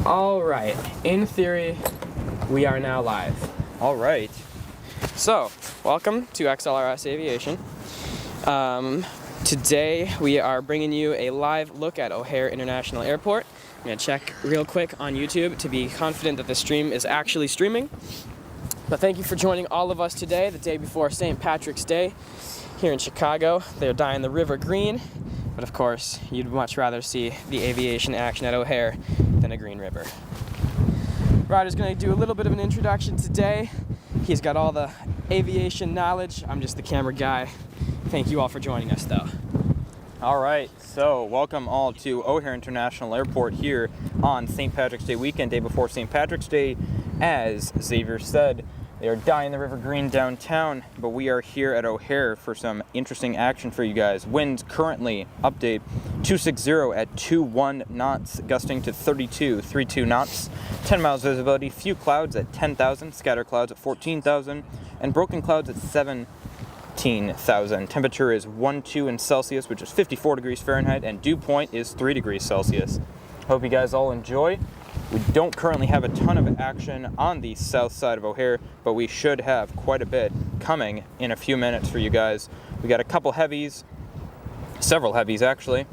All right, in theory, we are now live. All right. So, welcome to XLRS Aviation. Today we are bringing you a live look at O'Hare International Airport. I'm going to check real quick on YouTube to be confident that the stream is actually streaming. But thank you for joining all of us today, the day before St. Patrick's Day here in Chicago. They're dyeing the river green, but of course you'd much rather see the aviation action at O'Hare than a green river. Ryder's going to do a little bit of an introduction today. He's got all the aviation knowledge. I'm just the camera guy. Thank you all for joining us though. All right, so welcome all to O'Hare International Airport here on St. Patrick's Day weekend, day before St. Patrick's Day. As Xavier said, they are dyeing the river green downtown, but we are here at O'Hare for some interesting action for you guys. Winds currently, update, 260 at 21 knots, gusting to 32 knots, 10 miles visibility, few clouds at 10,000, scatter clouds at 14,000, and broken clouds at 17,000. Temperature is 12 in Celsius, which is 54 degrees Fahrenheit, and dew point is 3 degrees Celsius. Hope you guys all enjoy. We don't currently have a ton of action on the south side of O'Hare, but we should have quite a bit coming in a few minutes for you guys. We got a couple heavies, several heavies actually, a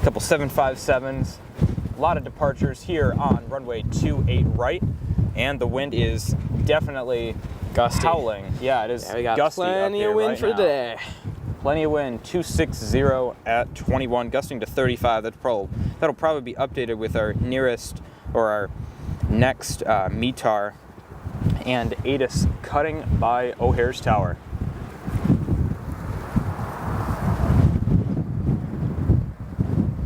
couple 757s, a lot of departures here on runway 28 right, and the wind is definitely Gusty. Howling. Yeah, it is. Yeah, we got gusty plenty of wind for today. Plenty of wind, 260 at 21, gusting to 35. That'll probably be updated with our nearest or our next METAR and ATIS cutting by O'Hare's Tower.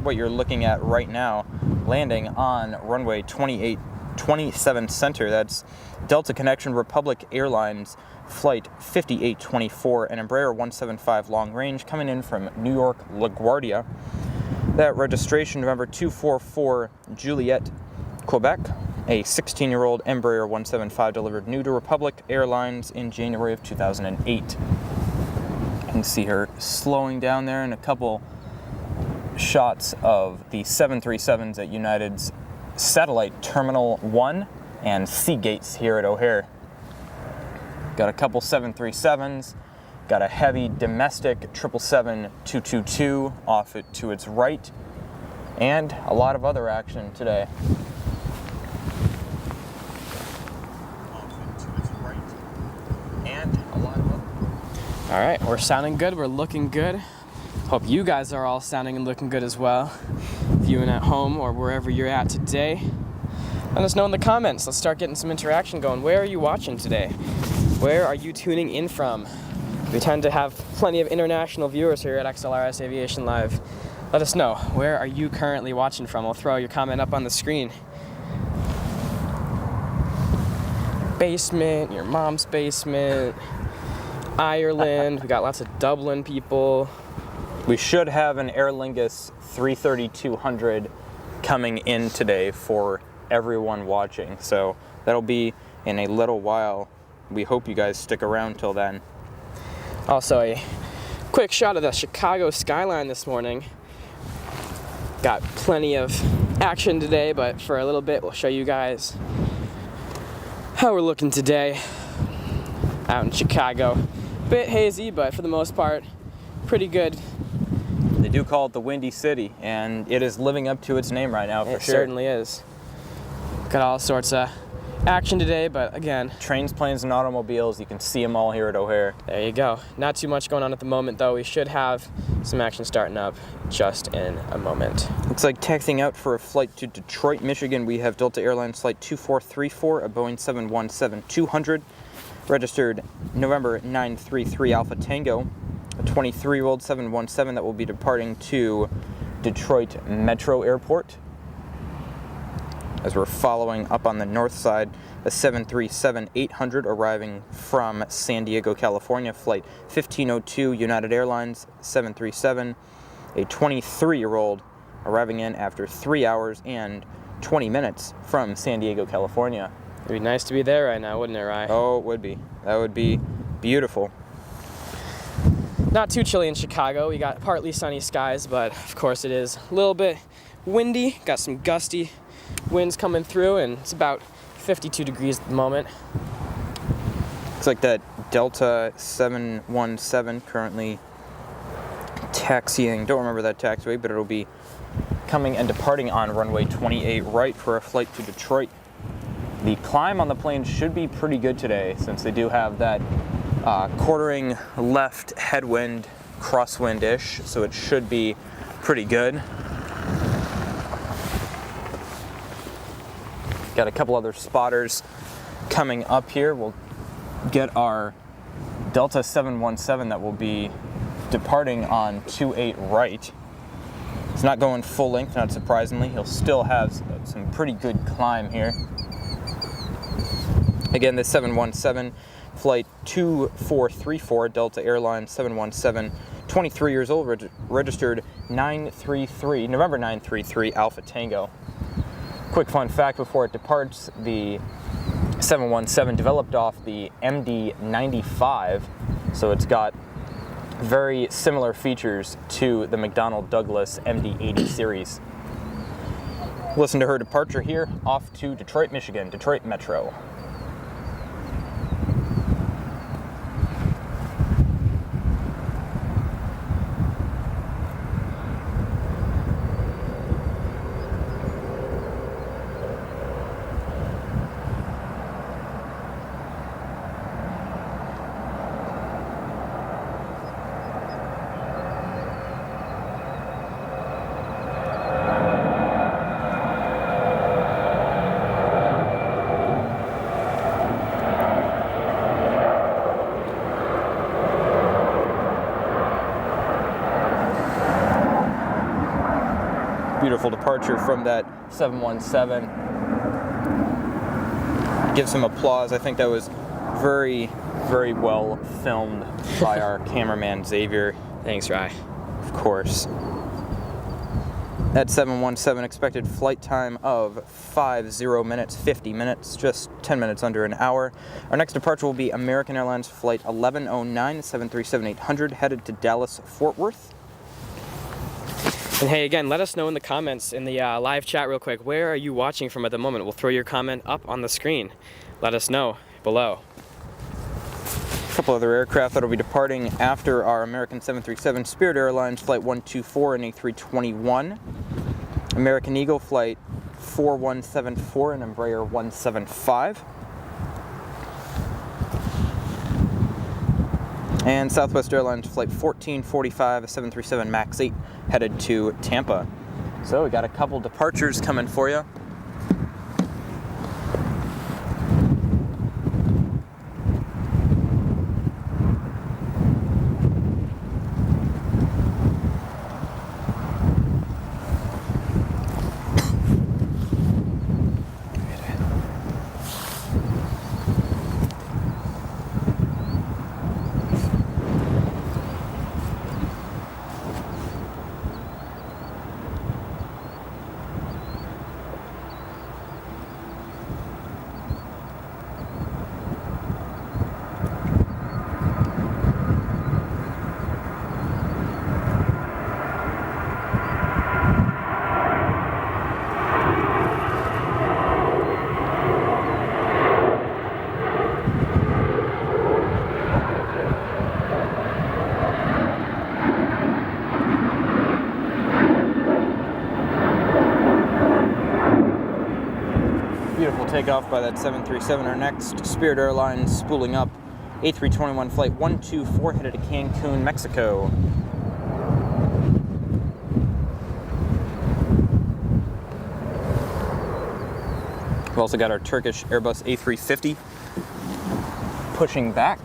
What you're looking at right now, landing on runway 27 center. That's Delta Connection Republic Airlines Flight 5824, an Embraer 175 long range coming in from New York LaGuardia. That registration November 244 Juliet, Quebec. A 16-year-old Embraer 175 delivered new to Republic Airlines in January of 2008. You can see her slowing down there, and a couple shots of the 737s at United's Satellite Terminal 1 and C gates here at O'Hare. Got a couple 737s, got a heavy domestic 777-222 off it to its right, and a lot of other action today. All right, we're sounding good, we're looking good. Hope you guys are all sounding and looking good as well. Viewing at home or wherever you're at today. Let us know in the comments. Let's start getting some interaction going. Where are you watching today? Where are you tuning in from? We tend to have plenty of international viewers here at XLRS Aviation Live. Let us know. Where are you currently watching from? I'll throw your comment up on the screen. Basement, your mom's basement, Ireland. We got lots of Dublin people. We should have an Aer Lingus 330-200 coming in today for everyone watching. So that'll be in a little while. We hope you guys stick around till then. Also, a quick shot of the Chicago skyline this morning. Got plenty of action today, but for a little bit we'll show you guys how we're looking today out in Chicago. Bit hazy, but for the most part, pretty good. They do call it the Windy City, and it is living up to its name right now, for sure. It certainly is. Got all sorts of action today, but again, trains, planes, and automobiles, you can see them all here at O'Hare. There you go. Not too much going on at the moment, though. We should have some action starting up just in a moment. Looks like taxiing out for a flight to Detroit, Michigan. We have Delta Airlines Flight 2434, a Boeing 717-200, registered November 933 Alpha Tango, a 23-year-old 717 that will be departing to Detroit Metro Airport. As we're following up on the north side, a 737-800 arriving from San Diego, California, flight 1502 United Airlines 737, a 23-year-old arriving in after 3 hours and 20 minutes from San Diego, California. It'd be nice to be there right now, wouldn't it, Rye? Oh, it would be. That would be beautiful. Not too chilly in Chicago. We got partly sunny skies, but of course it is a little bit windy, got some gusty winds coming through, and it's about 52 degrees at the moment. Looks like that Delta 717 currently taxiing. Don't remember that taxiway, but it'll be coming and departing on runway 28 right for a flight to Detroit. The climb on the plane should be pretty good today, since they do have that quartering left headwind, crosswind-ish, so it should be pretty good. Got a couple other spotters coming up here. We'll get our Delta 717 that will be departing on 28 right. It's not going full length, not surprisingly. He'll still have some pretty good climb here. Again, this 717, flight 2434, Delta Airlines 717, 23 years old, registered 933, November 933, Alpha Tango. Quick fun fact before it departs, the 717 developed off the MD-95, so it's got very similar features to the McDonnell Douglas MD-80 series. Listen to her departure here, off to Detroit, Michigan, Detroit Metro. Beautiful departure from that 717. Give some applause. I think that was very, very well filmed by our cameraman Xavier. Thanks, Rye. Of course. That 717 expected flight time of 50 minutes, 50 minutes, just 10 minutes under an hour. Our next departure will be American Airlines flight 1109, 737-800, headed to Dallas, Fort Worth. And hey, again, let us know in the comments in the live chat real quick, where are you watching from at the moment? We'll throw your comment up on the screen. Let us know below. A couple other aircraft that will be departing after our American 737, Spirit Airlines flight 124 and A321, American Eagle flight 4174 and Embraer 175, and Southwest Airlines flight 1445, a 737 MAX 8 headed to Tampa. So we got a couple departures coming for you. Beautiful takeoff by that 737. Our next, Spirit Airlines spooling up A321 flight 124 headed to Cancun, Mexico. We've also got our Turkish Airbus A350 pushing back.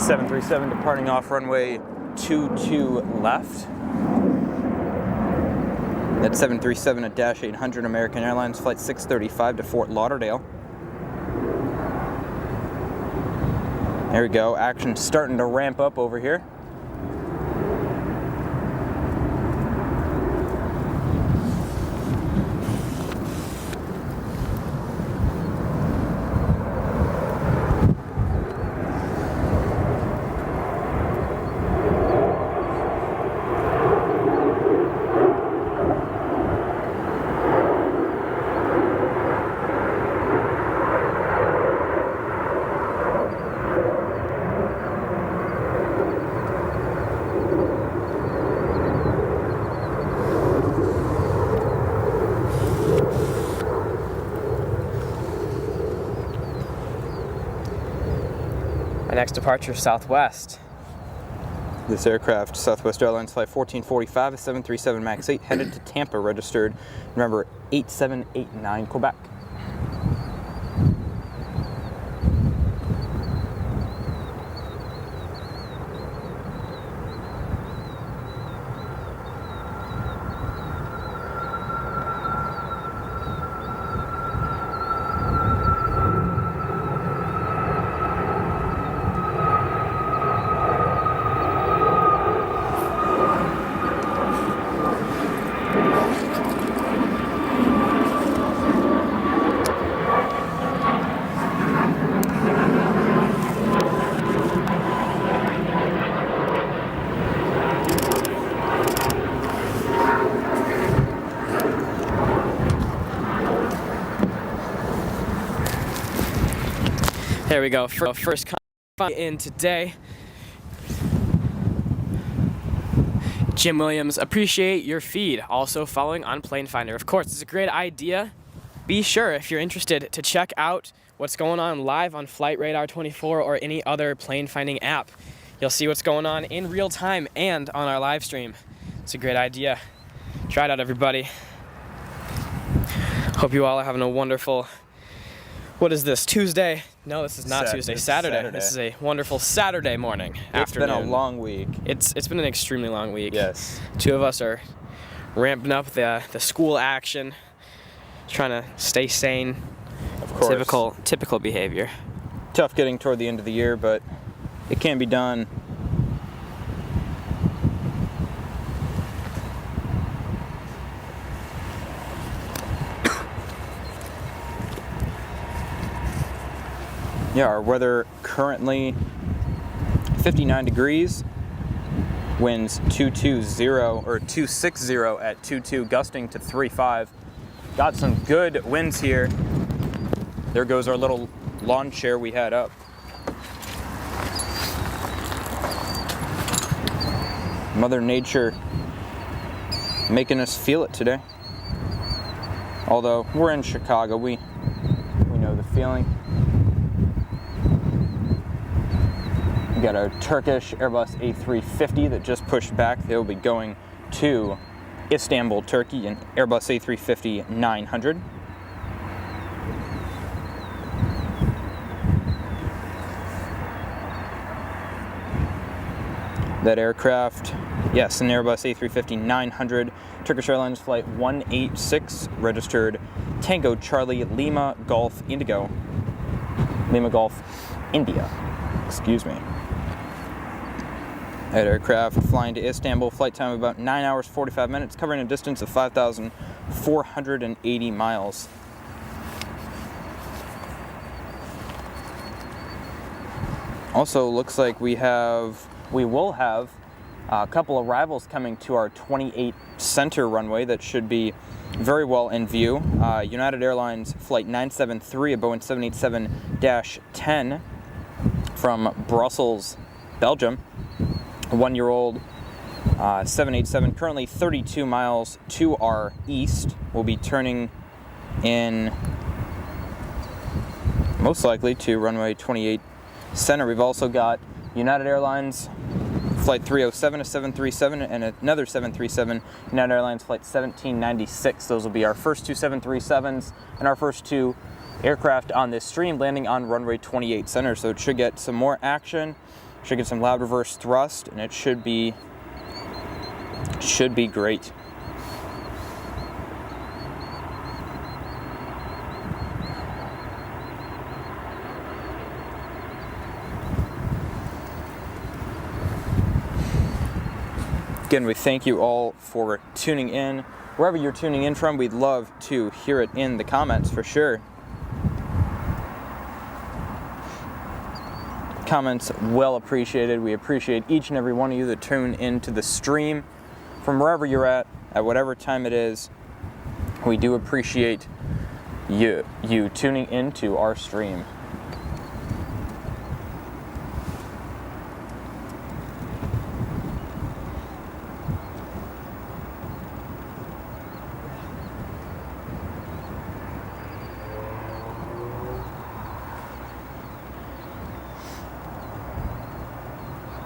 737 departing off runway 22 left. That's 737 at dash 800 American Airlines Flight 635 to Fort Lauderdale. There we go, action starting to ramp up over here. Next departure, Southwest. This aircraft, Southwest Airlines Flight 1445, a 737 MAX 8, headed to Tampa, registered number 8789 Quebec. There we go, first in today. Jim Williams, appreciate your feed. Also following on Plane Finder. Of course, it's a great idea. Be sure, if you're interested, to check out what's going on live on Flight Radar 24 or any other plane finding app. You'll see what's going on in real time and on our live stream. It's a great idea. Try it out, everybody. Hope you all are having a wonderful, what is this, Tuesday? No, this is not Tuesday, Saturday. This is a wonderful Saturday morning, afternoon. It's been a long week. It's been an extremely long week. Yes. Two of us are ramping up the school action, trying to stay sane. Of course. Typical behavior. Tough getting toward the end of the year, but it can be done. Yeah, our weather currently 59 degrees, winds 220 or 260 at 22, gusting to 35. Got some good winds here. There goes our little lawn chair we had up. Mother Nature making us feel it today. Although we're in Chicago, we know the feeling. We got our Turkish Airbus A350 that just pushed back. They'll be going to Istanbul, Turkey, an Airbus A350-900. That aircraft, yes, an Airbus A350-900, Turkish Airlines Flight 186, registered Tango Charlie Lima Golf Indigo. Lima Golf India, excuse me. That aircraft flying to Istanbul, flight time of about 9 hours 45 minutes, covering a distance of 5,480 miles. Also looks like we will have a couple arrivals coming to our 28 center runway that should be very well in view. United Airlines Flight 973, a Boeing 787-10 from Brussels, Belgium. A 1-year-old 787, currently 32 miles to our east. Will be turning in most likely to runway 28 center. We've also got United Airlines Flight 307, a 737, and another 737, United Airlines Flight 1796. Those will be our first two 737s and our first two aircraft on this stream landing on runway 28 center. So it should get some more action. Should get some loud reverse thrust, and it should be great. Again, we thank you all for tuning in. Wherever you're tuning in from, we'd love to hear it in the comments for sure. Comments well appreciated. We appreciate each and every one of you that tune into the stream from wherever you're at whatever time it is. We do appreciate you tuning into our stream.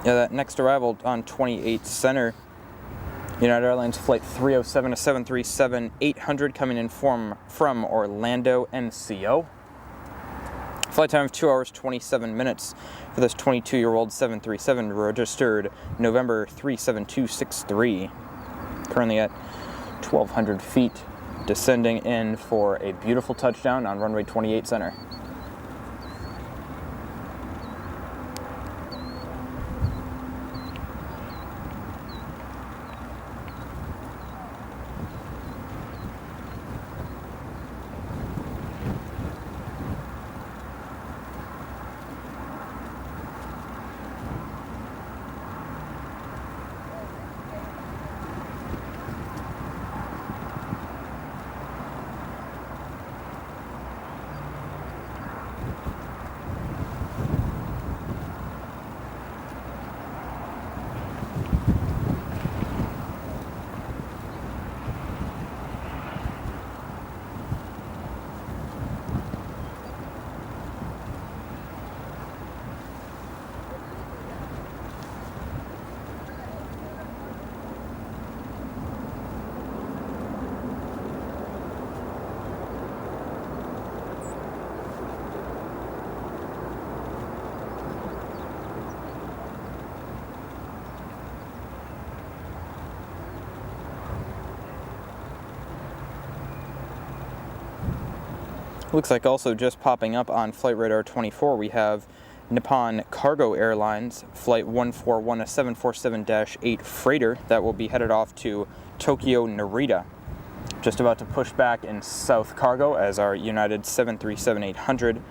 Yeah, that next arrival on 28 Center, United Airlines Flight 307 to 737-800 coming in from Orlando, MCO. Flight time of 2 hours 27 minutes for this 22-year-old 737 registered November 37263. Currently at 1,200 feet, descending in for a beautiful touchdown on runway 28 Center. Looks like also just popping up on Flight Radar 24, we have Nippon Cargo Airlines Flight 141, a 747-8 freighter that will be headed off to Tokyo Narita. Just about to push back in South Cargo as our United 737-800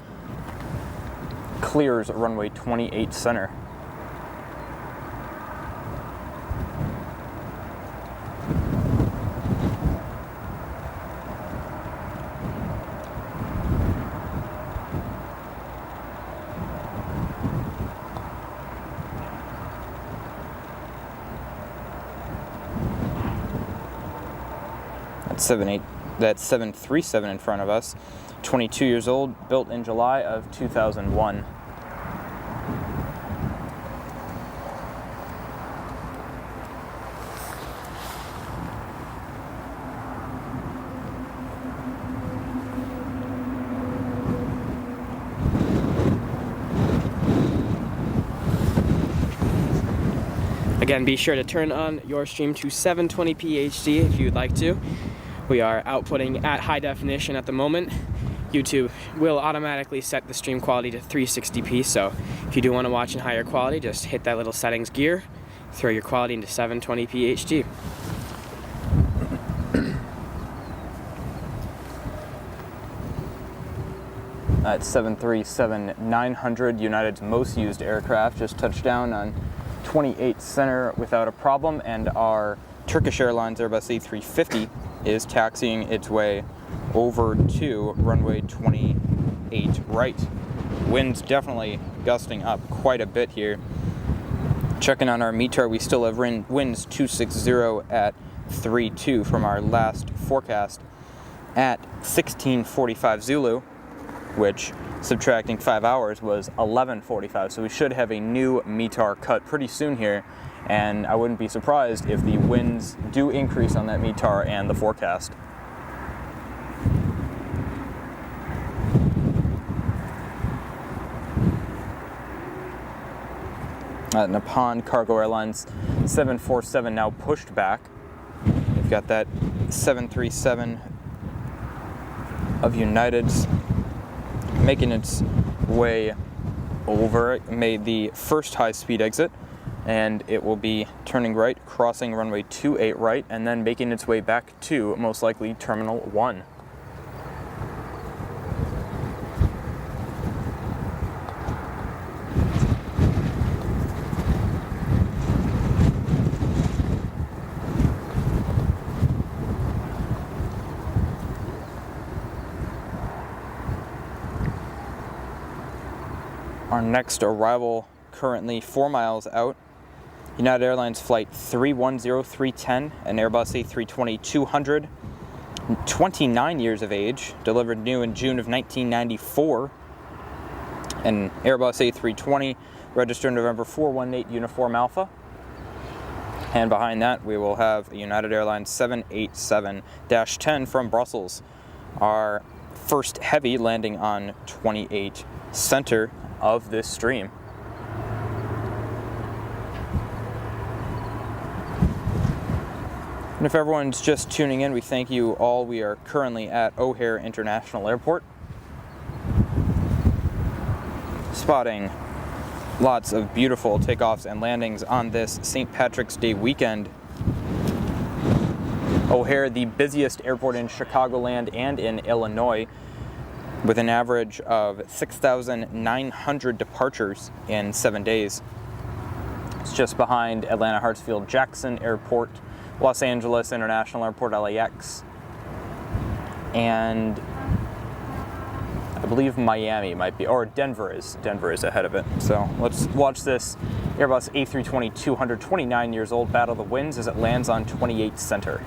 clears runway 28 Center. That 737 in front of us, 22 years old, built in July of 2001. Again, be sure to turn on your stream to 720p HD if you'd like to. We are outputting at high definition at the moment. YouTube will automatically set the stream quality to 360p, so if you do want to watch in higher quality, just hit that little settings gear, throw your quality into 720p HD. At 737-900, United's most used aircraft, just touched down on 28 Center without a problem, and our Turkish Airlines Airbus A350 is taxiing its way over to runway 28 right. Winds definitely gusting up quite a bit here. Checking on our METAR, we still have winds 260 at 32 from our last forecast at 16:45 Zulu, which subtracting 5 hours was 11:45. So we should have a new METAR cut pretty soon here, and I wouldn't be surprised if the winds do increase on that METAR and the forecast. Nippon Cargo Airlines 747 now pushed back. We've got that 737 of United's making its way over. It made the first high-speed exit, and it will be turning right, crossing runway 28 right, and then making its way back to, most likely, Terminal 1. Our next arrival, currently 4 miles out, United Airlines Flight 310310, an Airbus A320-200, 29 years of age, delivered new in June of 1994, an Airbus A320, registered November 418 Uniform Alpha. And behind that, we will have a United Airlines 787-10 from Brussels, our first heavy landing on 28 center of this stream. And if everyone's just tuning in, we thank you all. We are currently at O'Hare International Airport, spotting lots of beautiful takeoffs and landings on this St. Patrick's Day weekend. O'Hare, the busiest airport in Chicagoland and in Illinois, with an average of 6,900 departures in 7 days. It's just behind Atlanta Hartsfield-Jackson Airport, Los Angeles International Airport, LAX, and I believe Miami might be, or Denver is ahead of it. So let's watch this Airbus A320-200, 29 years old, battle the winds as it lands on 28 center.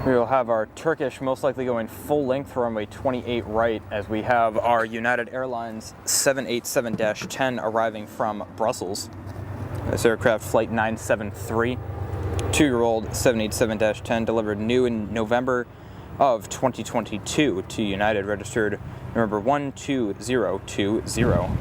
We will have our Turkish most likely going full length runway 28 right, as we have our United Airlines 787-10 arriving from Brussels. This aircraft flight 973, 2-year-old 787-10, delivered new in November of 2022 to United, registered November 12020.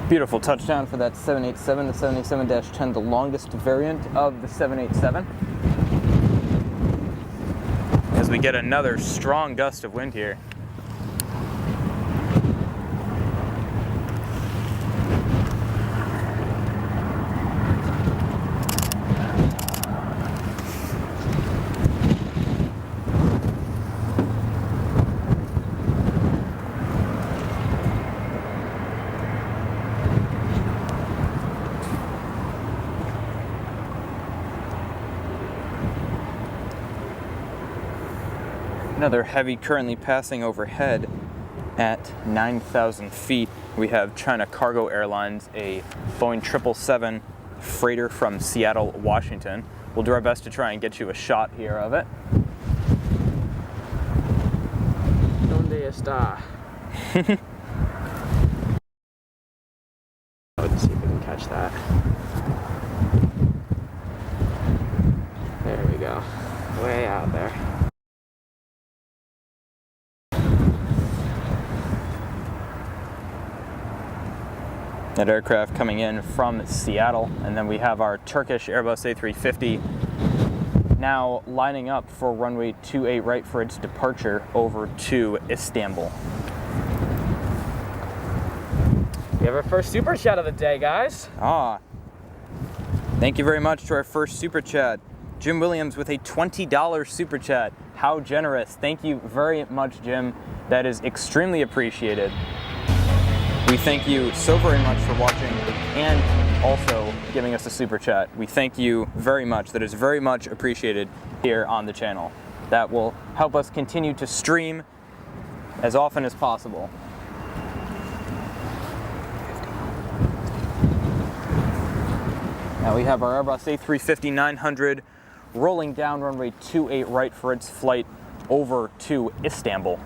Beautiful touchdown for that 787, the 787-10, the longest variant of the 787. As we get another strong gust of wind here. Another heavy currently passing overhead at 9,000 feet. We have China Cargo Airlines, a Boeing 777 freighter from Seattle, Washington. We'll do our best to try and get you a shot here of it. ¿Dónde está? Let's see if we can catch that. There we go. Way out there. That aircraft coming in from Seattle, and then we have our Turkish Airbus A350 now lining up for runway 28 right for its departure over to Istanbul. We have our first super chat of the day, guys. Thank you very much to our first super chat. Jim Williams with a $20 super chat. How generous. Thank you very much, Jim. That is extremely appreciated. We thank you so very much for watching and also giving us a super chat. We thank you very much. That is very much appreciated here on the channel. That will help us continue to stream as often as possible. Now we have our Airbus A350-900 rolling down runway 28 right for its flight over to Istanbul.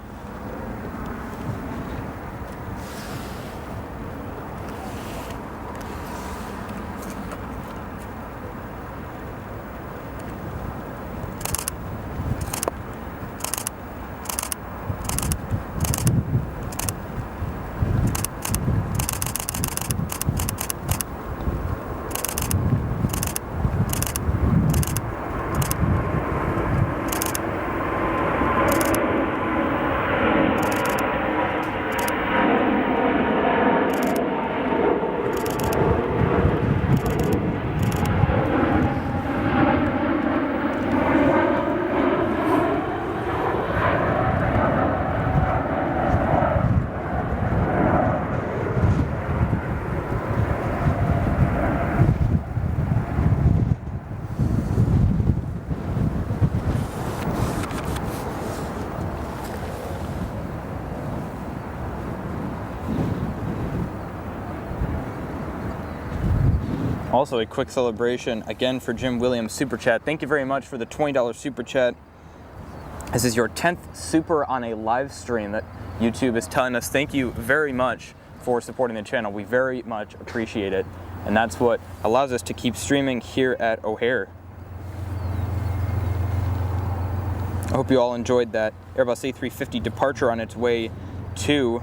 Also, a quick celebration again for Jim Williams Super Chat. Thank you very much for the $20 Super Chat. This is your 10th super on a live stream that YouTube is telling us. Thank you very much for supporting the channel. We very much appreciate it. And that's what allows us to keep streaming here at O'Hare. I hope you all enjoyed that Airbus A350 departure on its way to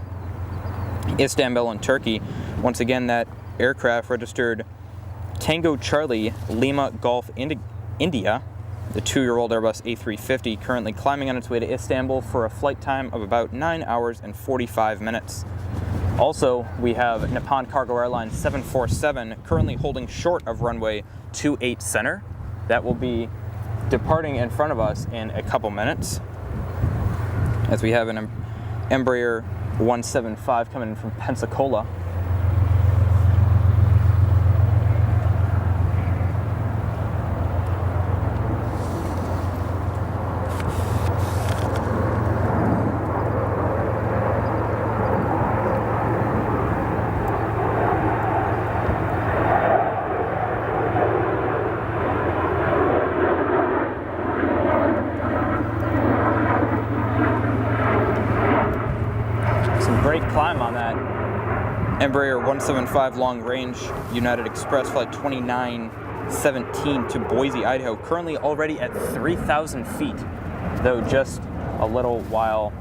Istanbul in Turkey. Once again, that aircraft registered Tango Charlie Lima Golf India, the 2-year-old Airbus A350, currently climbing on its way to Istanbul for a flight time of about 9 hours and 45 minutes. Also, we have Nippon Cargo Airlines 747 currently holding short of runway 28 center. That will be departing in front of us in a couple minutes, as we have an Embraer 175 coming in from Pensacola. Great climb on that Embraer 175 long range United Express flight 2917 to Boise, Idaho, currently already at 3,000 feet, though just a little while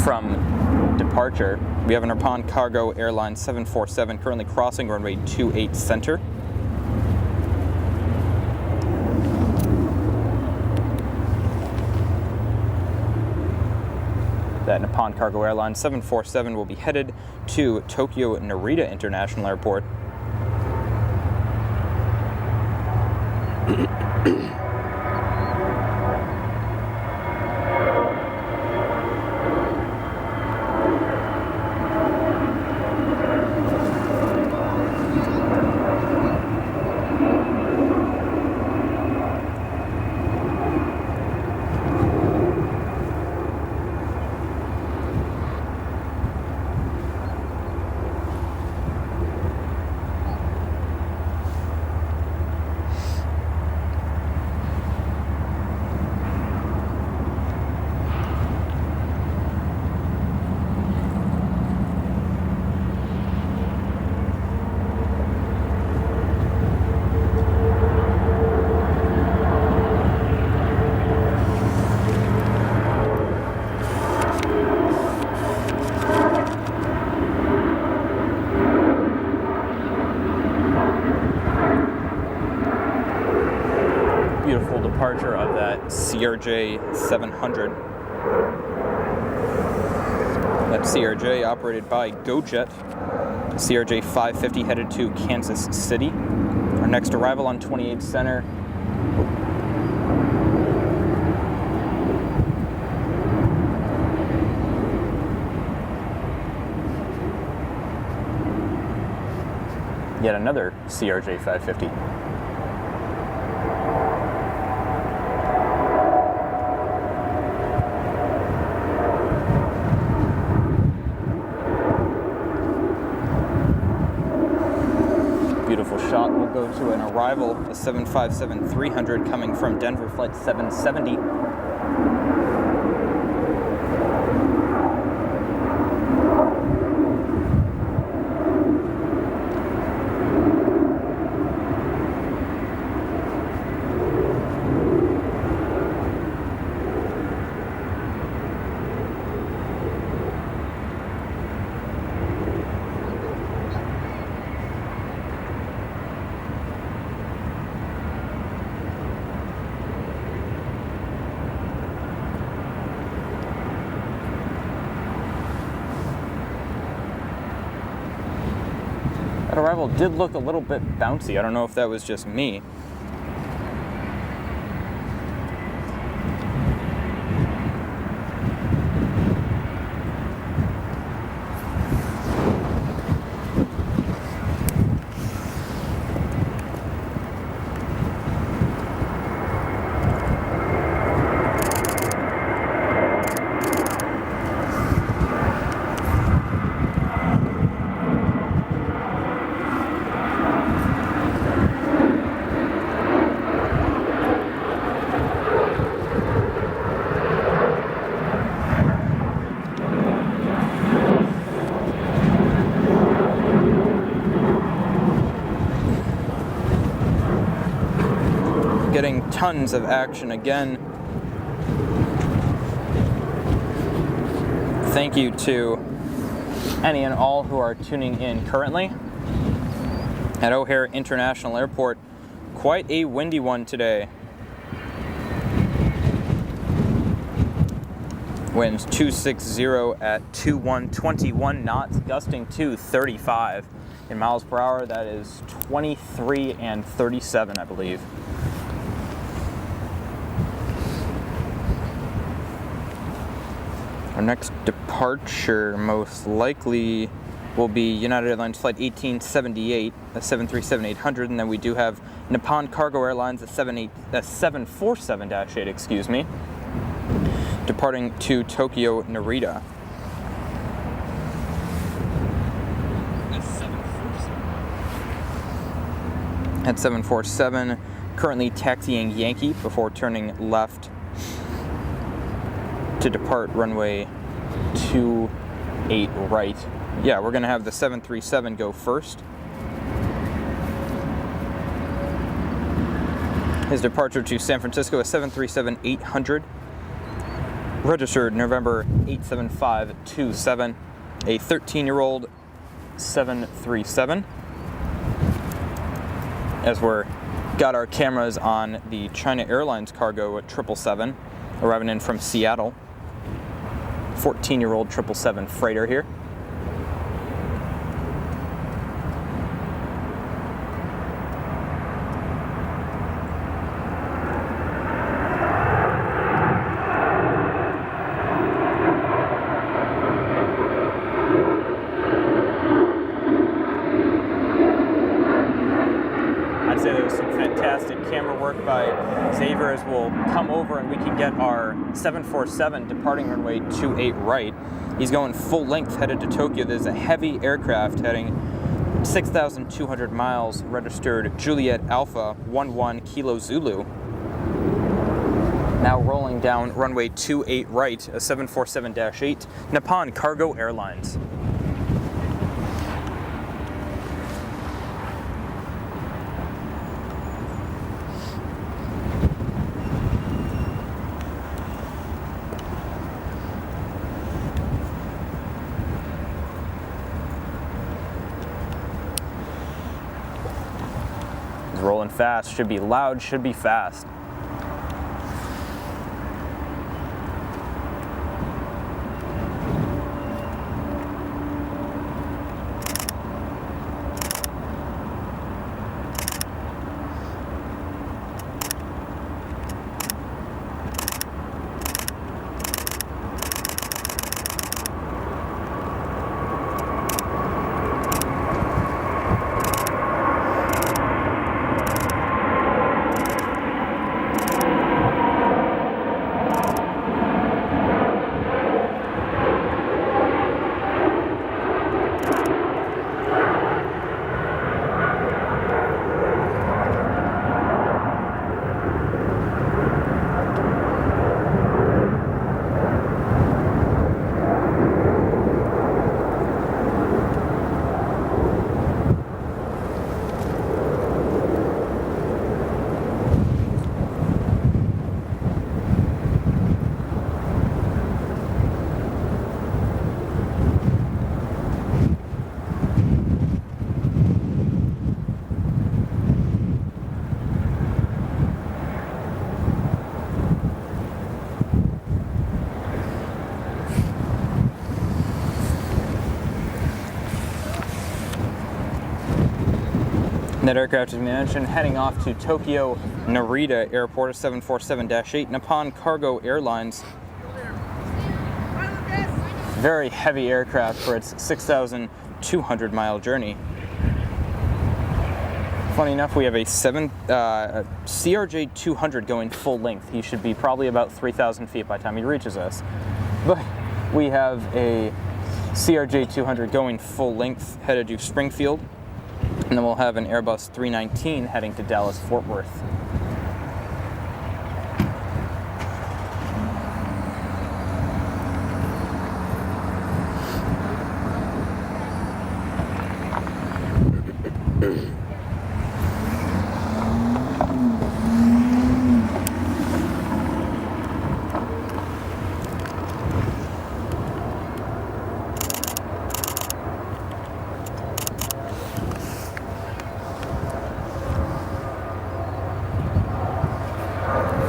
from departure. We have an Nippon Cargo Airlines 747 currently crossing runway 28 center. That Nippon Cargo Airlines 747 will be headed to Tokyo Narita International Airport. CRJ 700. That's CRJ operated by GoJet. CRJ 550 headed to Kansas City. Our next arrival on 28 Center. Yet another CRJ 550. Beautiful shot. We'll go to an arrival, a 757-300 coming from Denver, flight 770. That arrival did look a little bit bouncy. I don't know if that was just me. Getting tons of action again. Thank you to any and all who are tuning in currently at O'Hare International Airport. Quite a windy one today. Winds 260 at 21 knots, gusting to 35 in miles per hour. That is 23 and 37, I believe. Our next departure most likely will be United Airlines Flight 1878, a 737-800, and then we do have Nippon Cargo Airlines, a 747-8, excuse me, departing to Tokyo Narita. At 747, currently taxiing Yankee before turning left to depart runway 28 right. Yeah, we're gonna have the 737 go first. His departure to San Francisco, a 737-800, registered November 87527, a 13-year-old 737. As we're got our cameras on the China Airlines cargo at 777, arriving in from Seattle. 14-year-old 777 freighter here. I'd say there was some fantastic camera work by Xavier as we'll come over and we can get our 747 departing runway 28 right. He's going full length headed to Tokyo. There's a heavy aircraft heading 6,200 miles, registered Juliet Alpha 11 Kilo Zulu. Now rolling down runway 28 right, a 747-8, Nippon Cargo Airlines. Rolling fast, should be loud, should be fast. That aircraft, as we mentioned, heading off to Tokyo Narita Airport, a 747-8 Nippon Cargo Airlines. Very heavy aircraft for its 6,200 mile journey. Funny enough, we have a CRJ 200 going full length. He should be probably about 3,000 feet by the time he reaches us. But we have a CRJ 200 going full length headed to Springfield. And then we'll have an Airbus 319 heading to Dallas-Fort Worth.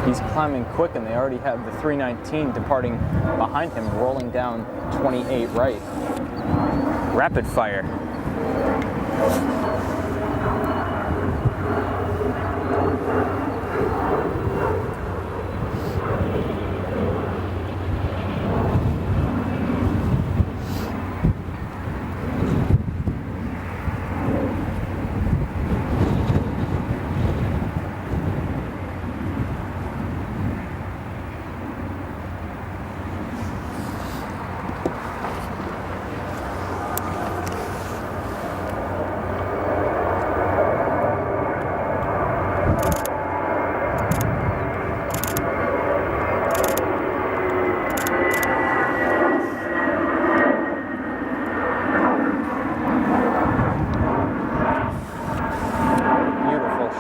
He's climbing quick, and they already have the 319 departing behind him, rolling down 28 right. Rapid fire.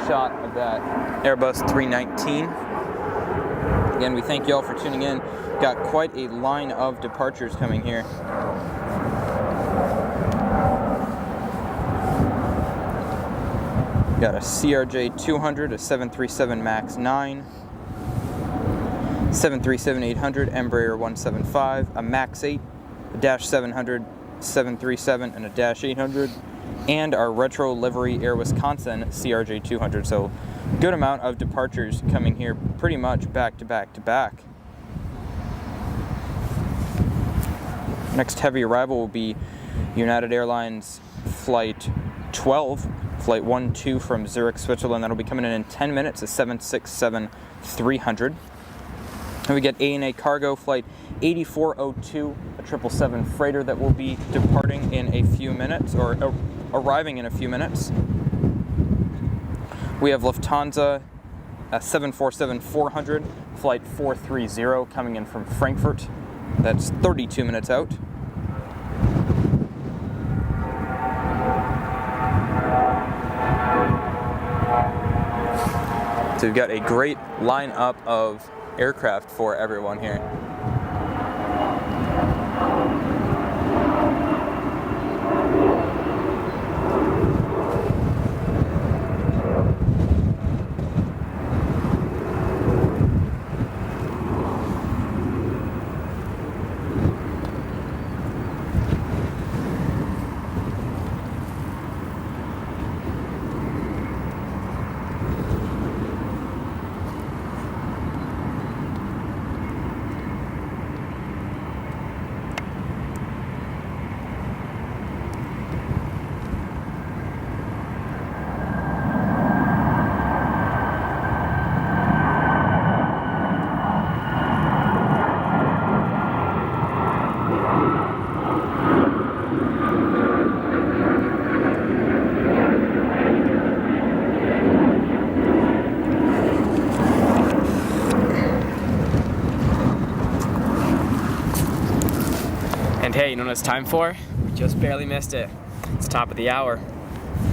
Shot of that Airbus 319. Again, we thank you all for tuning in. Got quite a line of departures coming here. Got a CRJ 200, a 737 MAX 9, 737-800, Embraer 175, a MAX 8, a Dash 700, 737, and a Dash 800. And our retro livery Air Wisconsin CRJ 200. So good amount of departures coming here pretty much back to back to back. Next heavy arrival will be United Airlines Flight 12, Flight 12 from Zurich, Switzerland. That'll be coming in 10 minutes, a 767-300. And we get ANA Cargo Flight 8402, a 777 freighter that will be departing in a few minutes, or arriving in a few minutes. We have Lufthansa, a 747-400, Flight 430, coming in from Frankfurt. That's 32 minutes out. So we've got a great lineup of aircraft for everyone here. And hey, you know what it's time for? We just barely missed it. It's top of the hour.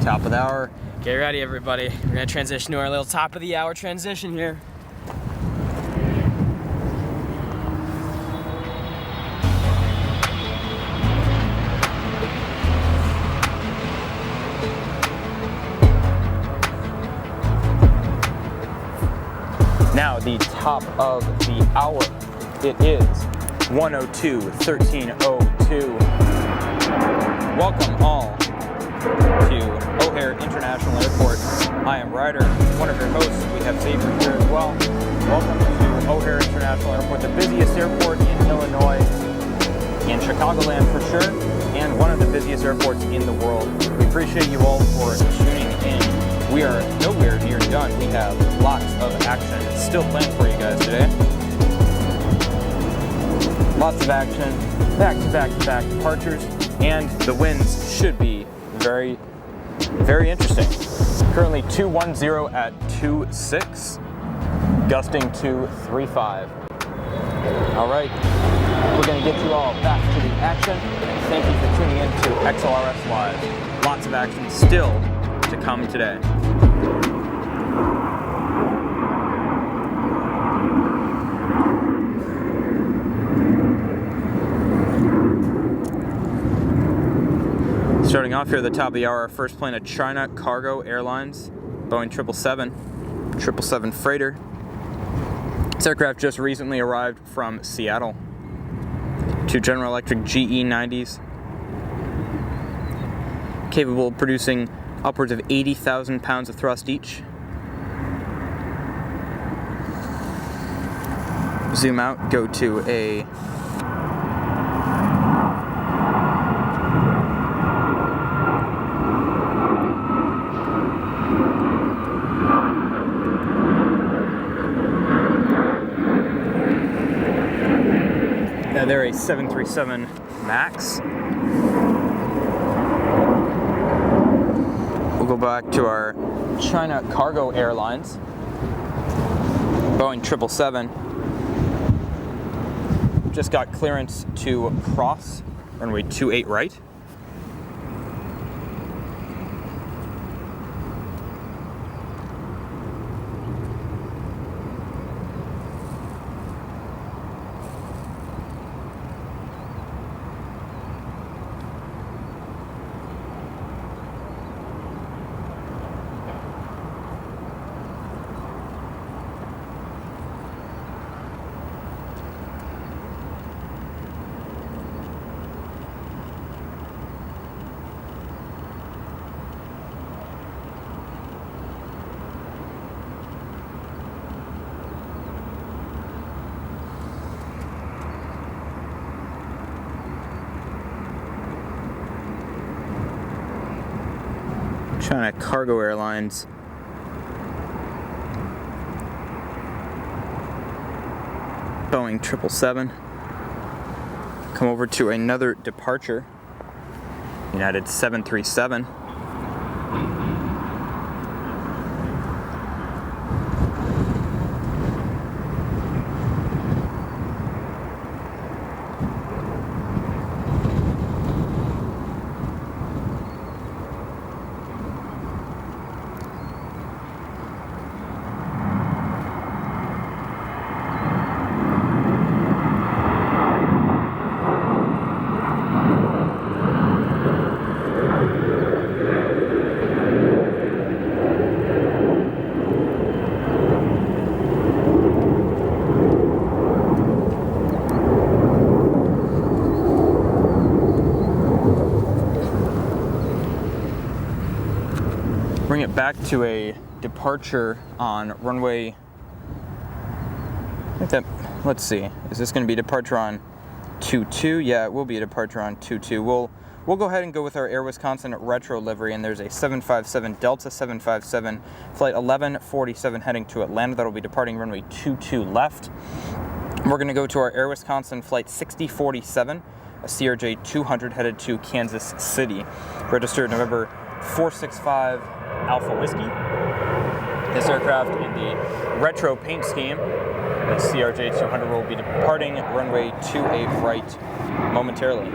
Top of the hour. Get ready, everybody. We're gonna transition to our little top of the hour transition here. Now the top of the hour. It is 102-1302. Welcome all to O'Hare International Airport. I am Ryder, one of your hosts. We have Xavier here as well. Welcome to O'Hare International Airport, the busiest airport in Illinois, in Chicagoland for sure, and one of the busiest airports in the world. We appreciate you all for tuning in. We are nowhere near done. We have lots of action still planned for you guys today. Lots of action, back-to-back departures, and the winds should be very, very interesting. Currently 210 at 26, gusting to 35. All right, we're going to get you all back to the action. Thank you for tuning in to XLRS Live. Lots of action still to come today. Starting off here at the top of the hour, our first plane of China Cargo Airlines, Boeing 777 freighter. This aircraft just recently arrived from Seattle. Two General Electric GE90s, capable of producing upwards of 80,000 pounds of thrust each. Zoom out, go to a they're a 737 MAX. We'll go back to our China Cargo Airlines, Boeing 777. Just got clearance to cross runway 28 right. China Cargo Airlines, Boeing 777. Come over to another departure, United 737. Bring it back to a departure on runway, let's see, is this going to be departure on 22? Yeah, it will be a departure on 22. We'll go ahead and go with our Air Wisconsin retro livery, and there's a 757 Delta 757 flight 1147 heading to Atlanta. That'll be departing runway 22 left. We're going to go to our Air Wisconsin flight 6047, a CRJ 200 headed to Kansas City, registered November 465 Alpha Whiskey. This aircraft in the retro paint scheme, the CRJ 200, will be departing runway 28 right momentarily.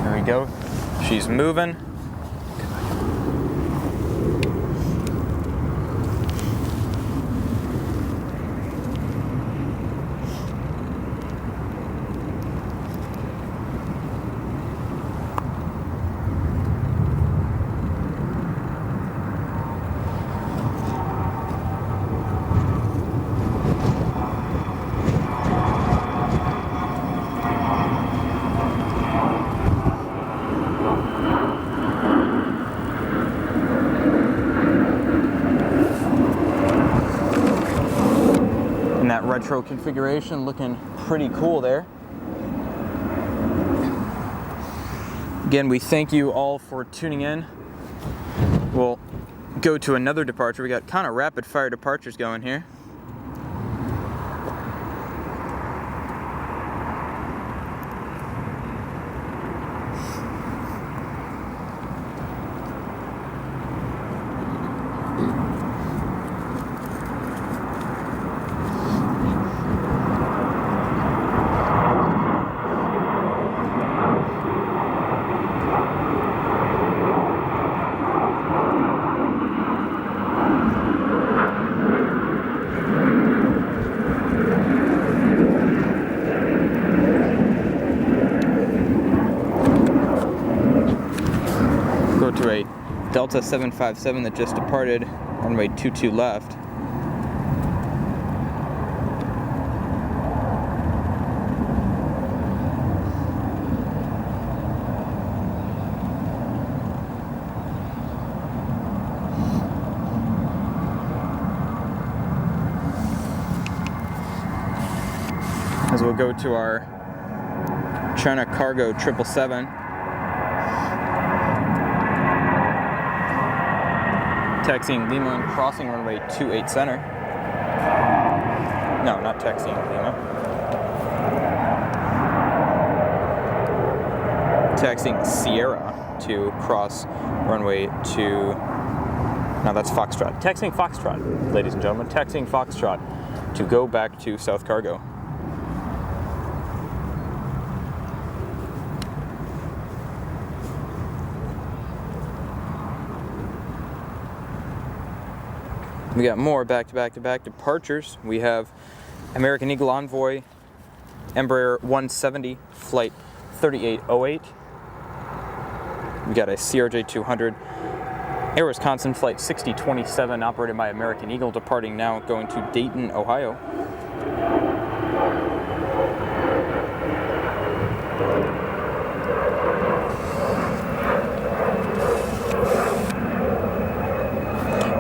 There we go. She's moving. retro configuration, looking pretty cool there. Again, we thank you all for tuning in. We'll go to another departure. We got kind of rapid fire departures going here. To a Delta 757 that just departed, runway 22 left. As we'll go to our China Cargo 777. Taxiing Lima and crossing runway 28 center. No, not taxiing Lima. Taxiing Sierra to cross runway 2. No, that's Foxtrot. Taxiing Foxtrot, ladies and gentlemen. Taxiing Foxtrot to go back to South Cargo. We got more back-to-back departures. We have American Eagle Envoy, Embraer 170, flight 3808. We got a CRJ 200, Air Wisconsin flight 6027, operated by American Eagle, departing now, going to Dayton, Ohio.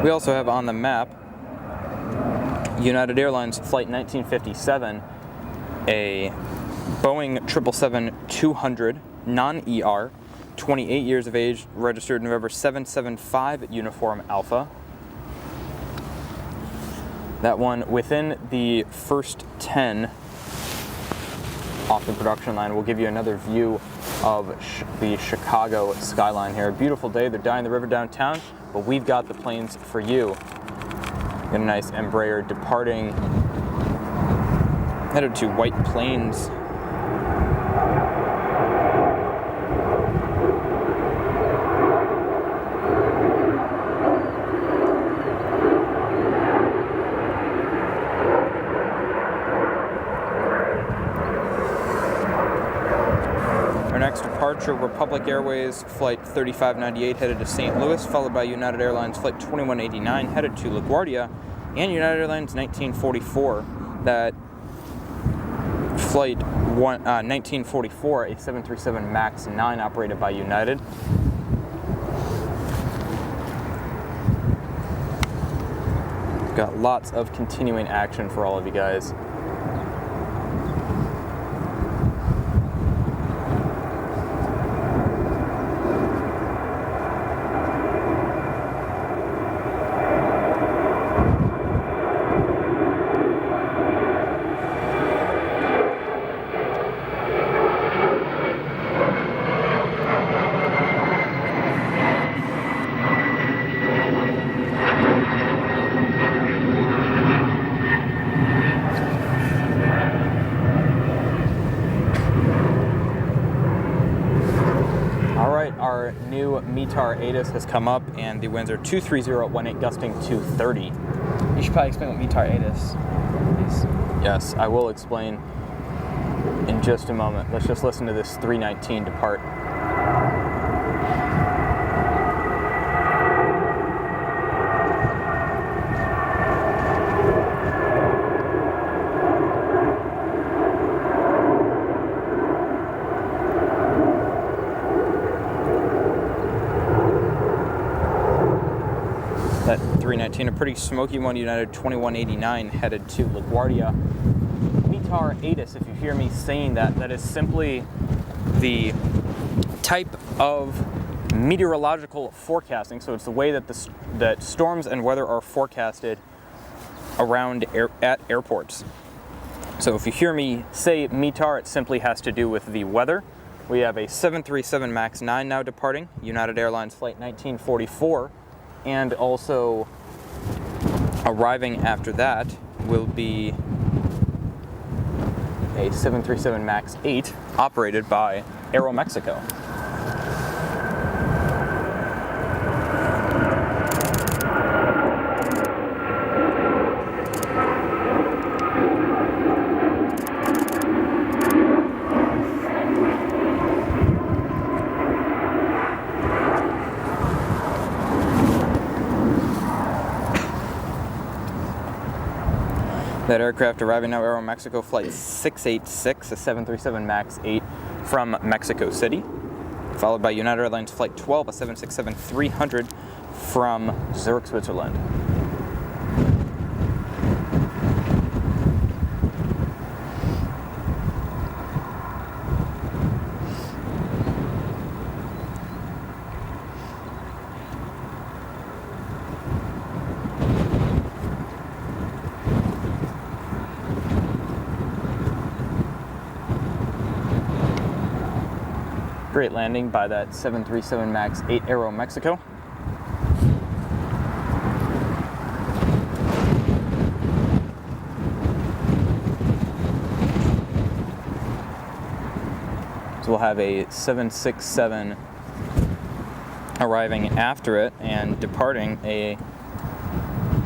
We also have on the map United Airlines Flight 1957, a Boeing 777-200 non-ER, 28 years of age, registered November 775 Uniform Alpha. That one within the first 10 off the production line. We'll give you another view of the Chicago skyline here. A beautiful day. They're dyeing the river downtown, but we've got the planes for you. Got a nice Embraer departing, headed to White Plains. Next departure, Republic Airways Flight 3598 headed to St. Louis, followed by United Airlines Flight 2189 headed to LaGuardia, and United Airlines 1944. That Flight 1944, a 737 MAX 9 operated by United. Got lots of continuing action for all of you guys. Our new METAR ATIS has come up, and the winds are 230 at 18, gusting 230. You should probably explain what METAR ATIS is. Yes, I will explain in just a moment. Let's just listen to this 319 depart. That 319, a pretty smoky one, United 2189 headed to LaGuardia. METAR ATIS, if you hear me saying that, that is simply the type of meteorological forecasting. So it's the way that that storms and weather are forecasted around at airports. So if you hear me say METAR, it simply has to do with the weather. We have a 737 MAX 9 now departing, United Airlines flight 1944, and also arriving after that will be a 737 MAX 8 operated by AeroMexico. That aircraft arriving now, AeroMexico flight 686, a 737 MAX 8 from Mexico City, followed by United Airlines flight 12, a 767-300 from Zurich, Switzerland. Great landing by that 737 MAX 8 AeroMexico. So we'll have a 767 arriving after it and departing a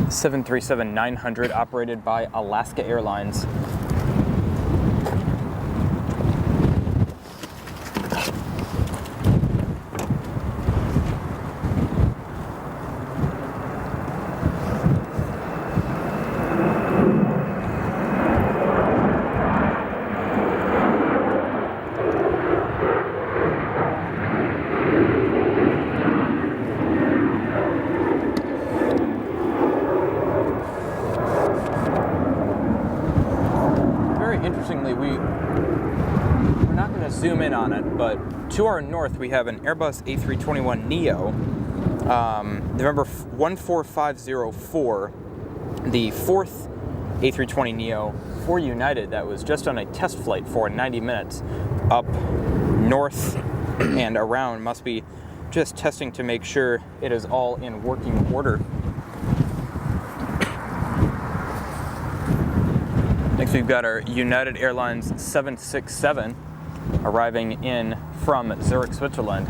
737-900 operated by Alaska Airlines. Interestingly, we're not going to zoom in on it, but to our north we have an Airbus A321neo, November 14504, the fourth A320neo for United that was just on a test flight for 90 minutes up north and around. Must be just testing to make sure it is all in working order. Next, we've got our United Airlines 767 arriving in from Zurich, Switzerland.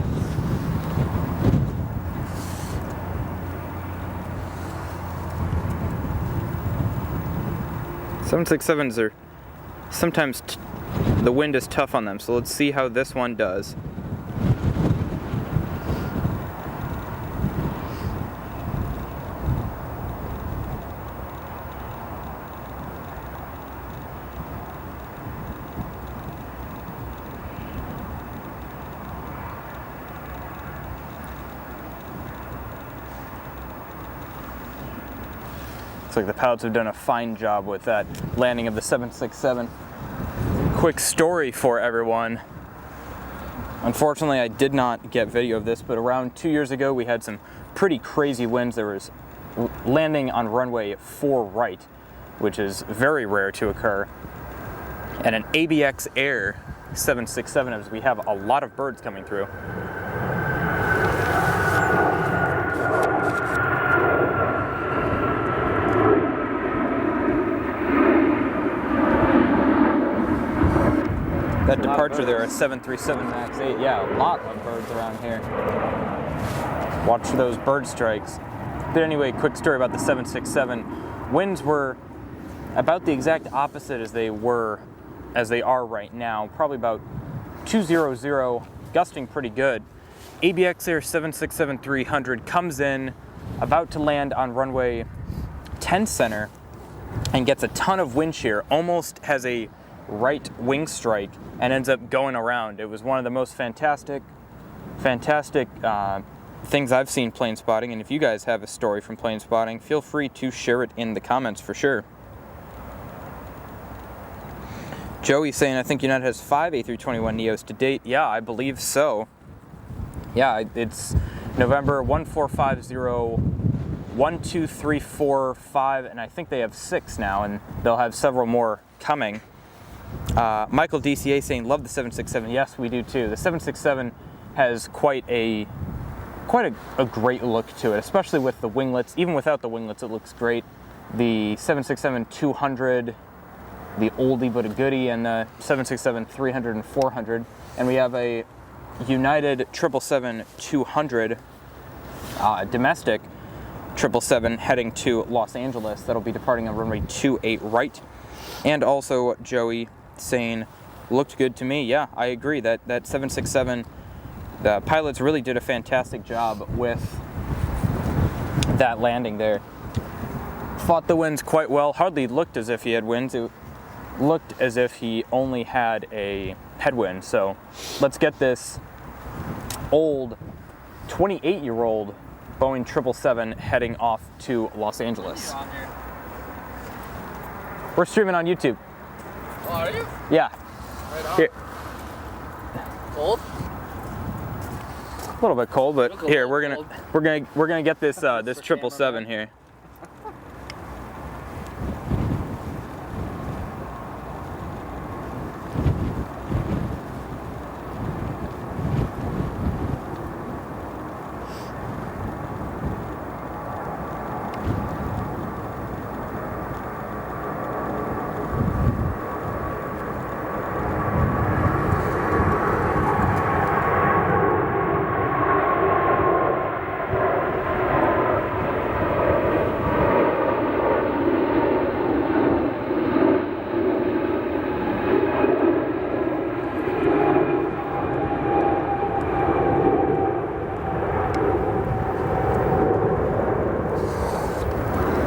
Seven 767s are sometimes the wind is tough on them, so let's see how this one does. Looks like the pilots have done a fine job with that landing of the 767. Quick story for everyone. Unfortunately, I did not get video of this, but around 2 years ago, we had some pretty crazy winds. There was landing on runway 4 right, which is very rare to occur. And an ABX Air 767, as we have a lot of birds coming through. That departure there, a 737 MAX 8. Yeah, a lot of birds around here. Watch for those bird strikes. But anyway, quick story about the 767. Winds were about the exact opposite as they are right now. Probably about 200, gusting pretty good. ABX Air 767-300 comes in, about to land on runway 10 center, and gets a ton of wind shear. Almost has a right wing strike and ends up going around. It was one of the most fantastic things I've seen plane spotting, and if you guys have a story from plane spotting, feel free to share it in the comments for sure. Joey saying, I think United has 5 A321neos to date. Yeah, I believe so. Yeah, it's November 14501234 and I think they have 6 now, and they'll have several more coming. Michael DCA saying, love the 767. Yes, we do too. The 767 has quite a great look to it, especially with the winglets. Even without the winglets, it looks great. The 767-200, the oldie but a goodie, and the 767-300 and 400. And we have a United 777-200 domestic 777 heading to Los Angeles. That'll be departing on runway 28 right. And also Joey saying, looked good to me. Yeah, I agree. That 767, the pilots really did a fantastic job with that landing there. Fought the winds quite well. Hardly looked as if he had winds. It looked as if he only had a headwind. So let's get this old 28-year-old Boeing 777 heading off to Los Angeles. We're streaming on YouTube. Oh, are you? Yeah. Right on. Here. Cold? A little bit cold, but Look a here little we're gonna get this this 777 here.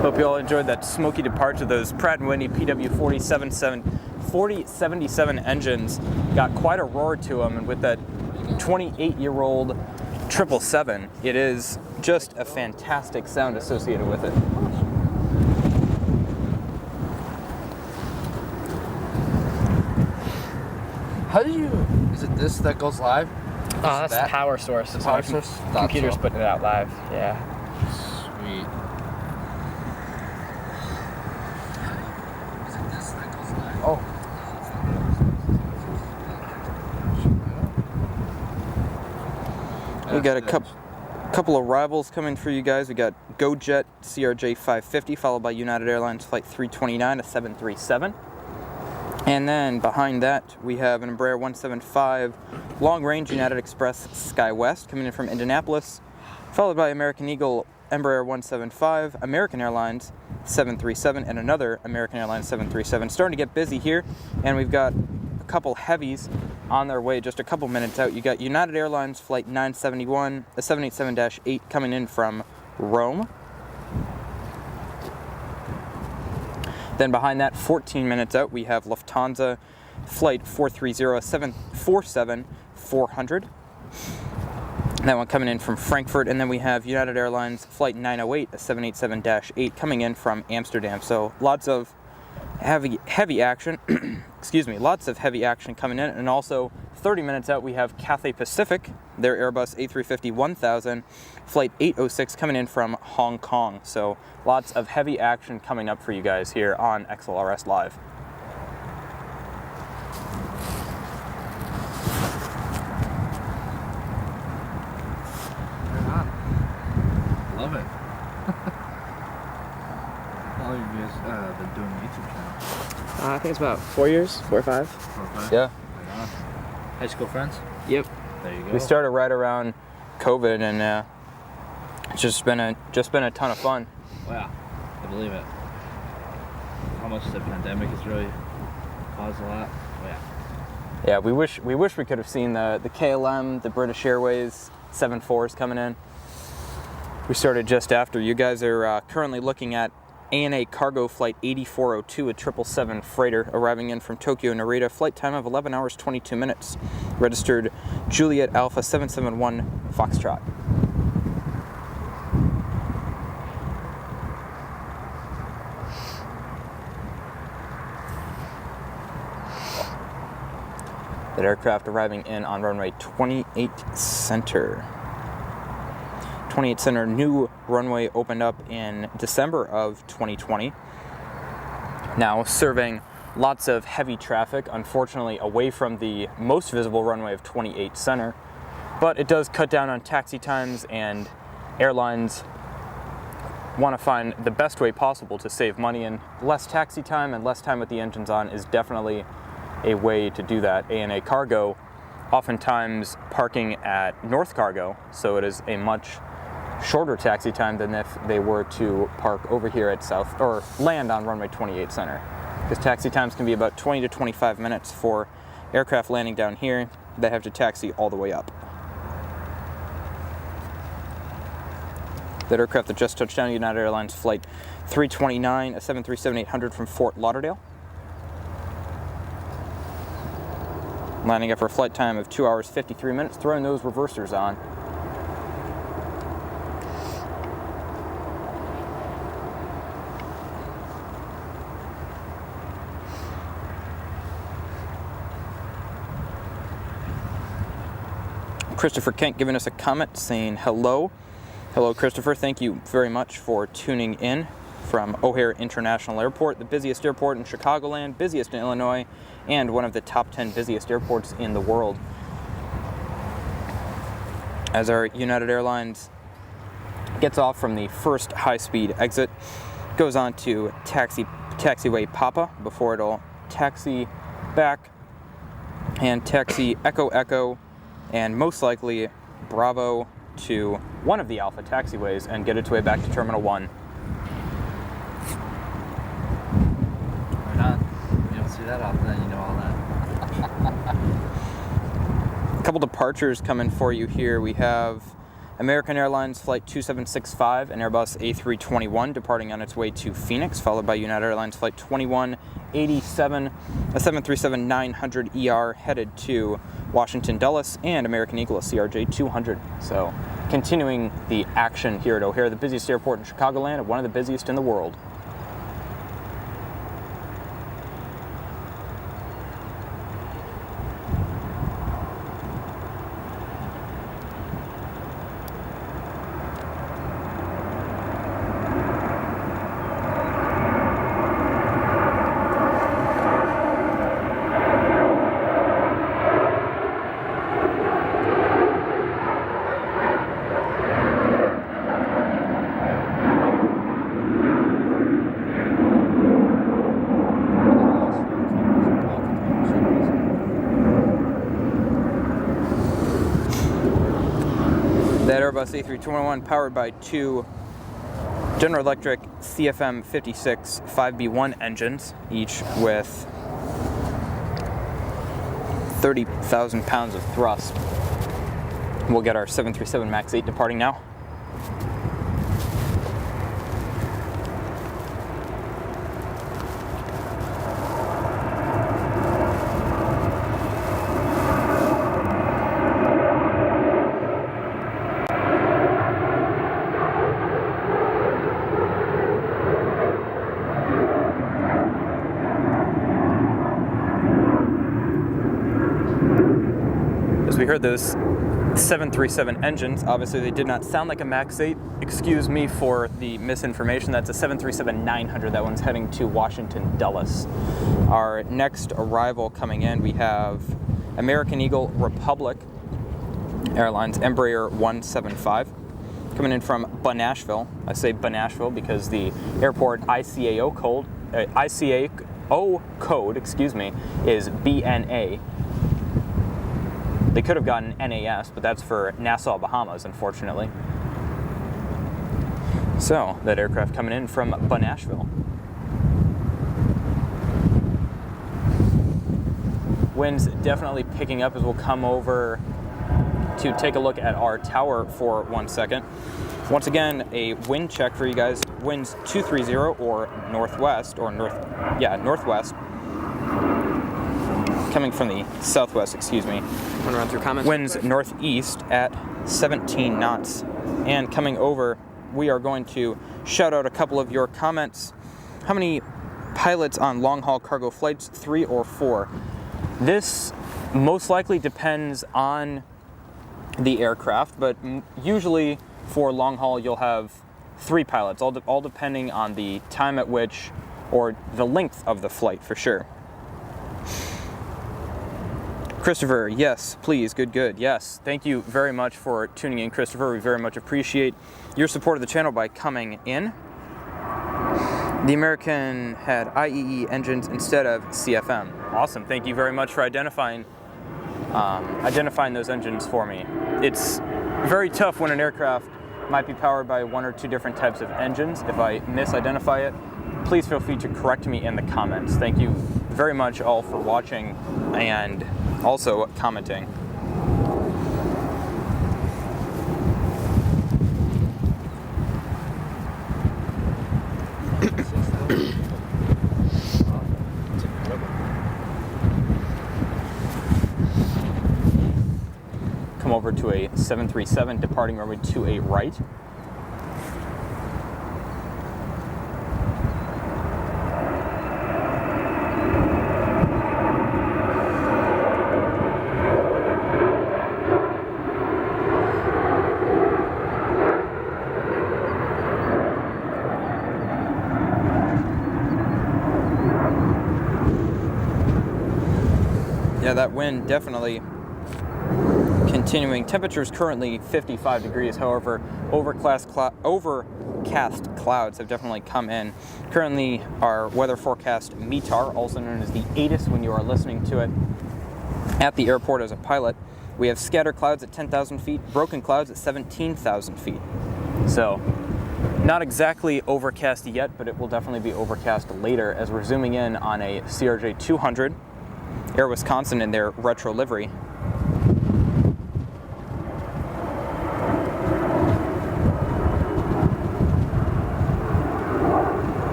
Hope you all enjoyed that smoky departure. Those Pratt & Whitney PW 4077 engines got quite a roar to them, and with that 28-year-old 777, it is just a fantastic sound associated with it. How do you... Is it this that goes live? That's the power source. The power source? Computer's putting it out live. Yeah. Sweet. Is it this that goes live? Oh. We got a couple of rivals coming for you guys. We got GoJet CRJ 550, followed by United Airlines Flight 329, a 737. And then behind that, we have an Embraer 175 long-range United Express SkyWest coming in from Indianapolis, followed by American Eagle Embraer 175, American Airlines 737, and another American Airlines 737. Starting to get busy here, and we've got a couple heavies on their way just a couple minutes out. You got United Airlines Flight 971, a 787-8 coming in from Rome. Then behind that, 14 minutes out, we have Lufthansa Flight 430-747-400. That one coming in from Frankfurt. And then we have United Airlines Flight 908, a 787-8 coming in from Amsterdam. So lots of heavy action. Excuse me, lots of heavy action coming in. And also 30 minutes out, we have Cathay Pacific, their Airbus A350-1000, Flight 806 coming in from Hong Kong. So lots of heavy action coming up for you guys here on XLRS Live. Right on. Love it. How long have you guys been doing the YouTube channel? I think it's about 4 years, 4 or 5. 4 or 5? Yeah. Right on. High school friends? Yep. There you go. We started right around COVID, and it's just been a ton of fun. Wow. I believe it. How much the pandemic has really caused a lot. Oh, yeah. Yeah, we wish we could have seen the KLM, the British Airways 74s coming in. We started just after. You guys are currently looking at ANA Cargo Flight 8402, a 777 freighter arriving in from Tokyo Narita. Flight time of 11 hours 22 minutes. Registered Juliet Alpha 771 Foxtrot. That aircraft arriving in on runway 28 center. 28 center, new runway opened up in December of 2020. Now serving lots of heavy traffic, unfortunately away from the most visible runway of 28 center, but it does cut down on taxi times, and airlines want to find the best way possible to save money, and less taxi time and less time with the engines on is definitely a way to do that. ANA Cargo oftentimes parking at North Cargo, so it is a much shorter taxi time than if they were to park over here at South, or land on runway 28 center. Because taxi times can be about 20 to 25 minutes for aircraft landing down here that have to taxi all the way up. That aircraft that just touched down, United Airlines Flight 329, a 737-800 from Fort Lauderdale. Landing after a flight time of 2 hours 53 minutes, throwing those reversers on. Christopher Kent giving us a comment saying hello. Hello, Christopher. Thank you very much for tuning in from O'Hare International Airport, the busiest airport in Chicagoland, busiest in Illinois, and one of the top 10 busiest airports in the world. As our United Airlines gets off from the first high-speed exit, goes on to taxiway Papa before it'll taxi back and taxi Echo Echo, and most likely Bravo to one of the Alpha taxiways and get its way back to Terminal 1. Or not. You don't see that often, you know all that. A couple departures coming for you here. We have American Airlines Flight 2765, an Airbus A321 departing on its way to Phoenix, followed by United Airlines Flight 2187, a 737-900ER headed to Washington Dulles, and American Eagle, a CRJ 200. So continuing the action here at O'Hare, the busiest airport in Chicagoland and one of the busiest in the world. That Airbus A321 powered by two General Electric CFM56 5B1 engines, each with 30,000 pounds of thrust. We'll get our 737 MAX 8 departing now. We heard those 737 engines. Obviously, they did not sound like a MAX 8. Excuse me for the misinformation. That's a 737-900. That one's heading to Washington Dulles. Our next arrival coming in, we have American Eagle Republic Airlines Embraer 175 coming in from Nashville. I say Nashville because the airport ICAO code, is BNA. They could have gotten NAS, but that's for Nassau, Bahamas, unfortunately. So, that aircraft coming in from Nashville. Wind's definitely picking up as we'll come over to take a look at our tower for 1 second. Once again, a wind check for you guys. Winds 230 or northwest, northwest. Coming from the southwest, Want to run through comments? Winds northeast at 17 knots. And coming over, we are going to shout out a couple of your comments. How many pilots on long-haul cargo flights? 3 or 4? This Most likely depends on the aircraft, but usually for long haul you'll have 3 pilots, all depending on the time at which, or the length of the flight for sure. Christopher, yes, please, good, yes. Thank you very much for tuning in, Christopher. We very much appreciate your support of the channel by coming in. The American had IEE engines instead of CFM. Awesome, thank you very much for identifying those engines for me. It's very tough when an aircraft might be powered by 1 or 2 different types of engines. If I misidentify it, please feel free to correct me in the comments. Thank you very much all for watching and also commenting. Come over to a 737 departing runway 28 right. Yeah, that wind definitely continuing. Temperatures currently 55 degrees. However, overcast clouds have definitely come in. Currently, our weather forecast METAR, also known as the ATIS when you are listening to it at the airport as a pilot, we have scattered clouds at 10,000 feet, broken clouds at 17,000 feet. So, not exactly overcast yet, but it will definitely be overcast later as we're zooming in on a CRJ 200, Air Wisconsin in their retro livery.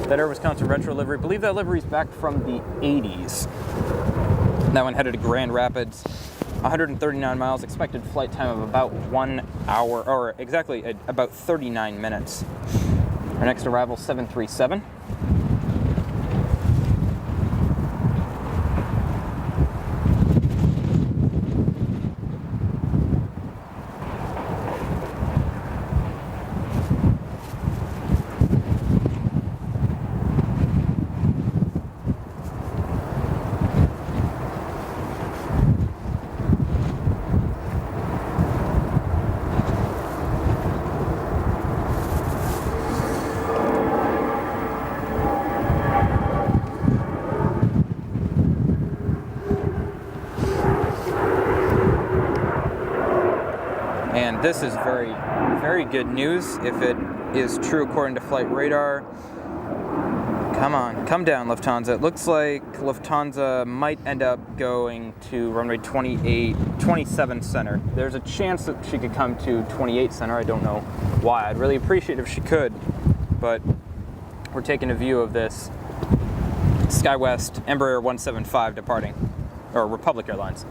That Air Wisconsin retro livery, I believe that livery is back from the 80s. That one headed to Grand Rapids, 139 miles, expected flight time of about 1 hour, or exactly about 39 minutes. Our next arrival, 737. And this is very, very good news if it is true according to flight radar. Come on, come down, Lufthansa. It looks like Lufthansa might end up going to runway 27 center. There's a chance that she could come to 28 center. I don't know why. I'd really appreciate it if she could, but we're taking a view of this SkyWest Embraer 175 departing, or Republic Airlines.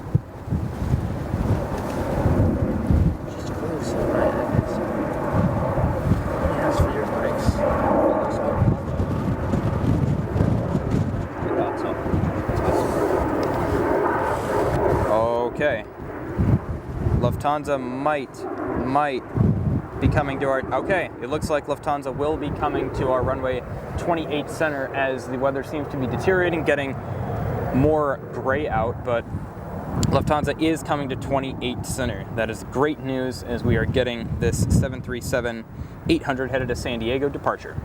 Okay, Lufthansa might be coming to our, okay, it looks like Lufthansa will be coming to our runway 28 center as the weather seems to be deteriorating, getting more gray out, but Lufthansa is coming to 28 center. That is great news as we are getting this 737-800 headed to San Diego departure.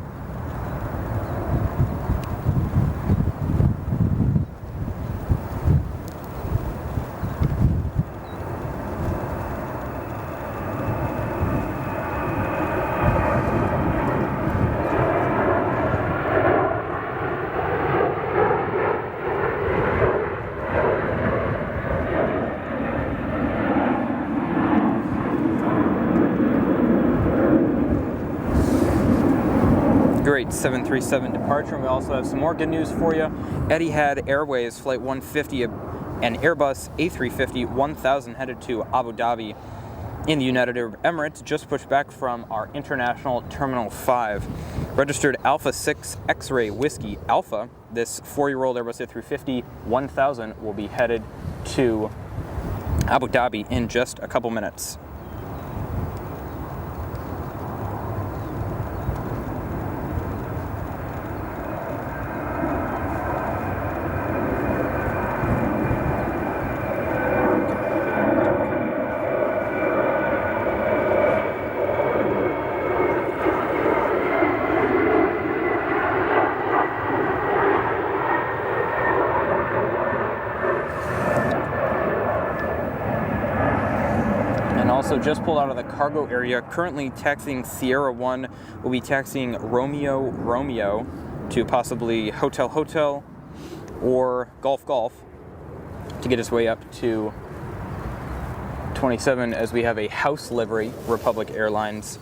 Great 737 departure. And we also have some more good news for you. Etihad Airways Flight 150 and Airbus A350 1000 headed to Abu Dhabi. in the United Arab Emirates, just pushed back from our International Terminal 5. Registered Alpha 6 X-Ray Whiskey Alpha, this 4-year-old Airbus A350 1000 will be headed to Abu Dhabi in just a couple minutes. Also just pulled out of the cargo area, currently taxiing Sierra 1, will be taxiing Romeo to possibly Hotel or Golf to get his way up to 27 as we have a house livery Republic Airlines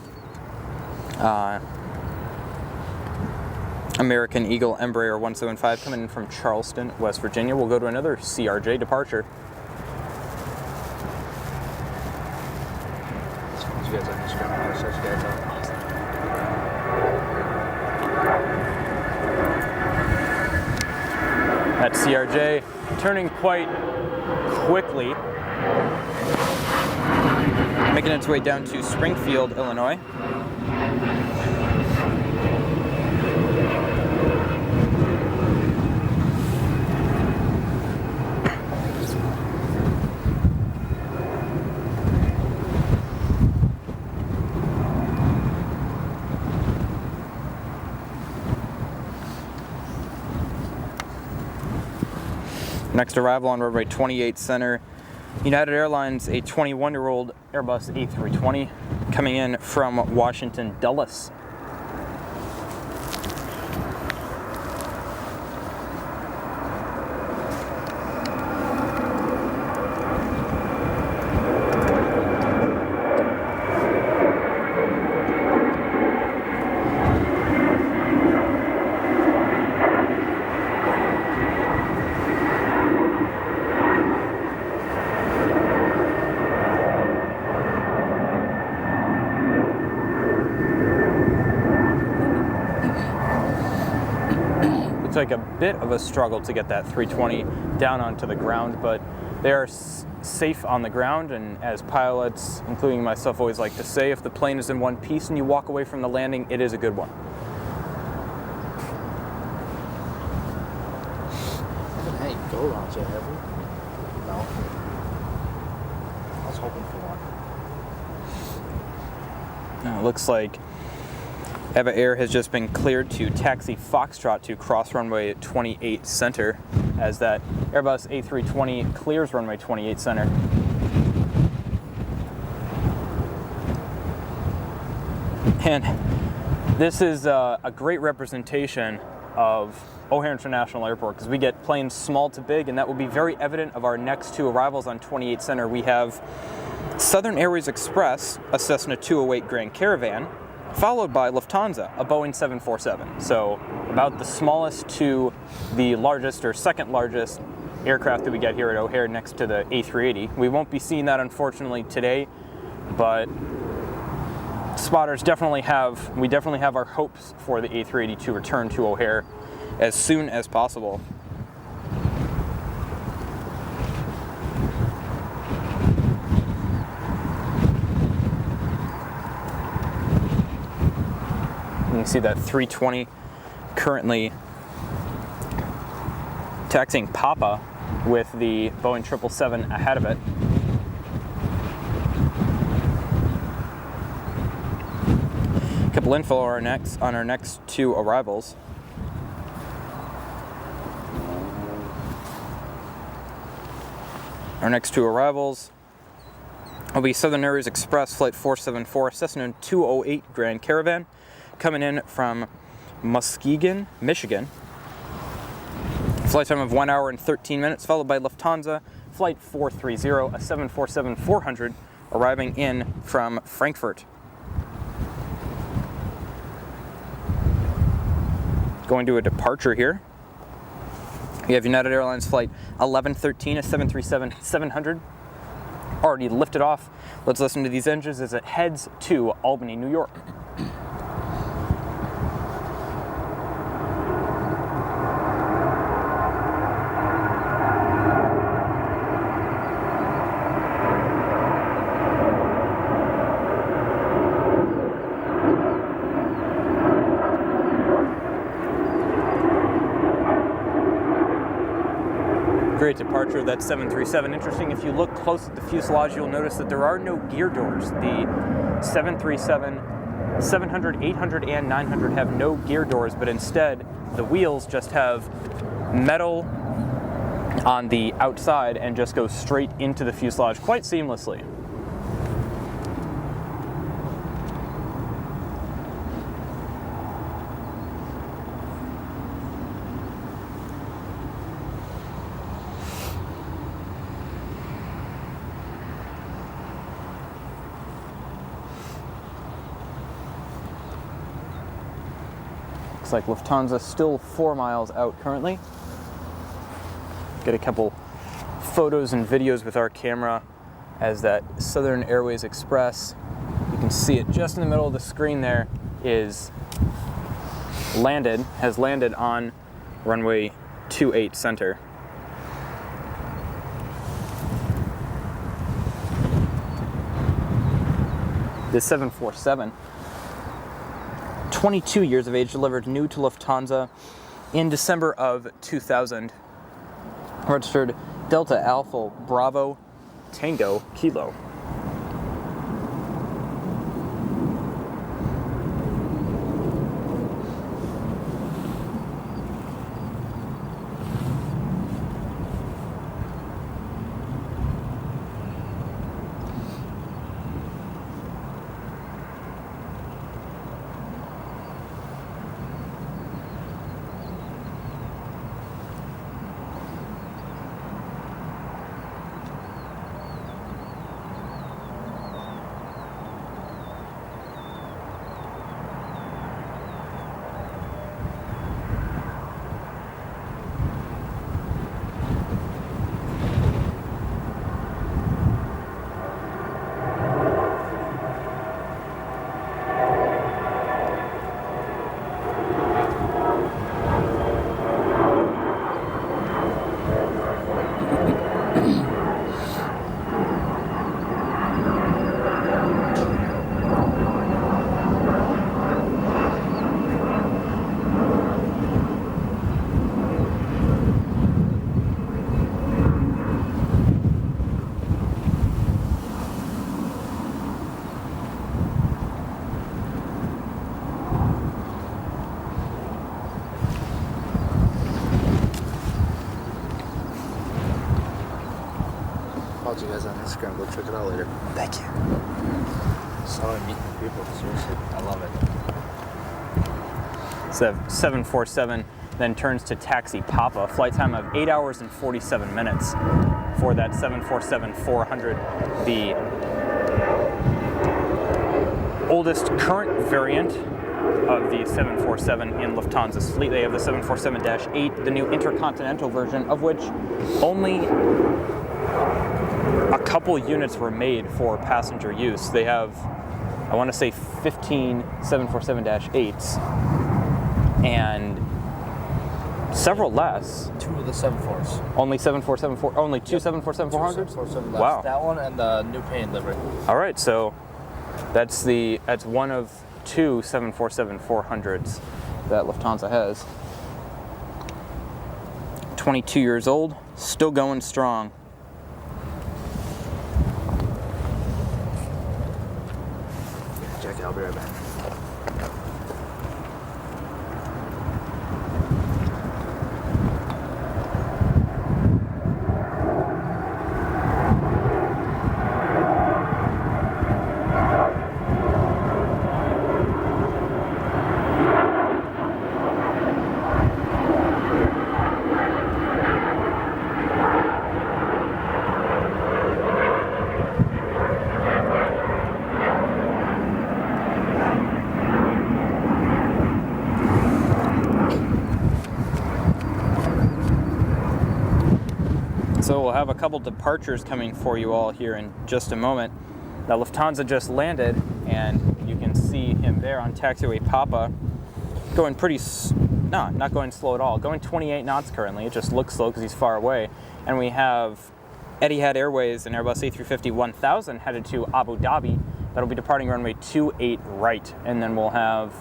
American Eagle Embraer 175 coming in from Charleston, West Virginia. We'll go to another CRJ departure. That CRJ turning quite quickly, making its way down to Springfield, Illinois. Next arrival on runway 28 center, United Airlines, a 21-year-old Airbus A320 coming in from Washington Dulles. It's like a bit of a struggle to get that 320 down onto the ground, but they are safe on the ground, and as pilots, including myself, always like to say, if the plane is in one piece and you walk away from the landing, it is a good one. Haven't had any go rounds yet, have we? No. I was hoping for one. Now, it looks like EVA Air has just been cleared to taxi Foxtrot to cross runway 28 center as that Airbus A320 clears runway 28 center. And this is a great representation of O'Hare International Airport because we get planes small to big, and that will be very evident of our next two arrivals on 28 center. We have Southern Airways Express, a Cessna 208 Grand Caravan, followed by Lufthansa, a Boeing 747. So about the smallest to the largest or second largest aircraft that we get here at O'Hare next to the A380. We won't be seeing that unfortunately today, but spotters definitely have our hopes for the A380 to return to O'Hare as soon as possible. You can see that 320 currently taxiing Papa with the Boeing 777 ahead of it. A couple info on our next two arrivals. Our next two arrivals will be Southern Airways Express Flight 474 Cessna 208 Grand Caravan, coming in from Muskegon, Michigan. Flight time of 1 hour and 13 minutes, followed by Lufthansa Flight 430, a 747-400, arriving in from Frankfurt. Going to a departure here. We have United Airlines Flight 1113, a 737-700, already lifted off. Let's listen to these engines as it heads to Albany, New York. Great departure, that 737. Interesting, if you look close at the fuselage, you'll notice that there are no gear doors. The 737, 700, 800, and 900 have no gear doors, but instead the wheels just have metal on the outside and just go straight into the fuselage quite seamlessly. Looks like Lufthansa still 4 miles out currently. Get a couple photos and videos with our camera as that Southern Airways Express, you can see it just in the middle of the screen there, has landed on runway 28 center. This 747, 22 years of age, delivered new to Lufthansa in December of 2000. Registered Delta Alpha Bravo Tango Kilo. You guys on Instagram, go check it out later. Thank you. So I meet new people, seriously. I love it. So 747 then turns to taxi Papa. Flight time of 8 hours and 47 minutes for that 747-400, the oldest current variant of the 747 in Lufthansa's fleet. They have the 747-8, the new intercontinental version, of which only a couple units were made for passenger use. They have, I want to say, 15 747-8s and several less. 2 of the 74s. Only 747-4, only two 747-400s? 747 Wow. That one and the new paint livery. All right, so that's one of 2 747-400s that Lufthansa has. 22 years old, still going strong. Jackie, I'll be right back. have a couple departures coming for you all here in just a moment. Now, Lufthansa just landed, and you can see him there on taxiway Papa, going not going slow at all, going 28 knots currently. It just looks slow because he's far away. And we have Etihad Airways and Airbus A350 1000 headed to Abu Dhabi. That'll be departing runway 28 right, and then we'll have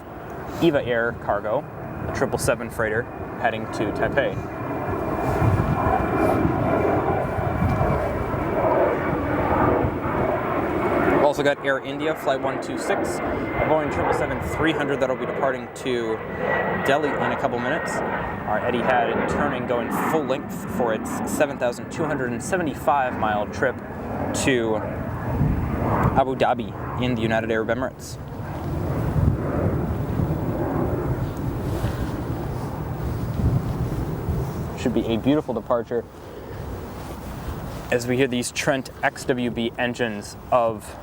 EVA Air Cargo, a 777 freighter, heading to Taipei. We've also got Air India Flight 126, a Boeing 777-300 that'll be departing to Delhi in a couple minutes. Our Etihad turning, going full length for its 7,275-mile trip to Abu Dhabi in the United Arab Emirates. Should be a beautiful departure as we hear these Trent XWB engines of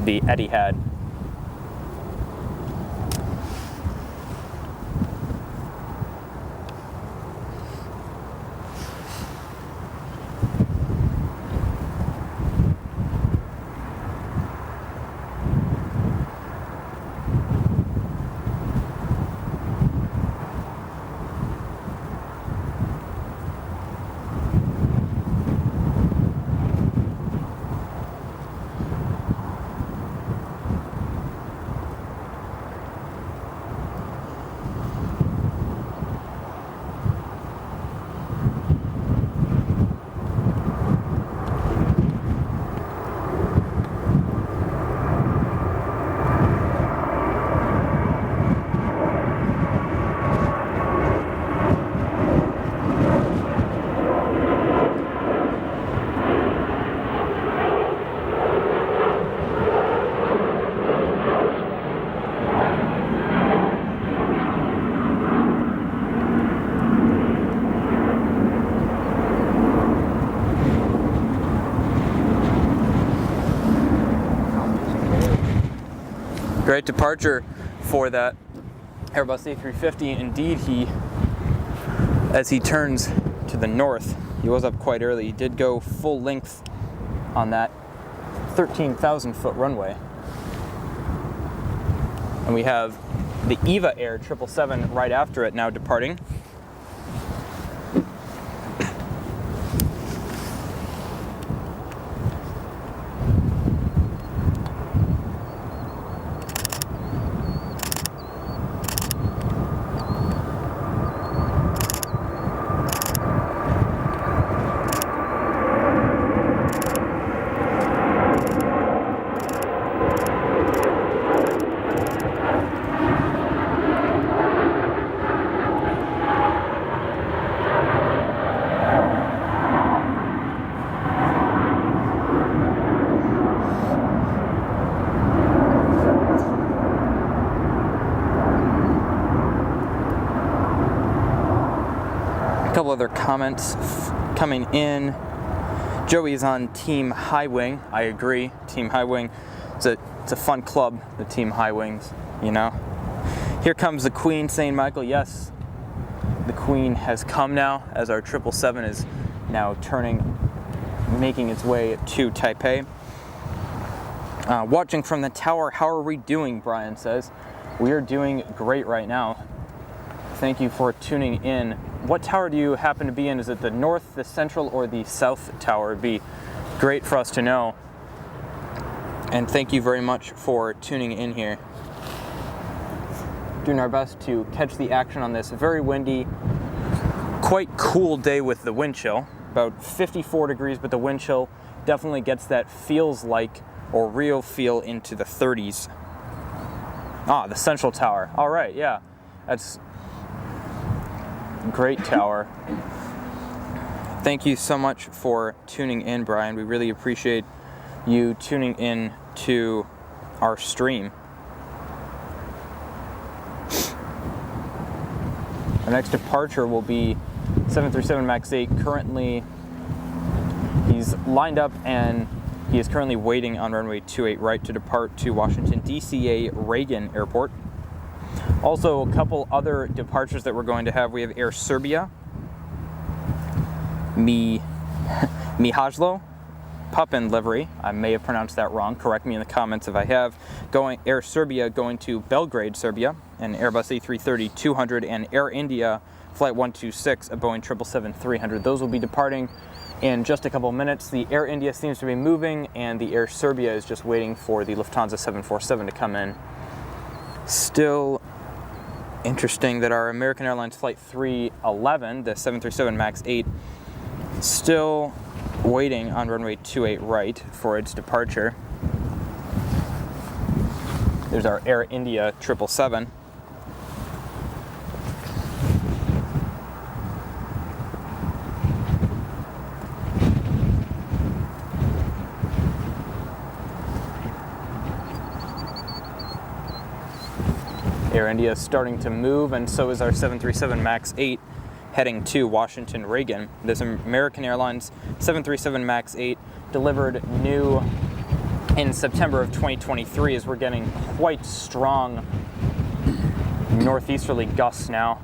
the Etihad. Great departure for that Airbus A350. Indeed, as he turns to the north, he was up quite early. He did go full length on that 13,000-foot runway. And we have the EVA Air 777 right after it now departing. Couple other comments coming in. Joey's on Team High Wing. I agree. Team High Wing. It's a fun club, the Team High Wings, you know. Here comes the Queen, St. Michael. Yes, the Queen has come now as our 777 is now making its way to Taipei. Watching from the tower, how are we doing, Brian says. We are doing great right now. Thank you for tuning in. What tower do you happen to be in? Is it the north, the central, or the south tower? It'd be great for us to know. And thank you very much for tuning in here. Doing our best to catch the action on this very windy, quite cool day with the wind chill. About 54 degrees, but the wind chill definitely gets that feels like or real feel into the 30s. Ah, the central tower. All right, yeah. That's great tower. Thank you so much for tuning in, Brian. We really appreciate you tuning in to our stream. Our next departure will be 737 MAX 8. Currently, he's lined up and he is currently waiting on runway 28 right to depart to Washington DCA Reagan Airport. Also, a couple other departures that we're going to have. We have Air Serbia, Mi Mihajlo Pupin livery. I may have pronounced that wrong. Correct me in the comments if I have. Air Serbia going to Belgrade, Serbia, an Airbus A330-200, and Air India Flight 126, a Boeing 777-300. Those will be departing in just a couple minutes. The Air India seems to be moving, and the Air Serbia is just waiting for the Lufthansa 747 to come in. Still interesting that our American Airlines Flight 311, the 737 MAX 8, still waiting on runway 28 right for its departure. There's our Air India 777. Air India is starting to move, and so is our 737 MAX 8 heading to Washington Reagan. This American Airlines 737 MAX 8 delivered new in September of 2023, as we're getting quite strong northeasterly gusts now.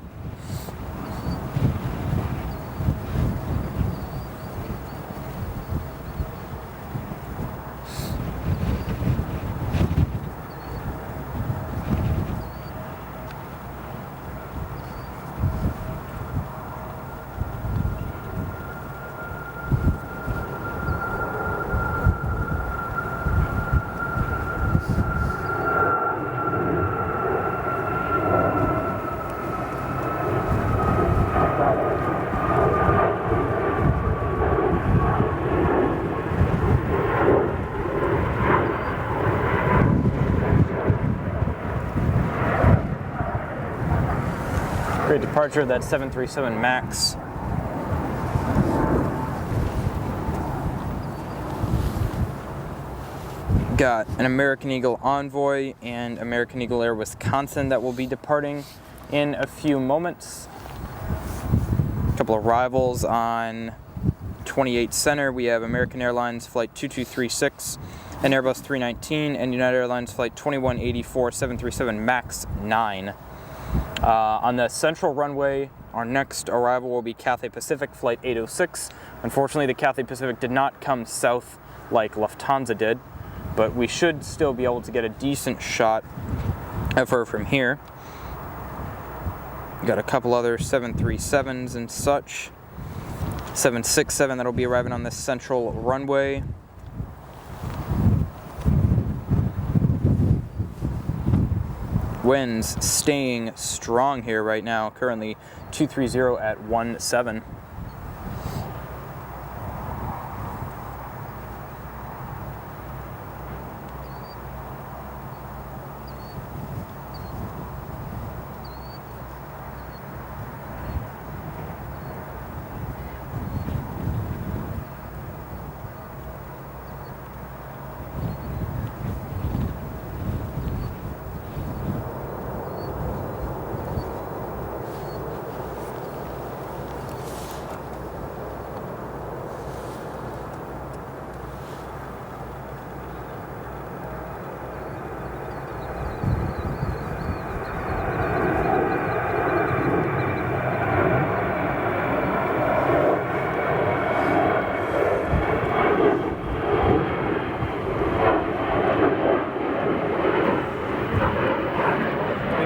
Great departure of that 737 MAX. Got an American Eagle Envoy and American Eagle Air Wisconsin that will be departing in a few moments. A couple of rivals on 28 Center. We have American Airlines Flight 2236, an Airbus 319, and United Airlines Flight 2184 737 MAX 9. On the central runway, our next arrival will be Cathay Pacific Flight 806. Unfortunately, the Cathay Pacific did not come south like Lufthansa did, but we should still be able to get a decent shot of her from here. Got a couple other 737s and such. 767 that'll be arriving on this central runway. Winds staying strong here right now, currently 230 at 17.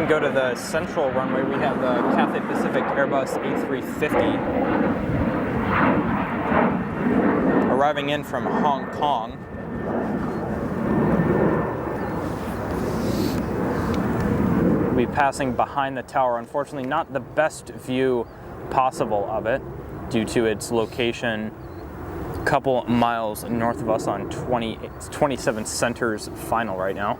Go to the central runway. We have the Cathay Pacific Airbus A350 arriving in from Hong Kong. We'll be passing behind the tower. Unfortunately, not the best view possible of it due to its location a couple miles north of us on 27 Center's final right now.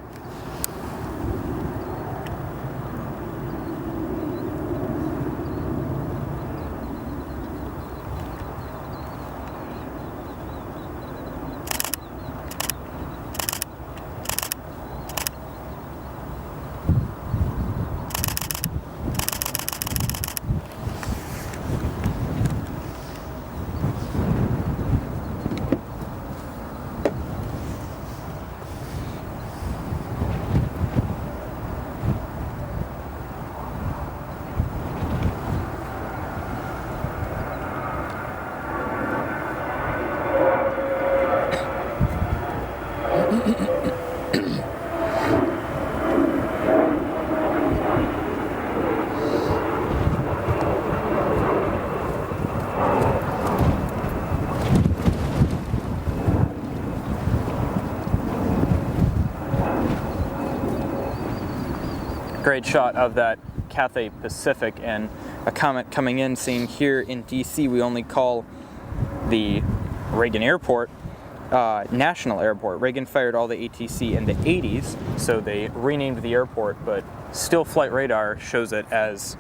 Great shot of that Cathay Pacific, and a comment coming in saying here in DC we only call the Reagan Airport National Airport. Reagan fired all the ATC in the 80s, so they renamed the airport, but still flight radar shows it as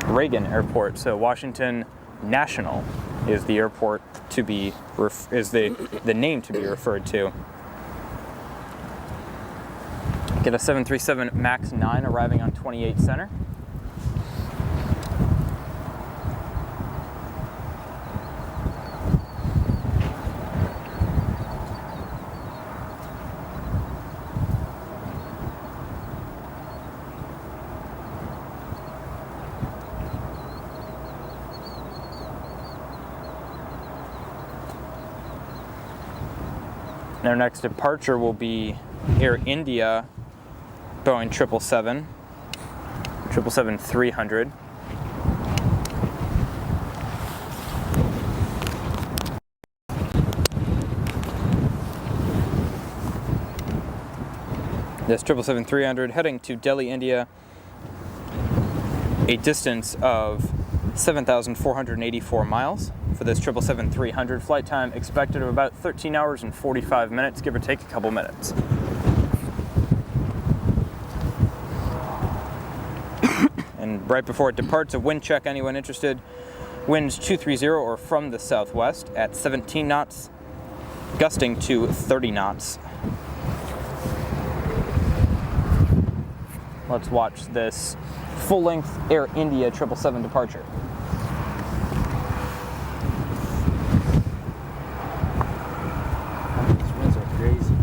Reagan Airport. So Washington National is the airport to be the name to be referred to. Get a 737 MAX 9 arriving on 28 Center. And our next departure will be Air India, Boeing 777, 777-300. This 777-300 heading to Delhi, India, a distance of 7,484 miles. For this 777-300, flight time expected of about 13 hours and 45 minutes, give or take a couple minutes. And right before it departs, a wind check, anyone interested. Winds 230 or from the southwest at 17 knots, gusting to 30 knots. Let's watch this full-length Air India 777 departure. These winds are crazy.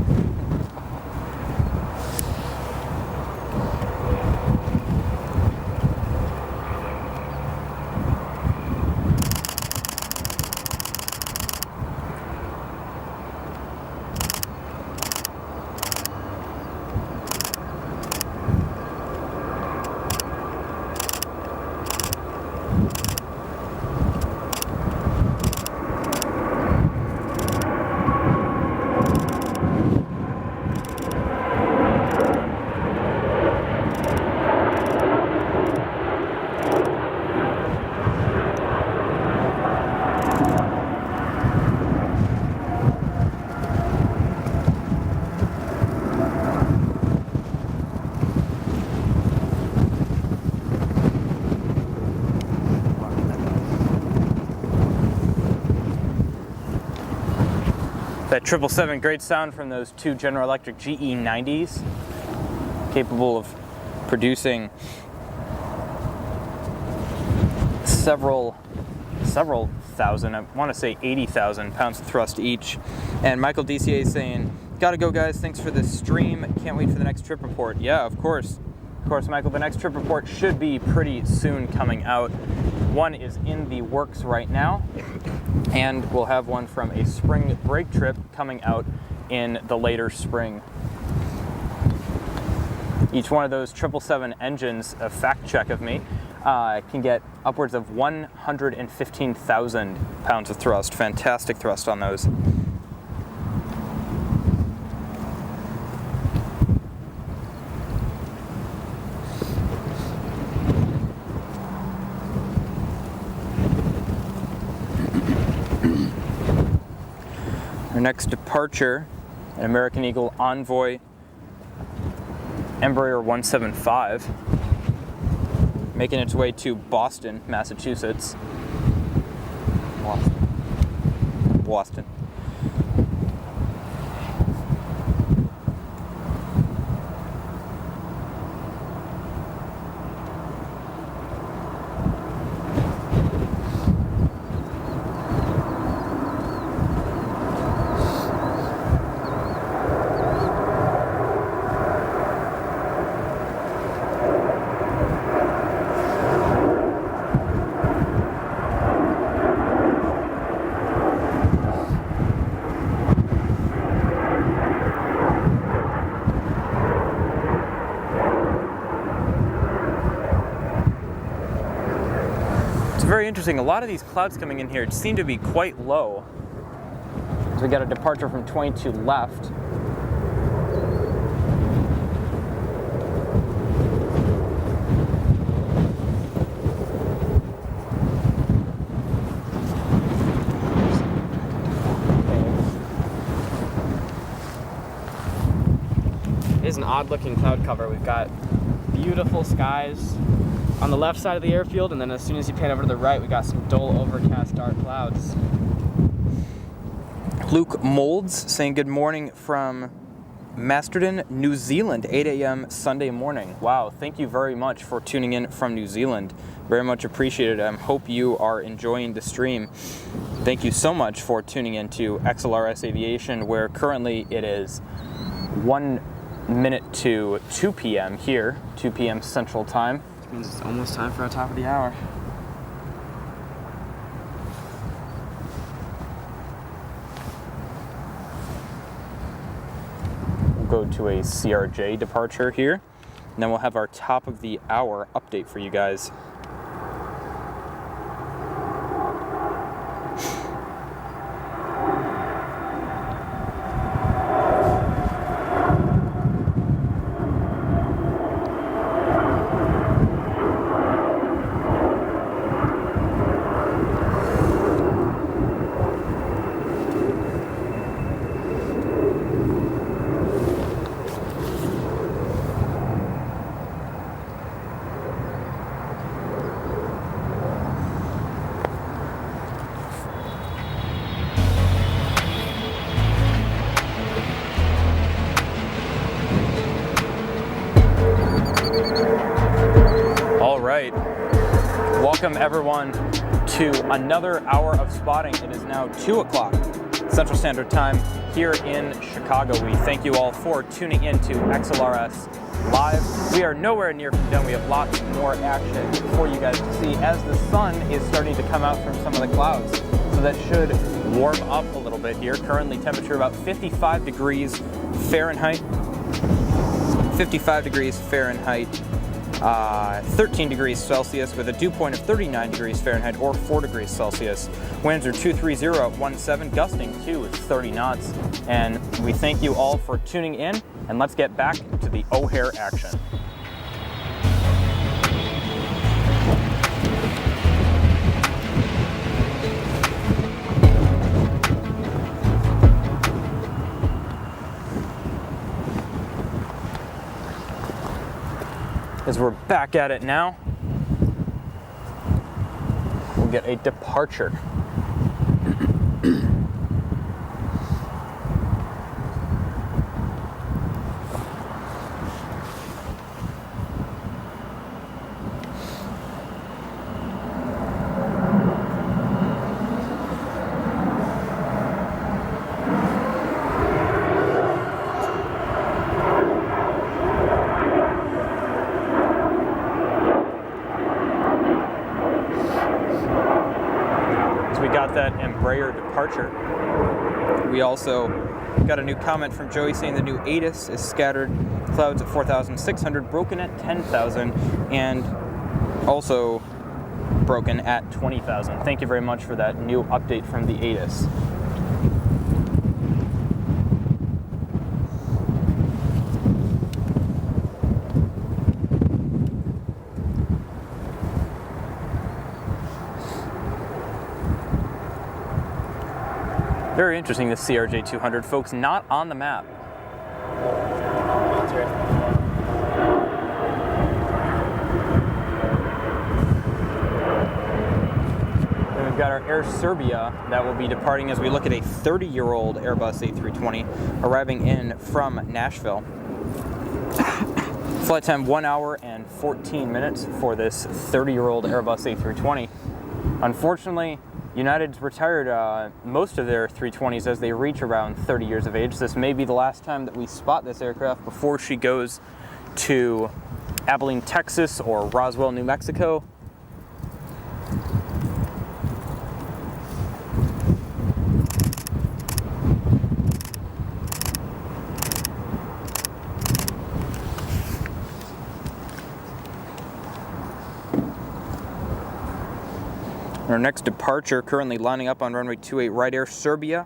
That 777, great sound from those two General Electric GE90s, capable of producing several thousand, I want to say 80,000 pounds of thrust each. And Michael DCA is saying, gotta go guys, thanks for this stream, can't wait for the next trip report. Yeah, of course, Michael, the next trip report should be pretty soon coming out. One is in the works right now, and we'll have one from a spring break trip coming out in the later spring. Each one of those 777 engines, a fact check of me, can get upwards of 115,000 pounds of thrust. Fantastic thrust on those. Our next departure, an American Eagle Envoy Embraer 175, making its way to Boston, Massachusetts. Boston. Very interesting. A lot of these clouds coming in here seem to be quite low. So we got a departure from 22 left. It is an odd looking cloud cover. We've got beautiful skies on the left side of the airfield, and then as soon as you pan over to the right, we got some dull overcast dark clouds. Luke Molds saying good morning from Masterton, New Zealand, 8 a.m. Sunday morning. Wow, thank you very much for tuning in from New Zealand. Very much appreciated. I hope you are enjoying the stream. Thank you so much for tuning in to XLRS Aviation, where currently it is 1 minute to 2 p.m. here, 2 p.m. Central Time. Which means it's almost time for our top of the hour. We'll go to a CRJ departure here, and then we'll have our top of the hour update for you guys. Welcome everyone to another hour of spotting. It is now 2 o'clock Central Standard Time here in Chicago. We thank you all for tuning in to XLRS Live. We are nowhere near done. We have lots more action for you guys to see as the sun is starting to come out from some of the clouds. So that should warm up a little bit here. Currently temperature about 55 degrees Fahrenheit. 55 degrees Fahrenheit. 13 degrees Celsius with a dew point of 39 degrees Fahrenheit or 4 degrees Celsius. Winds are 230 at 17, gusting to 30 knots. And we thank you all for tuning in, and let's get back to the O'Hare action. As we're back at it now, we'll get a departure. That Embraer departure. We also got a new comment from Joey saying the new ATIS is scattered clouds at 4,600, broken at 10,000, and also broken at 20,000. Thank you very much for that new update from the ATIS. Very interesting, this CRJ 200, folks, not on the map. Then we've got our Air Serbia that will be departing as we look at a 30-year-old Airbus A320 arriving in from Nashville. Flight time 1 hour and 14 minutes for this 30-year-old Airbus A320. Unfortunately, United's retired most of their 320s as they reach around 30 years of age. This may be the last time that we spot this aircraft before she goes to Abilene, Texas or Roswell, New Mexico. Our next departure, currently lining up on runway 28 right, Air Serbia.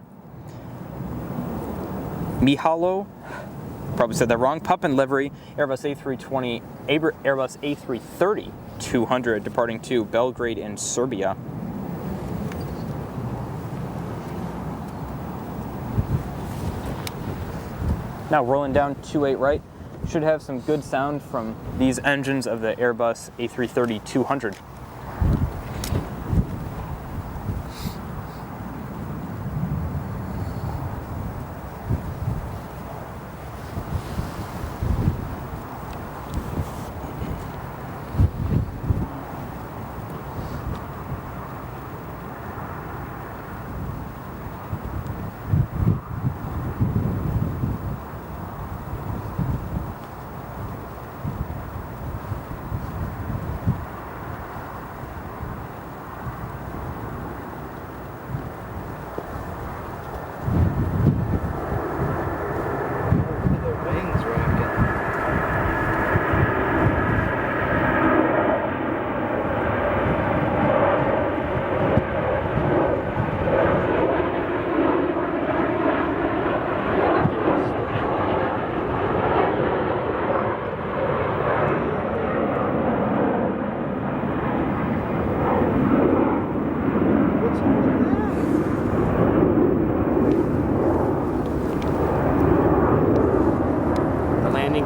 Mihalo, probably said that wrong, Pup and livery, Airbus A320, Airbus A330 200 departing to Belgrade in Serbia. Now rolling down 28 right, should have some good sound from these engines of the Airbus A330-200.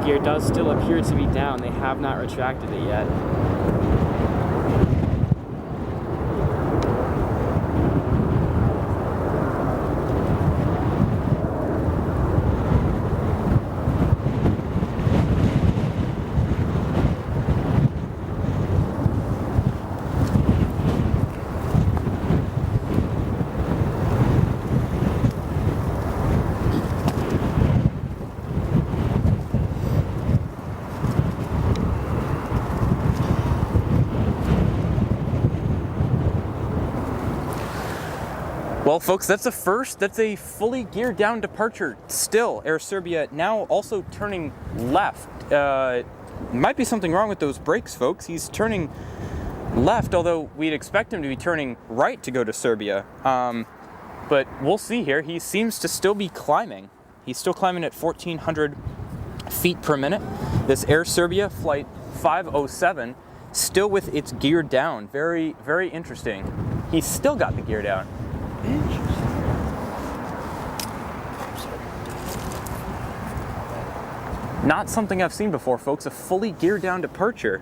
Gear does still appear to be down. They have not retracted it yet. Well, folks, that's a first. That's a fully geared down departure. Still, Air Serbia now also turning left. Might be something wrong with those brakes, folks. He's turning left, although we'd expect him to be turning right to go to Serbia. But we'll see here. He seems to still be climbing. He's still climbing at 1,400 feet per minute. This Air Serbia flight 507, still with its gear down. Very, very interesting. He's still got the gear down. Not something I've seen before, folks. A fully geared down departure.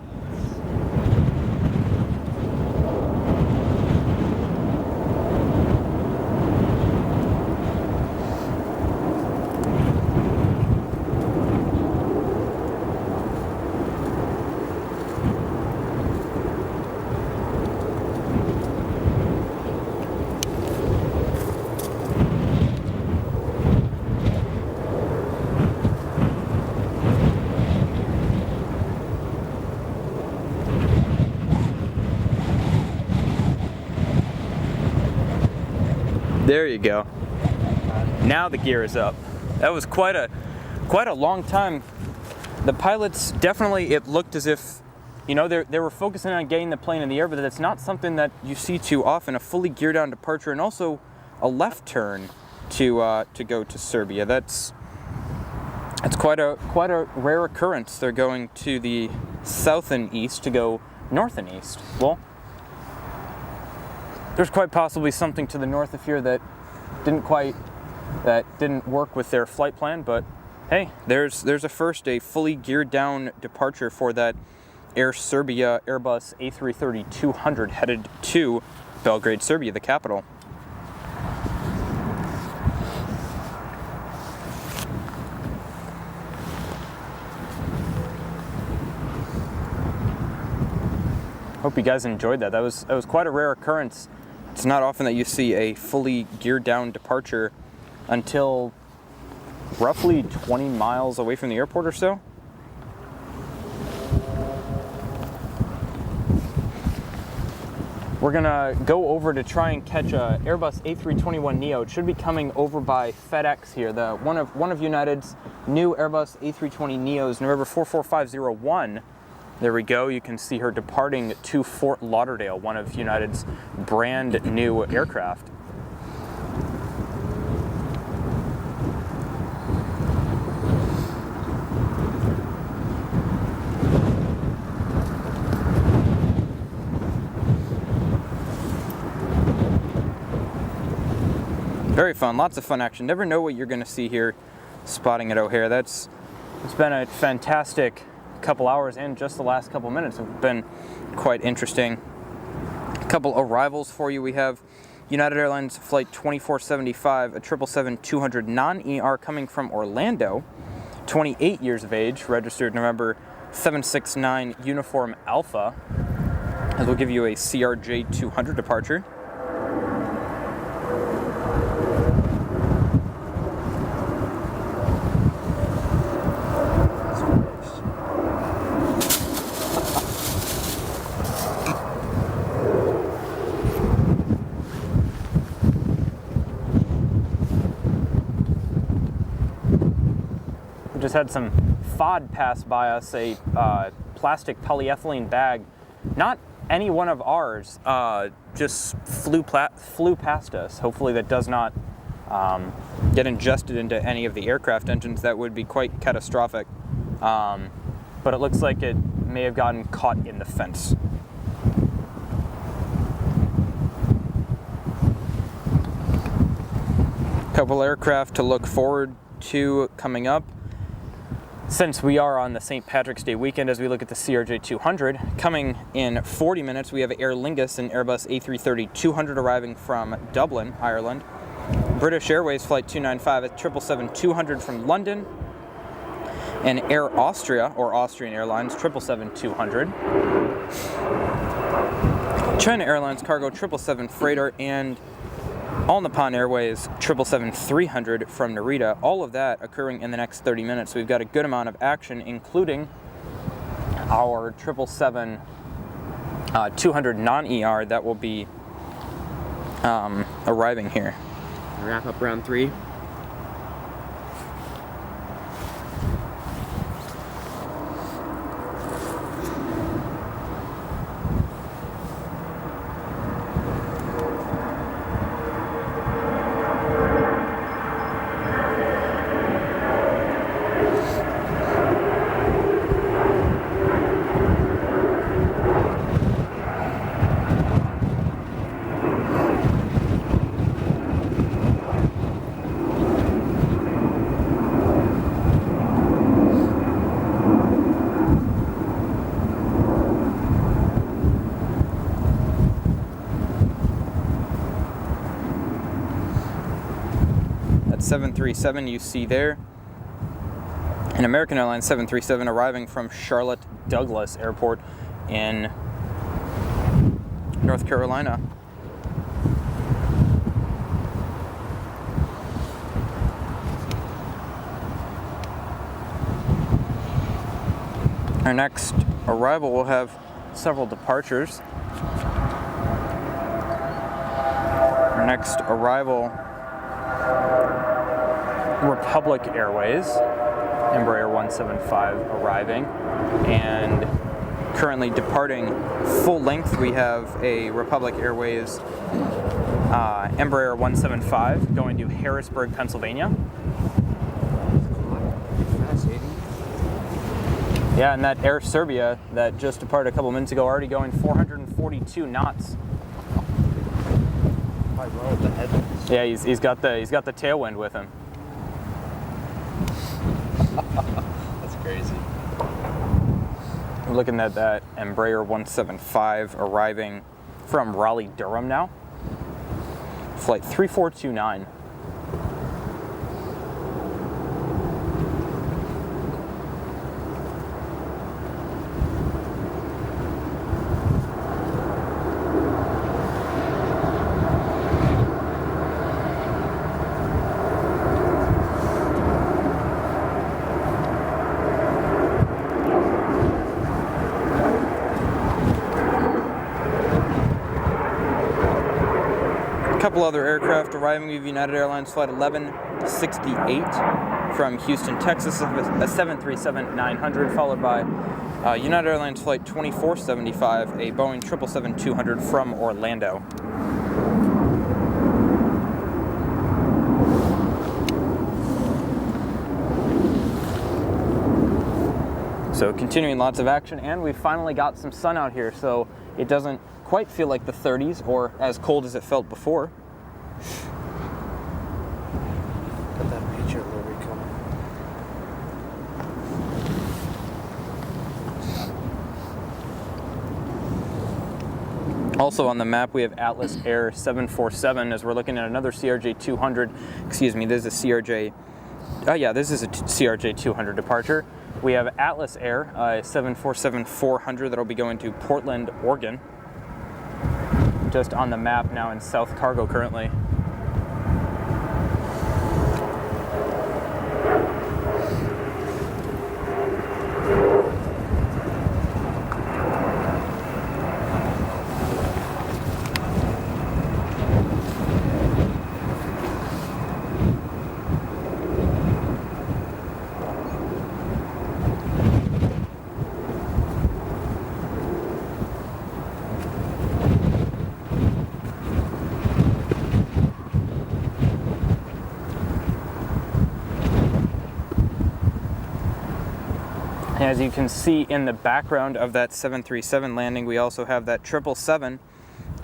There you go. Now the gear is up. That was quite a long time. The pilots definitely, it looked as if, you know, they were focusing on getting the plane in the air, but that's not something that you see too often. A fully geared down departure and also a left turn to go to Serbia. That's quite a rare occurrence. They're going to the south and east to go north and east. Well, there's quite possibly something to the north of here that didn't work with their flight plan, but hey, there's a first, a fully geared down departure for that Air Serbia Airbus A330-200 headed to Belgrade, Serbia, the capital. Hope you guys enjoyed that. That was quite a rare occurrence. It's not often that you see a fully geared down departure until roughly 20 miles away from the airport or so. We're gonna go over to try and catch a Airbus A321neo. It should be coming over by FedEx here. One of United's new Airbus A320neos, November 44501. There we go. You can see her departing to Fort Lauderdale, one of United's brand new aircraft. Very fun, lots of fun action. Never know what you're going to see here spotting at O'Hare. That's It's been a fantastic couple hours, and just the last couple minutes have been quite interesting. A couple arrivals for you. We have United Airlines Flight 2475, a 777-200 non-ER coming from Orlando, 28 years of age, registered November 769 Uniform Alpha, as we'll give you a CRJ 200 departure. Just had some FOD pass by us, a plastic polyethylene bag. Not any one of ours, just flew past us. Hopefully that does not get ingested into any of the aircraft engines. That would be quite catastrophic. But it looks like it may have gotten caught in the fence. Couple aircraft to look forward to coming up. Since we are on the St. Patrick's Day weekend, as we look at the CRJ 200, coming in 40 minutes, we have Aer Lingus and Airbus A330-200 arriving from Dublin, Ireland. British Airways Flight 295 at 777-200 from London. And Air Austria, or Austrian Airlines, 777-200. China Airlines Cargo 777 Freighter, and All Nippon Airways 777-300 from Narita. All of that occurring in the next 30 minutes. So we've got a good amount of action, including our 777-200 non-ER that will be arriving here. Wrap up round 3. That 737 you see there. An American Airlines 737 arriving from Charlotte Douglas Airport in North Carolina. Our next arrival will have several departures. Our next arrival, Republic Airways, Embraer 175 arriving, and currently departing full length. We have a Republic Airways Embraer 175 going to Harrisburg, Pennsylvania. Yeah, and that Air Serbia that just departed a couple minutes ago, already going 442 knots. Yeah, he's got the tailwind with him. That's crazy. I'm looking at that Embraer 175 arriving from Raleigh, Durham now. Flight 3429. Couple other aircraft arriving. We have United Airlines Flight 1168 from Houston, Texas, a 737-900, followed by United Airlines Flight 2475, a Boeing 777-200 from Orlando. So continuing lots of action, and we finally got some sun out here, so it doesn't quite feel like the 30s or as cold as it felt before. Got that picture where we come. Also on the map, we have Atlas Air 747 as we're looking at another CRJ 200. Excuse me, this is a CRJ. Oh yeah, this is a CRJ 200 departure. We have Atlas Air 747-400 that'll be going to Portland, Oregon. Just on the map now in South Cargo currently. As you can see in the background of that 737 landing, we also have that 777,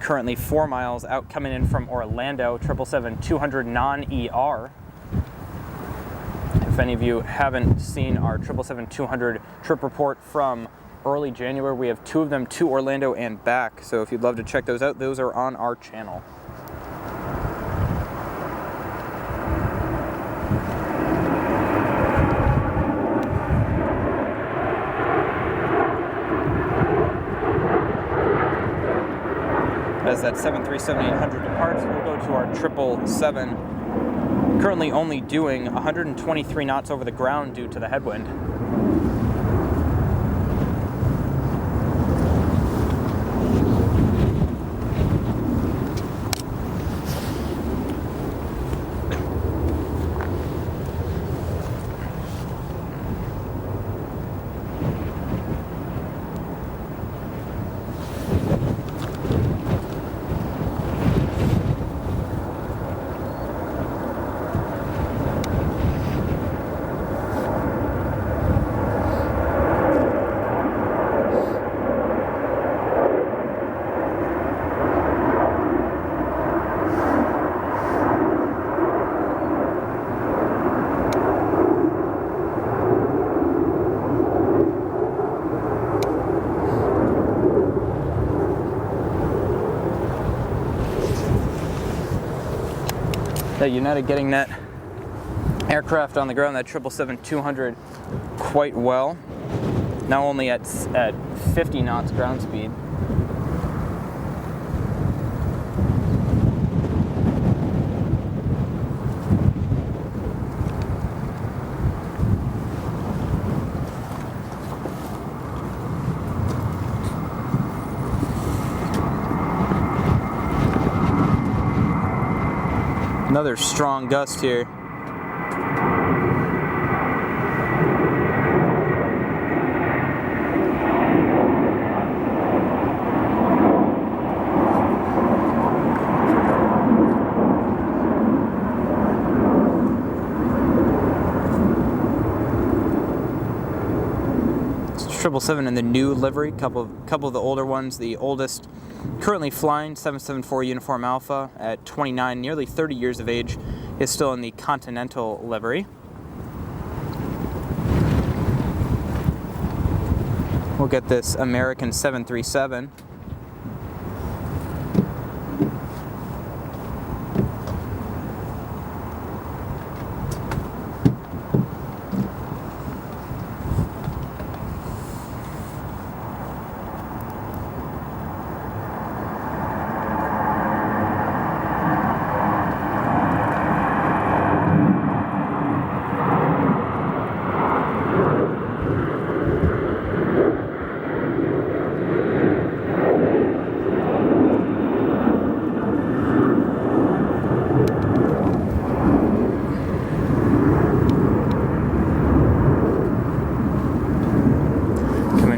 currently 4 miles out, coming in from Orlando, 777-200 non-ER. If any of you haven't seen our 777-200 trip report from early January, we have 2 of them to Orlando and back. So if you'd love to check those out, those are on our channel. As that 737-800 departs, we'll go to our 777, currently only doing 123 knots over the ground due to the headwind. United getting that aircraft on the ground, that 777-200, quite well. Now only at 50 knots ground speed. Another strong gust here. It's 777 in the new livery, couple of the older ones. The oldest currently flying, 774 Uniform Alpha, at 29, nearly 30 years of age, is still in the Continental livery. We'll get this American 737.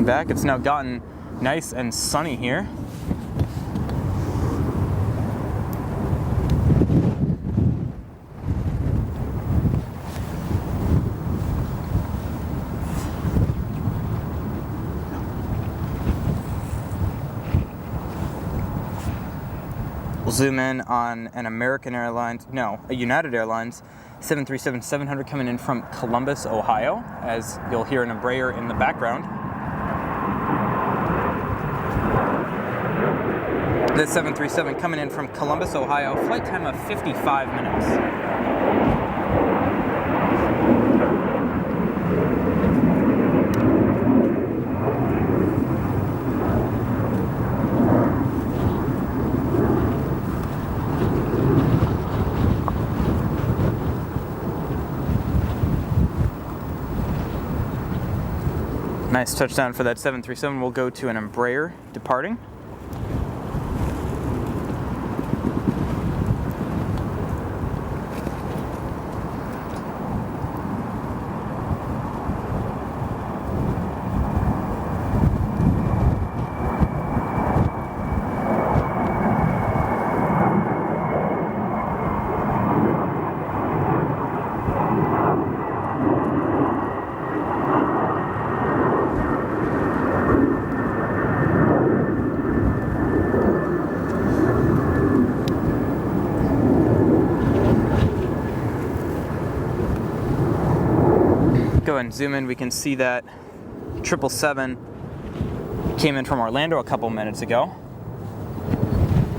Back. It's now gotten nice and sunny here. We'll zoom in on an American Airlines, no, a United Airlines 737-700 coming in from Columbus, Ohio, as you'll hear an Embraer in the background. This 737 coming in from Columbus, Ohio, flight time of 55 minutes. Nice touchdown for that 737. We'll go to an Embraer departing. Go ahead and zoom in. We can see that 777 came in from Orlando a couple minutes ago.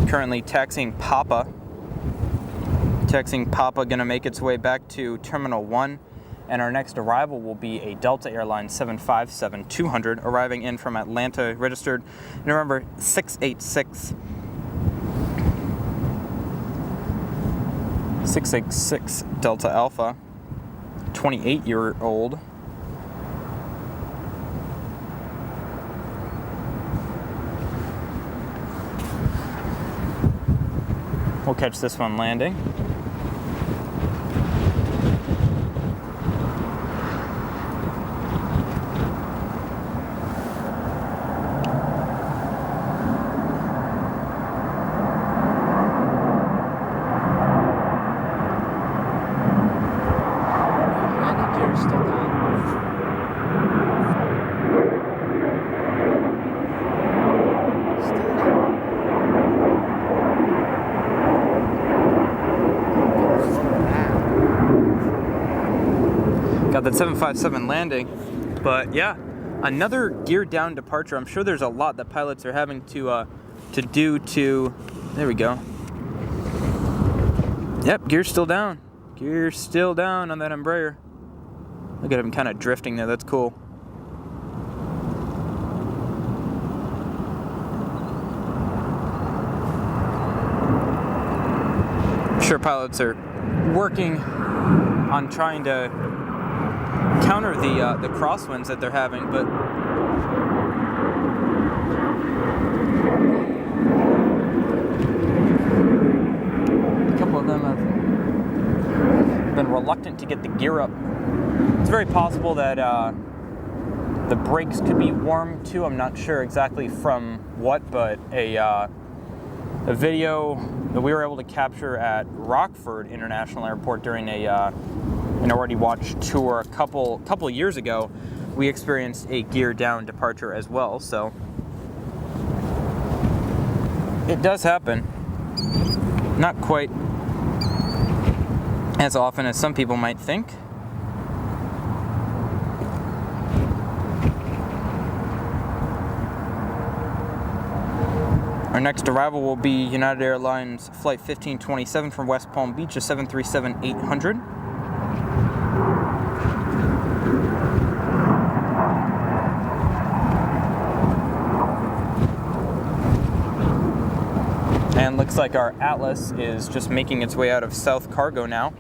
Currently taxiing Papa. Gonna make its way back to Terminal 1. And our next arrival will be a Delta Airlines 757-200 arriving in from Atlanta, registered November 686 Delta Alpha. 28-year-old. We'll catch this one landing. Got that 757 landing, but yeah, another gear down departure. I'm sure there's a lot that pilots are having to do to. There we go. Yep, gear's still down. Gear's still down on that Embraer. Look at him kind of drifting there. That's cool. I'm sure pilots are working on trying to counter the crosswinds that they're having, but a couple of them have been reluctant to get the gear up. It's very possible that the brakes could be warm too. I'm not sure exactly from what, but a video that we were able to capture at Rockford International Airport during an ORD watch tour a couple years ago, we experienced a gear down departure as well. So it does happen. Not quite as often as some people might think. Our next arrival will be United Airlines Flight 1527 from West Palm Beach, a 737-800. And looks like our Atlas is just making its way out of South Cargo now.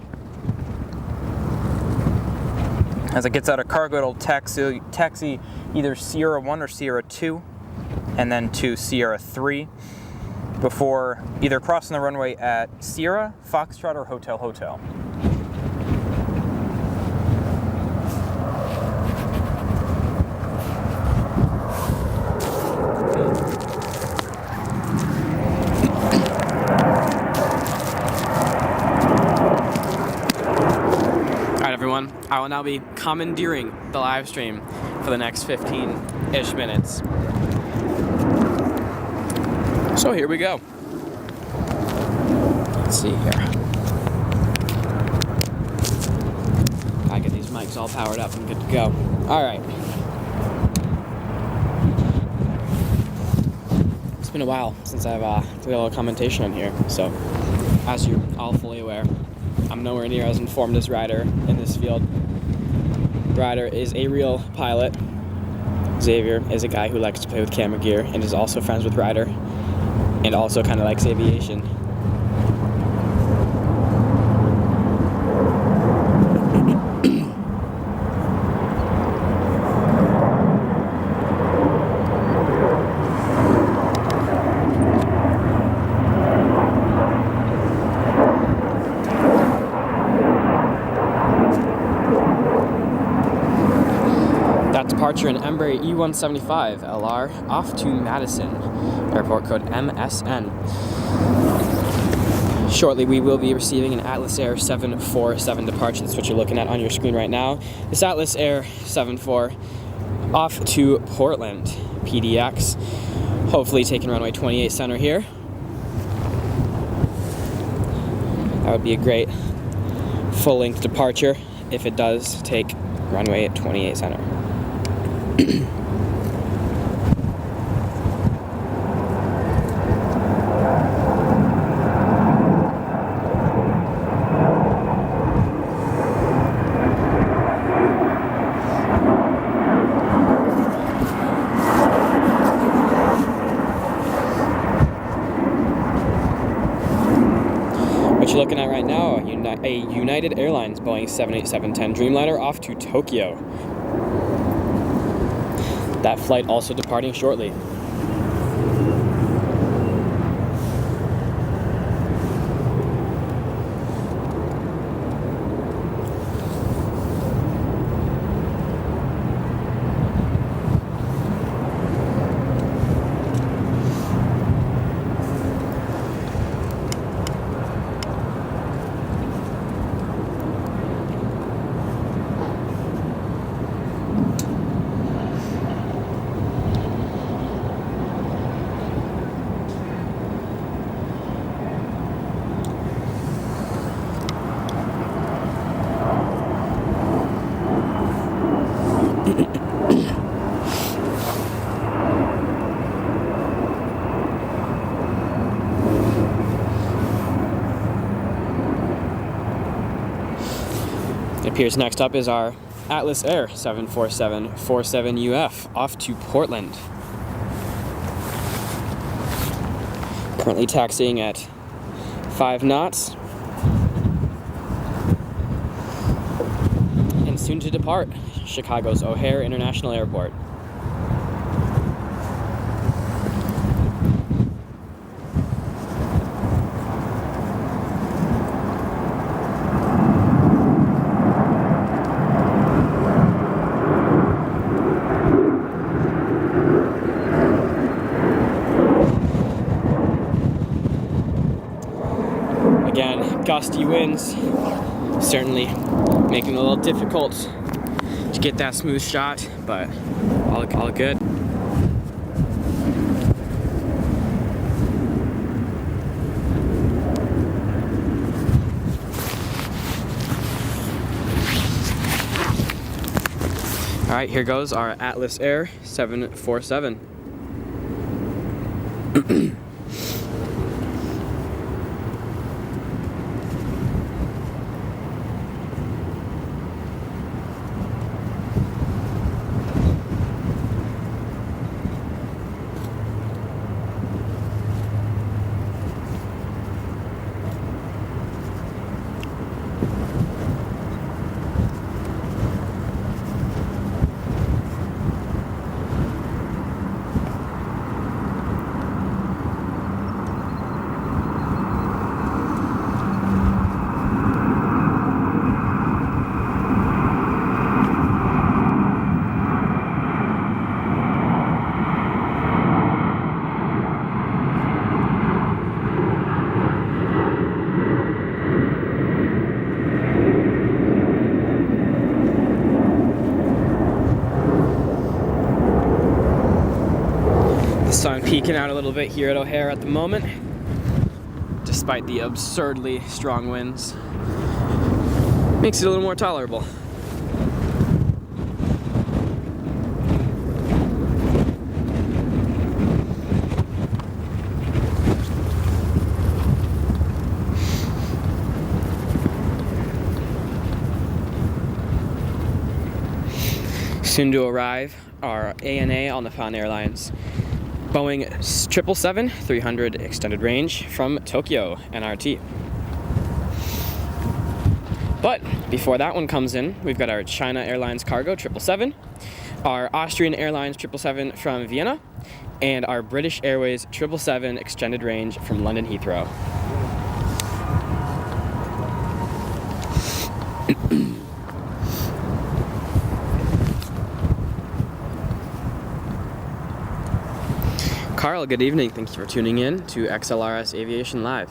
As it gets out of cargo, it'll taxi either Sierra 1 or Sierra 2, and then to Sierra 3, before either crossing the runway at Sierra, Foxtrot, or Hotel Hotel. I will now be commandeering the live stream for the next 15-ish minutes. So here we go. Let's see here. I get these mics all powered up and good to go. All right. It's been a while since I've did a little commentation on here. So, as you're all fully aware, I'm nowhere near as informed as Ryder in this field. Ryder is a real pilot. Xavier is a guy who likes to play with camera gear and is also friends with Ryder, and also kind of likes aviation. Departure in Embraer E175 LR off to Madison, airport code MSN. Shortly we will be receiving an Atlas Air 747 departure. That's what you're looking at on your screen right now. This Atlas Air 74 off to Portland, PDX, hopefully taking runway 28 center here. That would be a great full-length departure if it does take runway at 28 center. What you're looking at right now, a United Airlines Boeing 787-10 Dreamliner off to Tokyo. That flight also departing shortly. It appears next up is our Atlas Air 747-47UF off to Portland. Currently taxiing at 5 knots. And soon to depart Chicago's O'Hare International Airport. Again, gusty winds, certainly making it a little difficult to get that smooth shot, but all good. All right, here goes our Atlas Air 747. Sun peeking out a little bit here at O'Hare at the moment, despite the absurdly strong winds. Makes it a little more tolerable. Soon to arrive are ANA on the Fan Airlines Boeing 777-300 extended range from Tokyo, NRT. But before that one comes in, we've got our China Airlines Cargo 777, our Austrian Airlines 777 from Vienna, and our British Airways 777 extended range from London Heathrow. Carl, good evening. Thank you for tuning in to XLRS Aviation Live.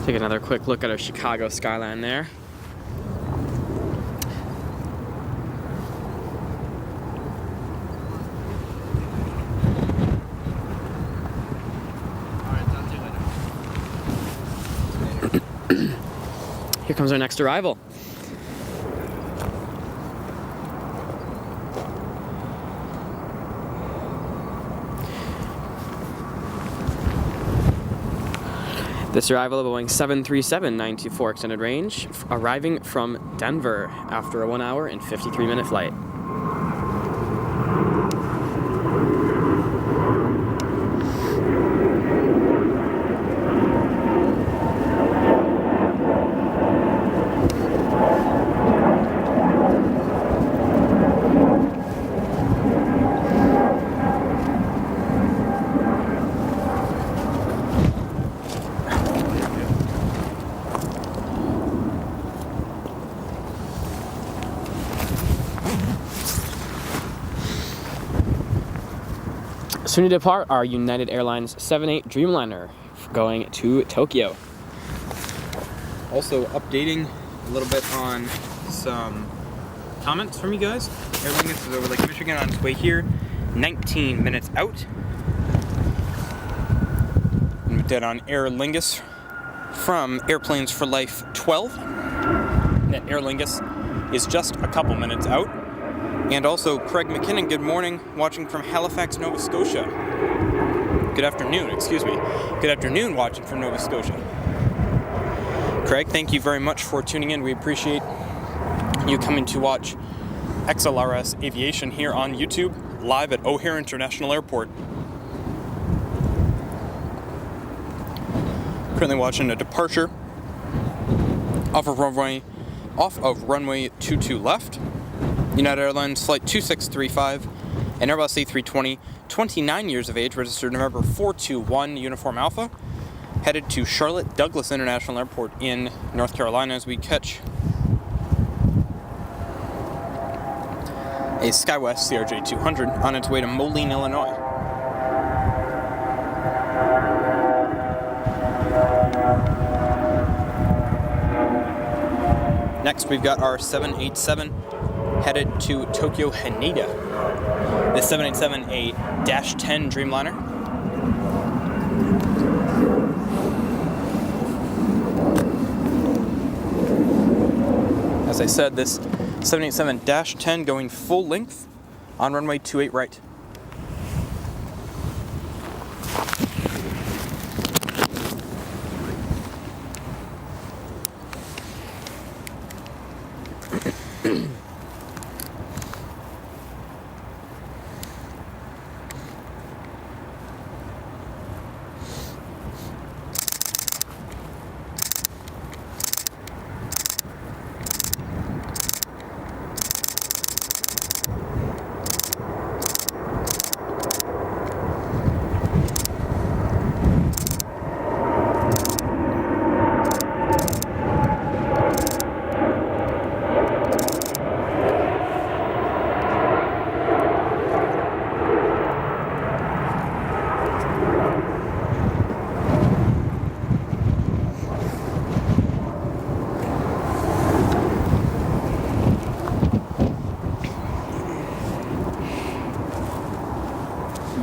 Take another quick look at our Chicago skyline there. Here comes our next arrival. This arrival of Boeing 737-924 extended range, arriving from Denver after a 1 hour and 53-minute flight. Soon to depart our United Airlines 78 Dreamliner going to Tokyo. Also updating a little bit on some comments from you guys. Aer Lingus is over Lake Michigan on its way here, 19 minutes out. And we did on Aer Lingus from Airplanes for Life 12. That Aer Lingus is just a couple minutes out. And also Craig McKinnon, good morning, watching from Halifax, Nova Scotia. Good afternoon, excuse me. Good afternoon, watching from Nova Scotia. Craig, thank you very much for tuning in. We appreciate you coming to watch XLRS Aviation here on YouTube, live at O'Hare International Airport. Currently watching a departure off of runway 22 left. United Airlines Flight 2635, an Airbus A320, 29 years of age, registered November 421, Uniform Alpha, headed to Charlotte Douglas International Airport in North Carolina as we catch a SkyWest CRJ 200 on its way to Moline, Illinois. Next, we've got our 787 headed to Tokyo Haneda. The 787, a -10 Dreamliner. As I said, this 787-10 going full length on runway 28 right.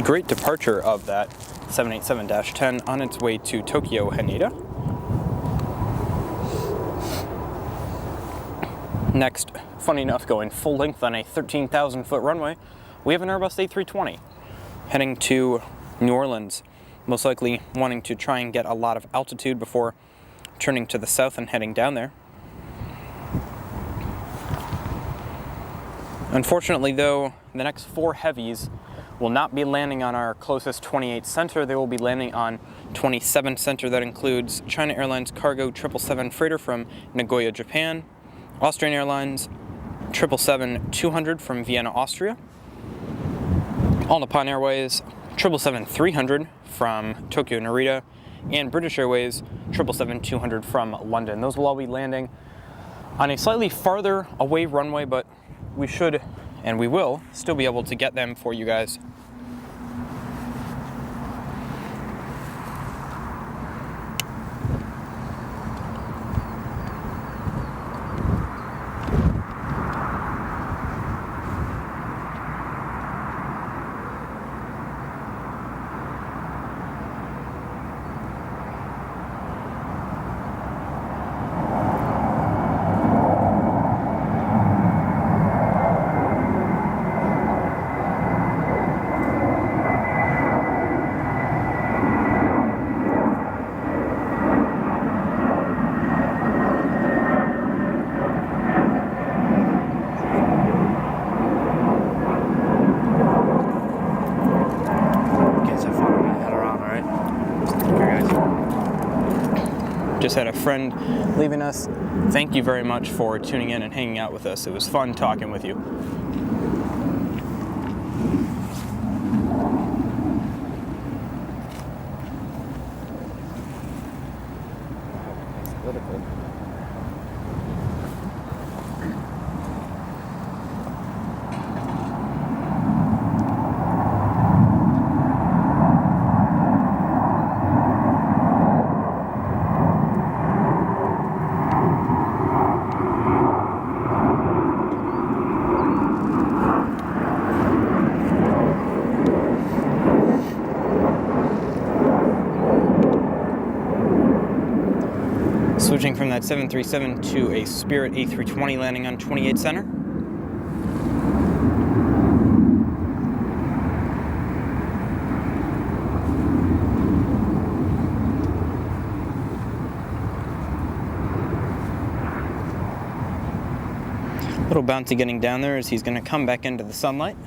great departure of that 787-10 on its way to Tokyo Haneda. Next, funny enough, going full length on a 13,000-foot runway, we have an Airbus A320 heading to New Orleans, most likely wanting to try and get a lot of altitude before turning to the south and heading down there. Unfortunately, though, the next 4 heavies will not be landing on our closest 28 center. They will be landing on 27 center. That includes China Airlines Cargo 777 freighter from Nagoya, Japan, Austrian Airlines 777-200 from Vienna, Austria, All Nippon Airways 777-300 from Tokyo, Narita, and British Airways 777-200 from London. Those will all be landing on a slightly farther away runway, but we should, and we will, still be able to get them for you guys. Just had a friend leaving us. Thank you very much for tuning in and hanging out with us. It was fun talking with you. Switching from that 737 to a Spirit A320 landing on 28 center. Little bouncy getting down there as he's going to come back into the sunlight.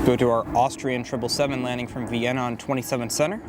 Go to our Austrian 777 landing from Vienna on 27 center.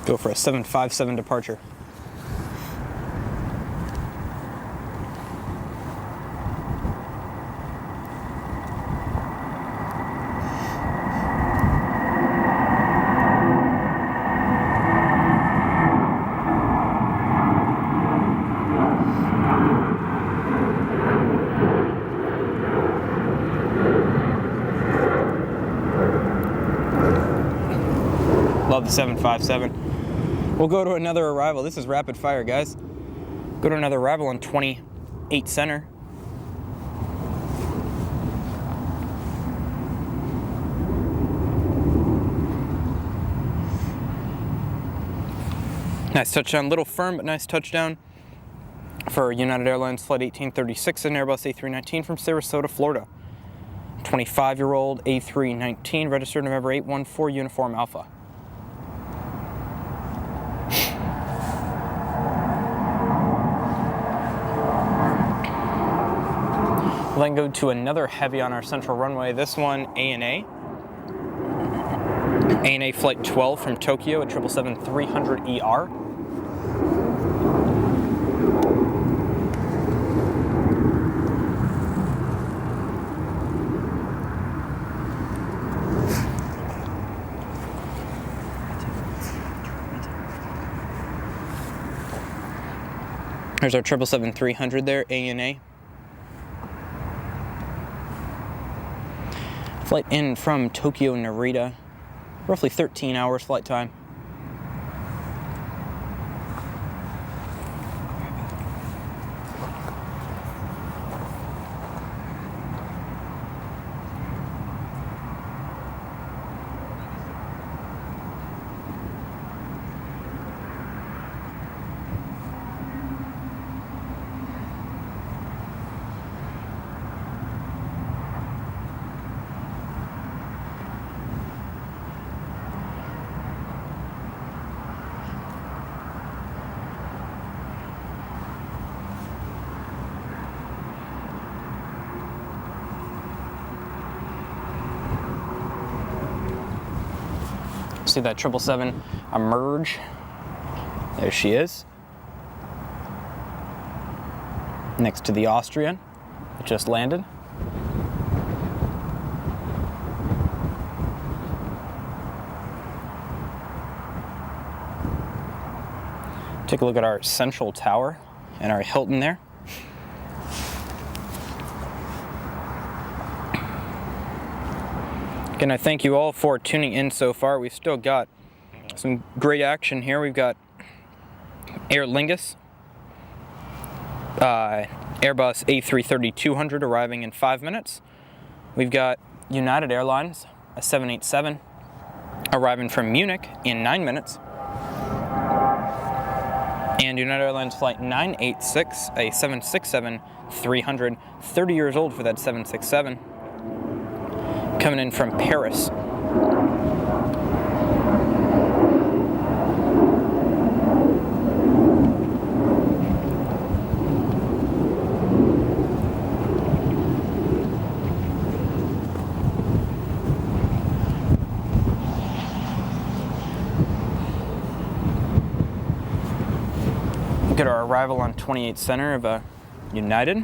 Go for a 757 departure. Love the 757. We'll go to another arrival. This is rapid fire, guys. Go to another arrival on 28 center. Nice touchdown. Little firm, but nice touchdown. For United Airlines Flight 1836, an Airbus A319 from Sarasota, Florida. 25-year-old A319, registered November 814 Uniform Alpha. We'll then go to another heavy on our central runway, this one ANA. ANA Flight 12 from Tokyo at 777-300ER. There's our 777-300 there, ANA. Flight in from Tokyo, Narita. Roughly 13 hours flight time. See that 777 emerge. There she is. Next to the Austrian, it just landed. Take a look at our central tower and our Hilton there. Again, I thank you all for tuning in so far. We've still got some great action here. We've got Aer Lingus, Airbus A330-200 arriving in 5 minutes. We've got United Airlines, a 787, arriving from Munich in 9 minutes. And United Airlines Flight 986, a 767-300, 30 years old for that 767. Coming in from Paris. Look at our arrival on 28 Center of United.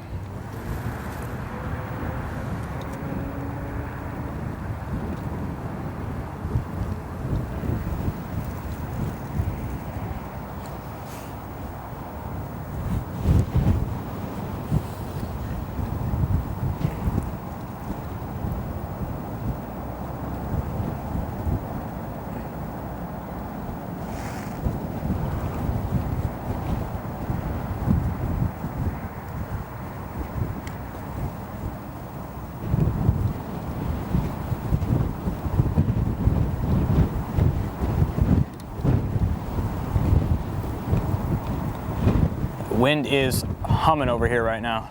Wind is humming over here right now.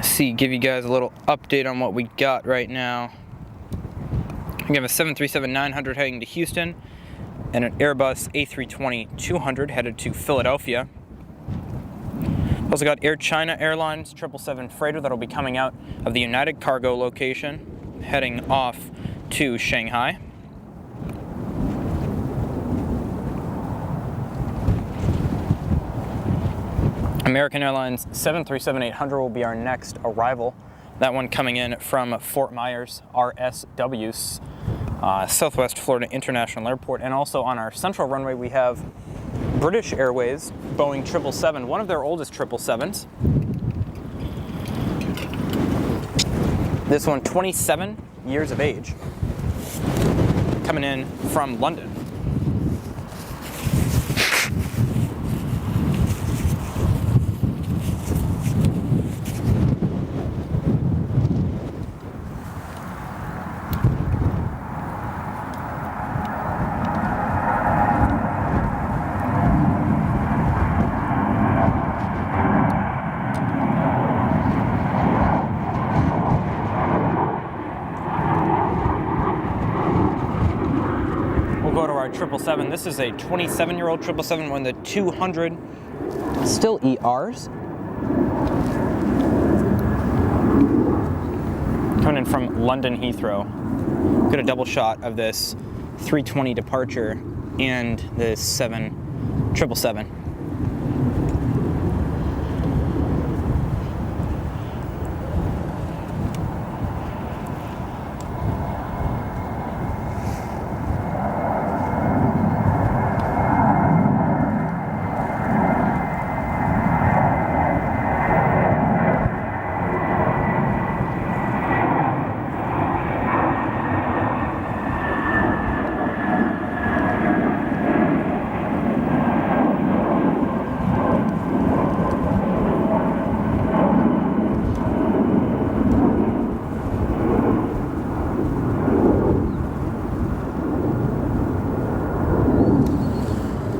See, give you guys a little update on what we got right now. We have a 737-900 heading to Houston and an Airbus A320-200 headed to Philadelphia. Also got Air China Airlines 777 freighter that'll be coming out of the United Cargo location, heading off to Shanghai. American Airlines 737-800 will be our next arrival. That one coming in from Fort Myers, RSW, Southwest Florida International Airport. And also on our central runway, we have British Airways, Boeing 777, one of their oldest 777s. This one, 27 years of age, coming in from London. 777. This is a 27-year-old 777, one of the 200 still ERs. Coming in from London Heathrow. Got a double shot of this 320 departure and this 777.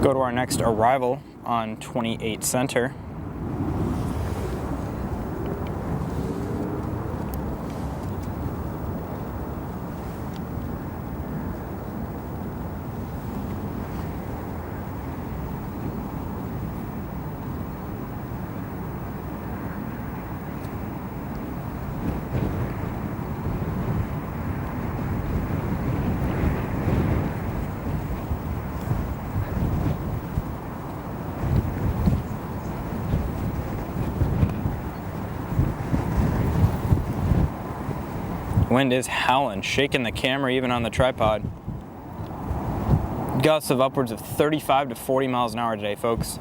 Go to our next arrival on 28 Center. Wind is howling, shaking the camera even on the tripod. Gusts of upwards of 35 to 40 miles an hour today, folks.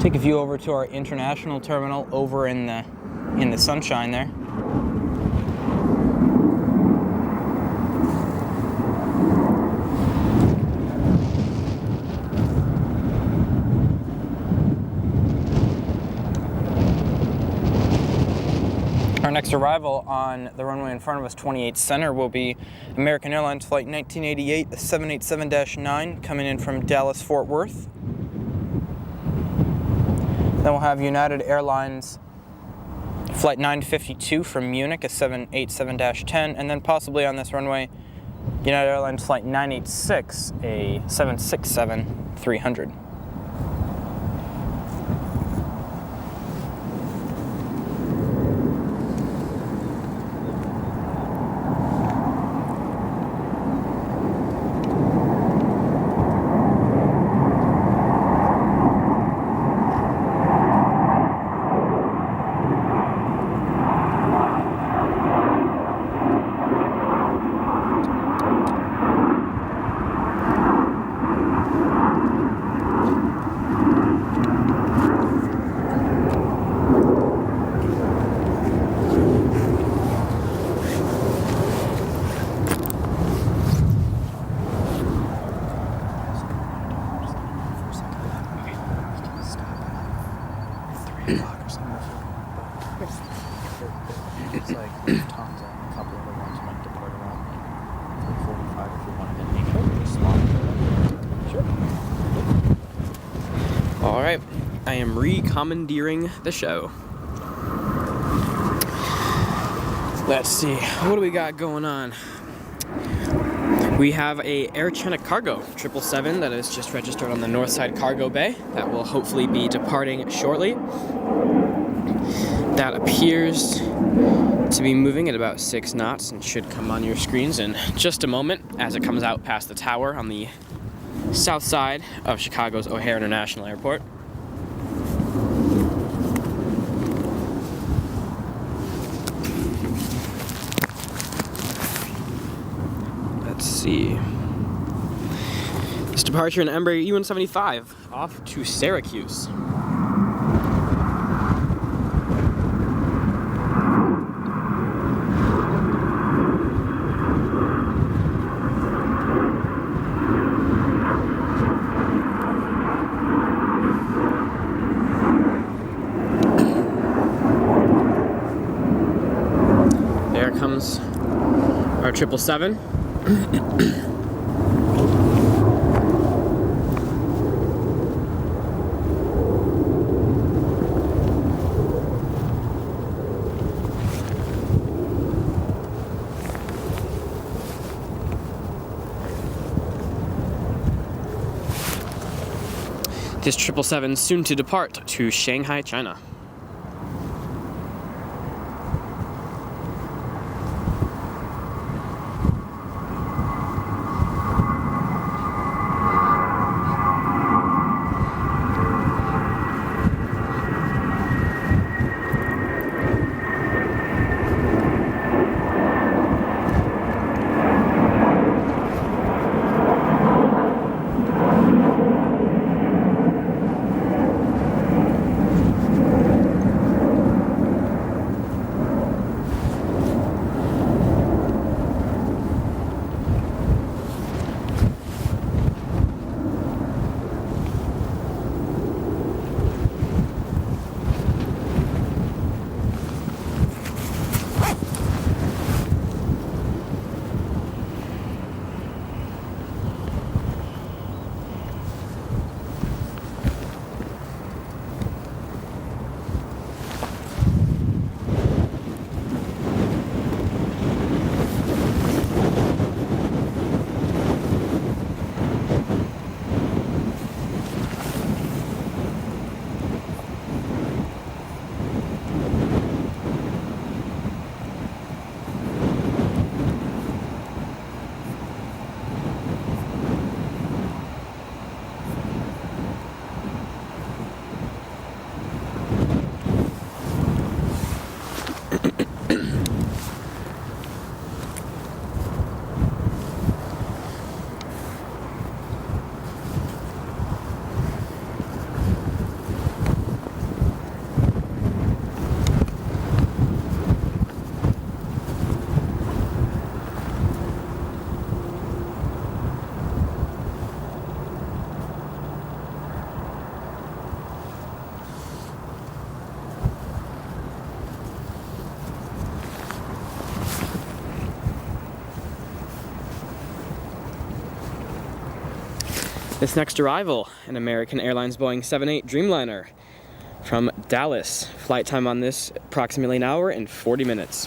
Take a view over to our international terminal over in the sunshine there. Our next arrival on the runway in front of us, 28 Center, will be American Airlines Flight 1988, the 787-9, coming in from Dallas-Fort Worth. Then we'll have United Airlines Flight 952 from Munich, a 787-10, and then possibly on this runway, United Airlines Flight 986, a 767-300. It's like Lufthansa and a couple other ones might depart around like 3:45 if you want to make it smaller. All right, I am recommandeering the show. Let's see, what do we got going on? We have a Air China Cargo 777 that is just registered on the north side cargo bay that will hopefully be departing shortly. That appears to be moving at about 6 knots and should come on your screens in just a moment as it comes out past the tower on the south side of Chicago's O'Hare International Airport. Let's see. This departure in Embraer E175 off to Syracuse. comes our 777. This 777 soon to depart to Shanghai, China. This next arrival, an American Airlines Boeing 78 Dreamliner from Dallas. Flight time on this, approximately an hour and 40 minutes.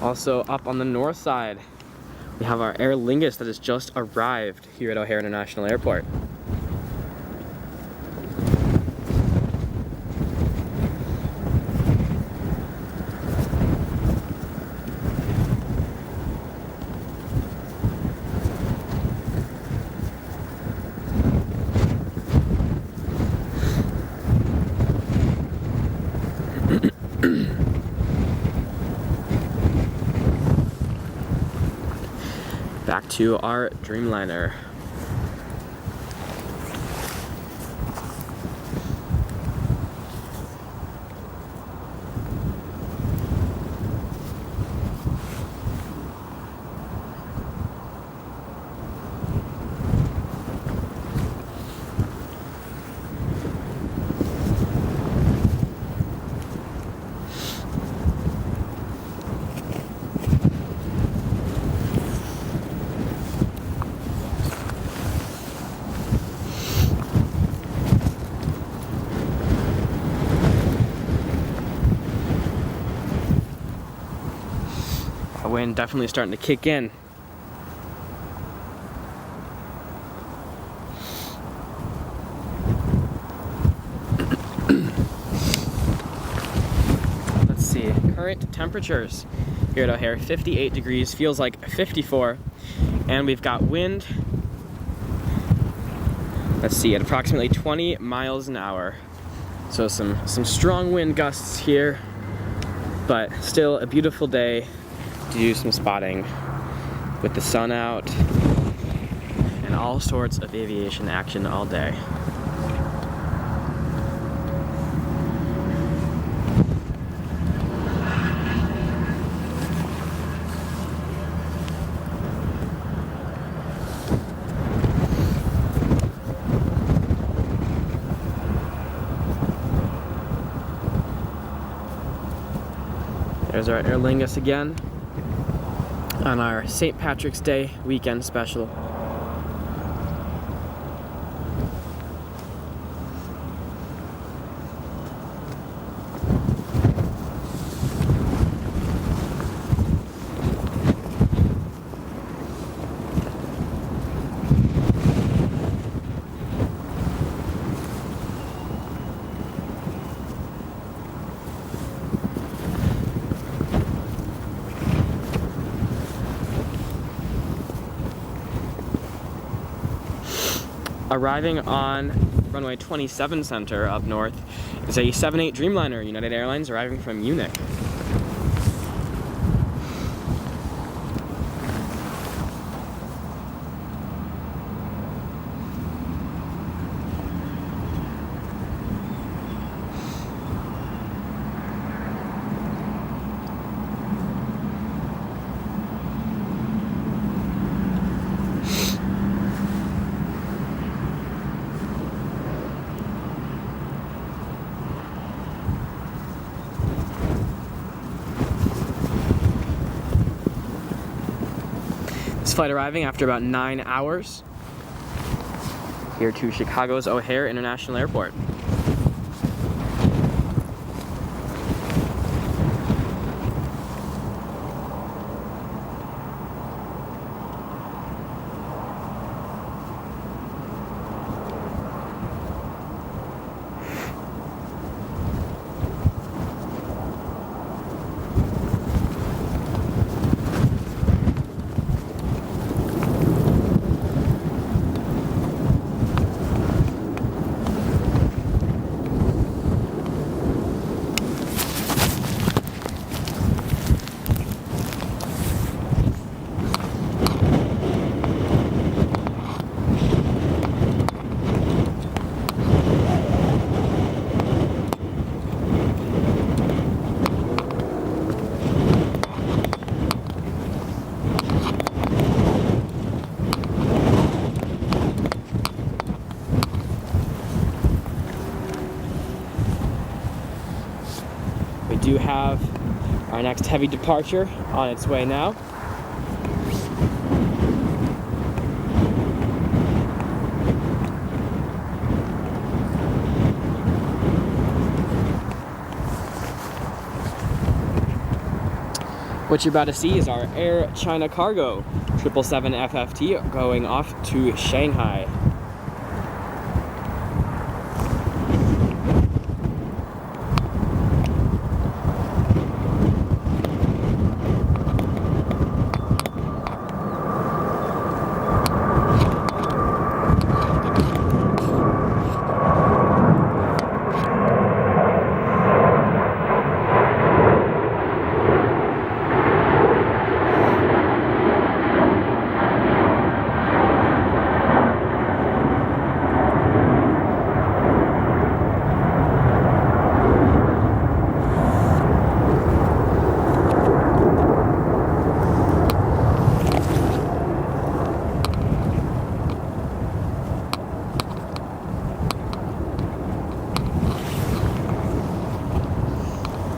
Also up on the north side, we have our Aer Lingus that has just arrived here at O'Hare International Airport. Back to our Dreamliner. Wind definitely starting to kick in. Let's see, current temperatures here at O'Hare, 58 degrees, feels like 54, and we've got wind let's see, at approximately 20 miles an hour. So some strong wind gusts here, but still a beautiful day to do some spotting with the sun out and all sorts of aviation action all day. There's our Aer Lingus again on our St. Patrick's Day weekend special. Arriving on runway 27 center up north is a 78 Dreamliner United Airlines arriving from Munich. Flight arriving after about 9 hours here to Chicago's O'Hare International Airport. We do have our next heavy departure on its way now. What you're about to see is our Air China Cargo 777 FFT going off to Shanghai.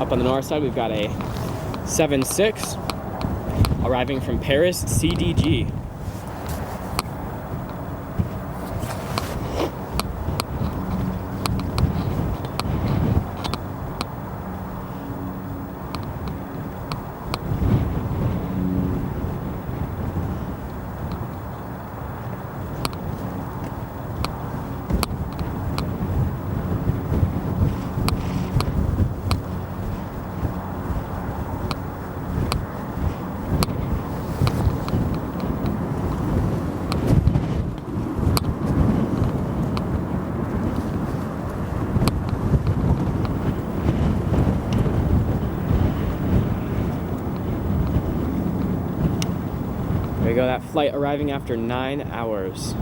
Up on the north side, we've got a 7-6 arriving from Paris CDG. go, that flight arriving after 9 hours.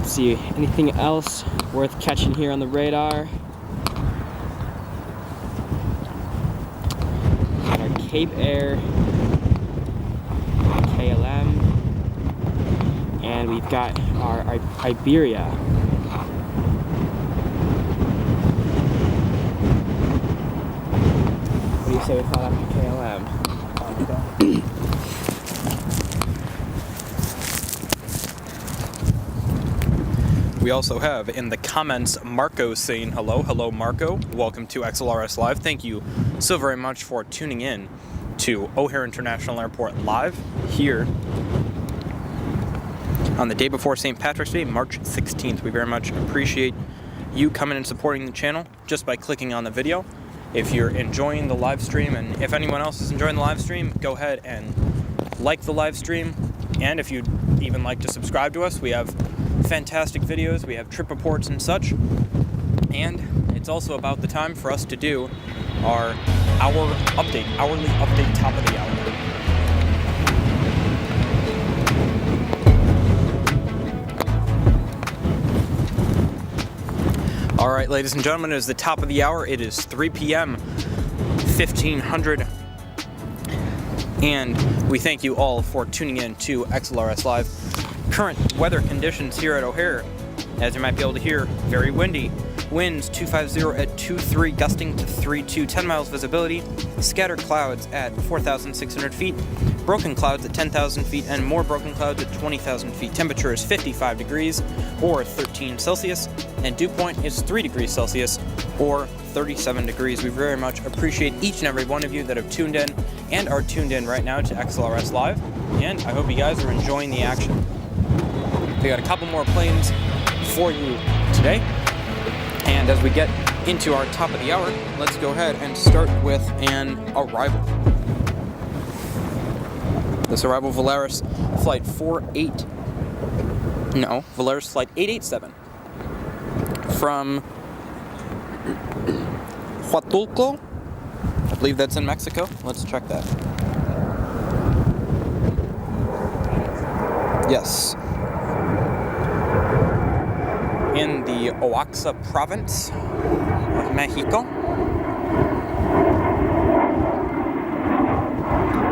See anything else worth catching here on the radar? Got our Cape Air, KLM, and we've got our Iberia. What do you say we call after KLM? We also have in the comments Marco saying hello. Hello, Marco. Welcome to XLRS Live. Thank you so very much for tuning in to O'Hare International Airport live here on the day before St. Patrick's Day, March 16th. We very much appreciate you coming and supporting the channel just by clicking on the video. If you're enjoying the live stream, and if anyone else is enjoying the live stream, go ahead and like the live stream. And if you'd even like to subscribe to us, we have fantastic videos, we have trip reports and such, and it's also about the time for us to do our hourly update, top of the hour. All right, ladies and gentlemen, it is the top of the hour. It is 3 p.m. 1500, and we thank you all for tuning in to XLRS Live. Current weather conditions here at O'Hare, as you might be able to hear, very windy. Winds 250 at 2.3, gusting to 3.2, 10 miles visibility. Scattered clouds at 4,600 feet. Broken clouds at 10,000 feet, and more broken clouds at 20,000 feet. Temperature is 55 degrees or 13 Celsius, and dew point is 3 degrees Celsius or 37 degrees. We very much appreciate each and every one of you that have tuned in and are tuned in right now to XLRS Live, and I hope you guys are enjoying the action. We got a couple more planes for you today, and as we get into our top of the hour, let's go ahead and start with an arrival. This arrival, Volaris flight 887 from Huatulco. I believe that's in Mexico. Let's check that. Yes. In the Oaxaca province of Mexico.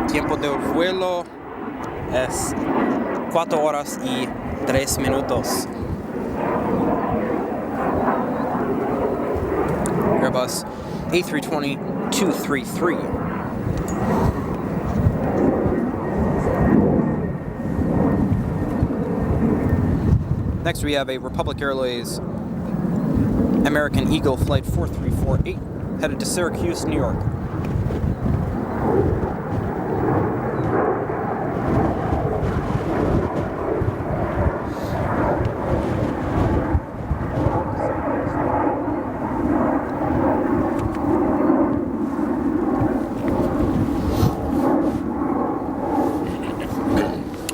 Tiempo de vuelo es 4 horas y 3 minutos. Airbus A320-233. Next we have a Republic Airways American Eagle flight 4348 headed to Syracuse, New York.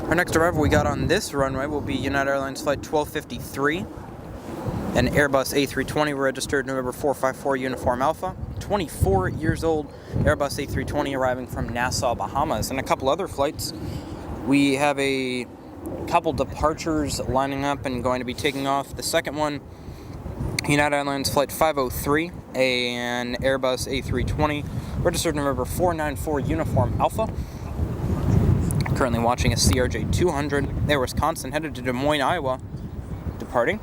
Our next arrival we got on this runway will be United Airlines Flight 1253, an Airbus A320 registered November 454 Uniform Alpha, 24 years old Airbus A320 arriving from Nassau, Bahamas. And a couple other flights. We have a couple departures lining up and going to be taking off. The second one, United Airlines Flight 503, an Airbus A320 registered November 494 Uniform Alpha. Currently watching a CRJ 200, Air Wisconsin, headed to Des Moines, Iowa, departing.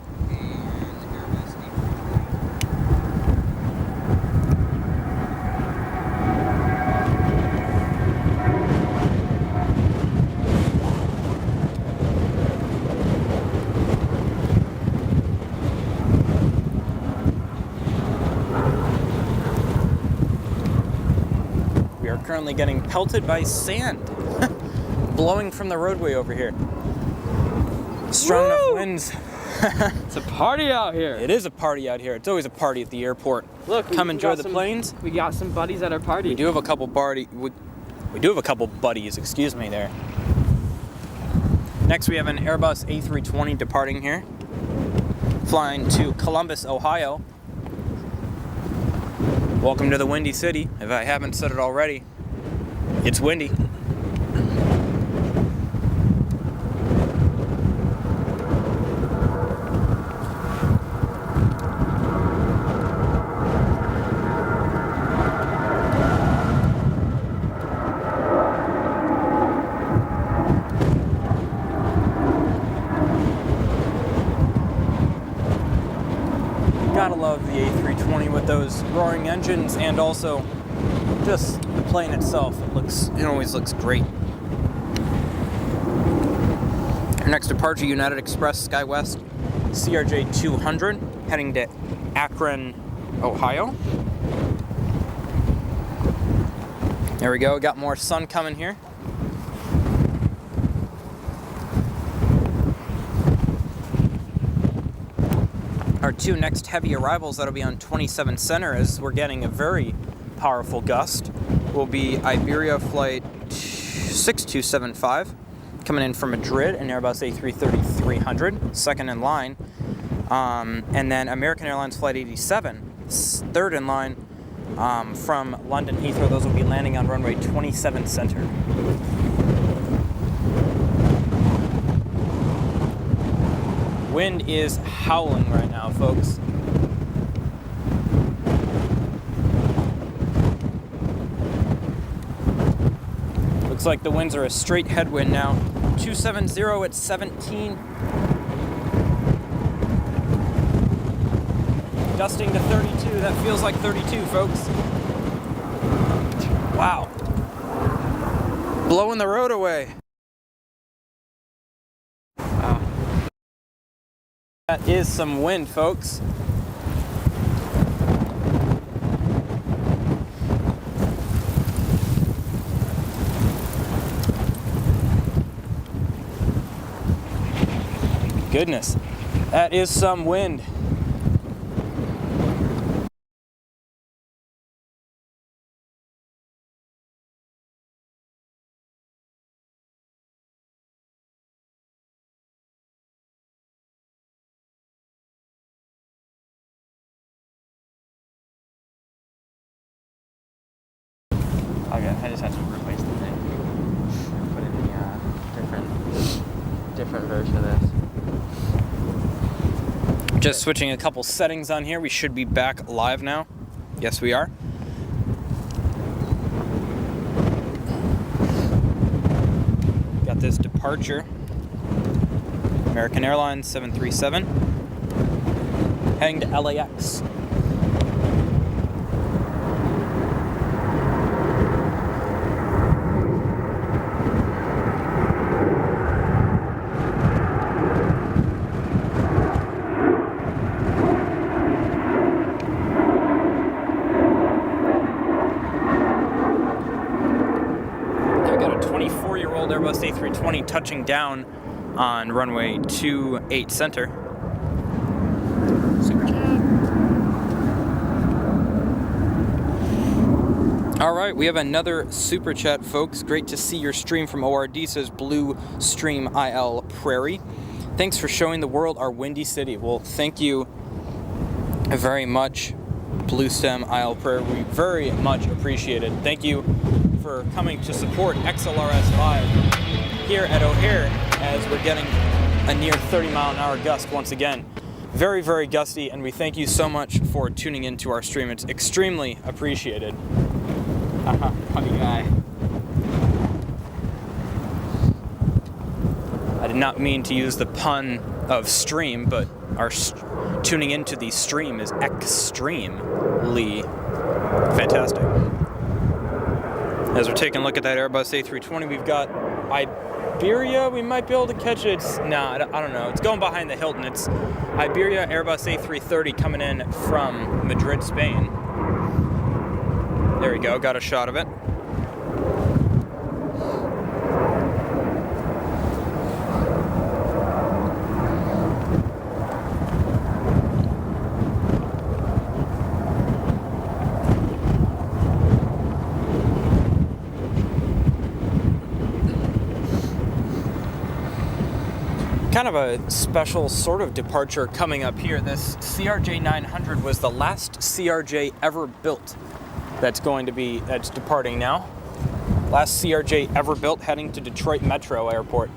We are currently getting pelted by sand. Blowing from the roadway over here. Strong enough winds It's a party out here. It is a party out here. It's always a party at the airport. Look, come enjoy the planes. We got some buddies at our party. We do have a couple buddies, excuse me there. Next we have an Airbus A320 departing here, flying to Columbus, Ohio. Welcome to the Windy City. If I haven't said it already, it's windy. Gotta love the A320 with those roaring engines, and also just the plane itself. It always looks great. Our next departure, United Express SkyWest CRJ 200, heading to Akron, Ohio. There we go. Got more sun coming here. Our two next heavy arrivals that'll be on 27 Center, as we're getting a very powerful gust, will be Iberia flight 6275 coming in from Madrid, and Airbus A330-300, second in line, and then American Airlines flight 87, third in line, from London Heathrow. Those will be landing on runway 27 Center. Wind is howling right now, folks. Looks like the winds are a straight headwind now. 270 at 17. Dusting to 32. That feels like 32, folks. Wow. Blowing the road away. That is some wind, folks. Goodness, that is some wind. Okay, I just had to replace the thing. Put in the different version of this. Just switching a couple settings on here. We should be back live now. Yes, we are. Got this departure. American Airlines 737. Heading to LAX. Airbus A320 touching down on runway 28 Center. Super chat. All right, we have another super chat, folks. Great to see your stream from ORD, says Blue Stream IL Prairie. Thanks for showing the world our windy city. Well, thank you very much, Blue Stem IL Prairie. We very much appreciate it. Thank you for coming to support XLRS Live here at O'Hare, as we're getting a near 30-mile-an-hour gust once again. Very, very gusty, and we thank you so much for tuning into our stream. It's extremely appreciated. Funny guy. I did not mean to use the pun of stream, but our tuning into the stream is extremely fantastic. As we're taking a look at that Airbus A320, we've got Iberia. We might be able to catch it. I don't know. It's going behind the Hilton. It's Iberia Airbus A330 coming in from Madrid, Spain. There we go. Got a shot of it. Kind of a special sort of departure coming up here. This CRJ 900 was the last CRJ ever built that's departing now. Last CRJ ever built, heading to Detroit Metro Airport.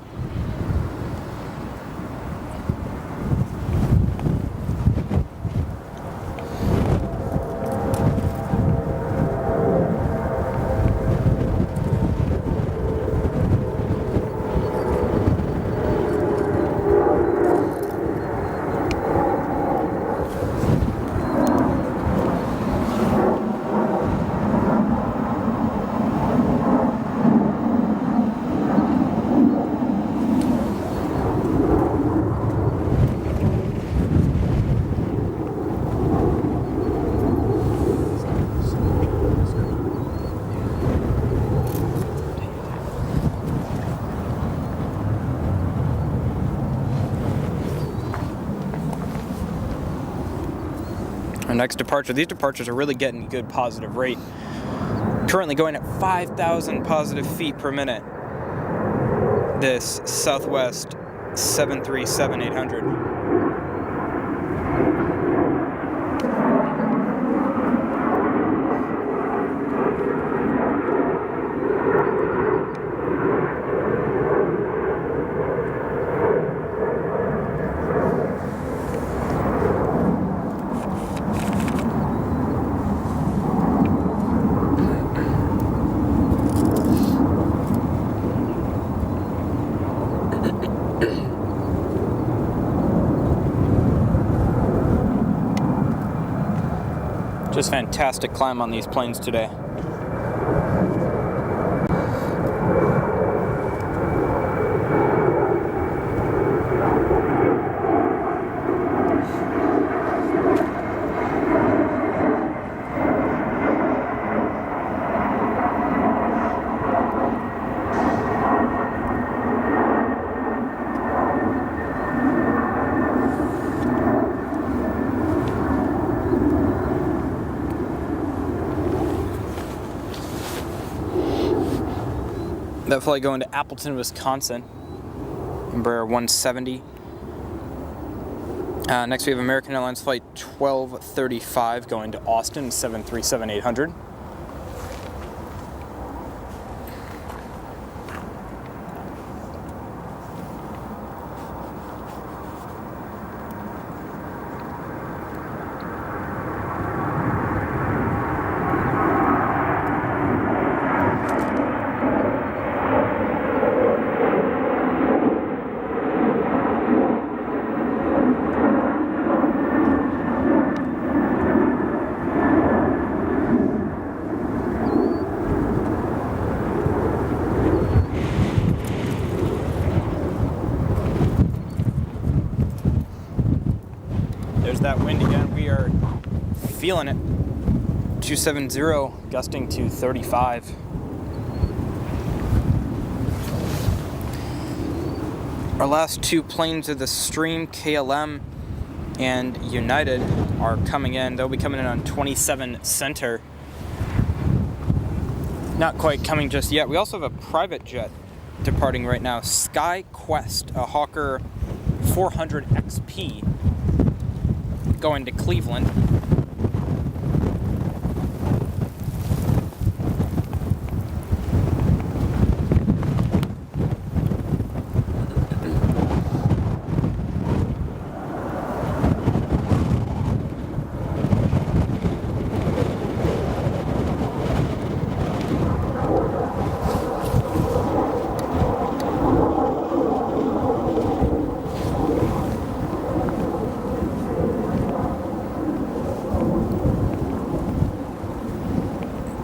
Our next departure, these departures are really getting good positive rate. Currently going at 5,000 positive feet per minute. This Southwest 737-800. Just fantastic climb on these planes today. That flight going to Appleton, Wisconsin, Embraer 170. Next we have American Airlines flight 1235 going to Austin, 737-800. There's that wind again. We are feeling it. 270 gusting to 35. Our last two planes of the stream, KLM and United, are coming in. They'll be coming in on 27 center. Not quite coming just yet. We also have a private jet departing right now, Sky Quest, a Hawker 400 XP, going to Cleveland.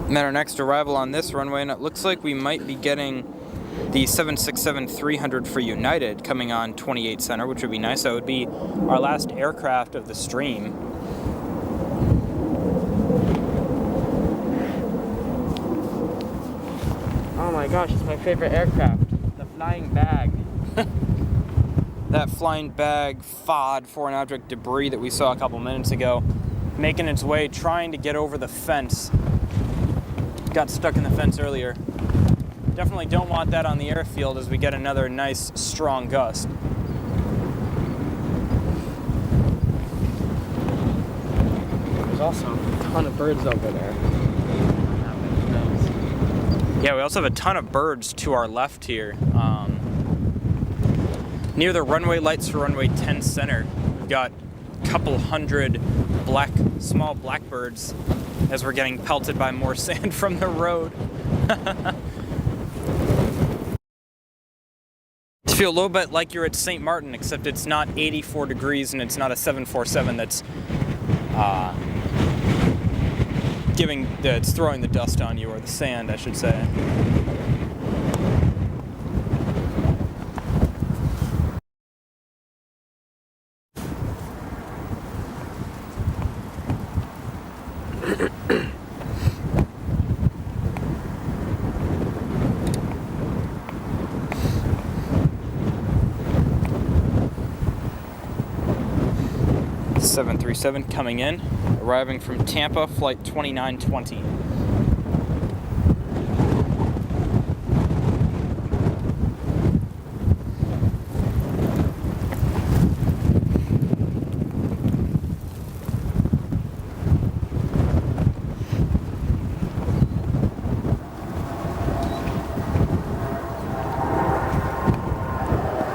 And then our next arrival on this runway, and it looks like we might be getting the 767-300 for United coming on 28 center, which would be nice. That would be our last aircraft of the stream. Oh my gosh, it's my favorite aircraft. The flying bag. That flying bag, FOD, foreign object debris that we saw a couple minutes ago, making its way, trying to get over the fence. Got stuck in the fence earlier. Definitely don't want that on the airfield as we get another nice strong gust. there's also a ton of birds over there. Yeah, we also have a ton of birds to our left here. Near the runway lights for runway 10 center, we've got a couple hundred small blackbirds as we're getting pelted by more sand from the road. You feel a little bit like you're at St. Martin, except it's not 84 degrees and it's not a 747 that's it's throwing the dust on you, or the sand, I should say. .737 coming in, arriving from Tampa, flight 2920.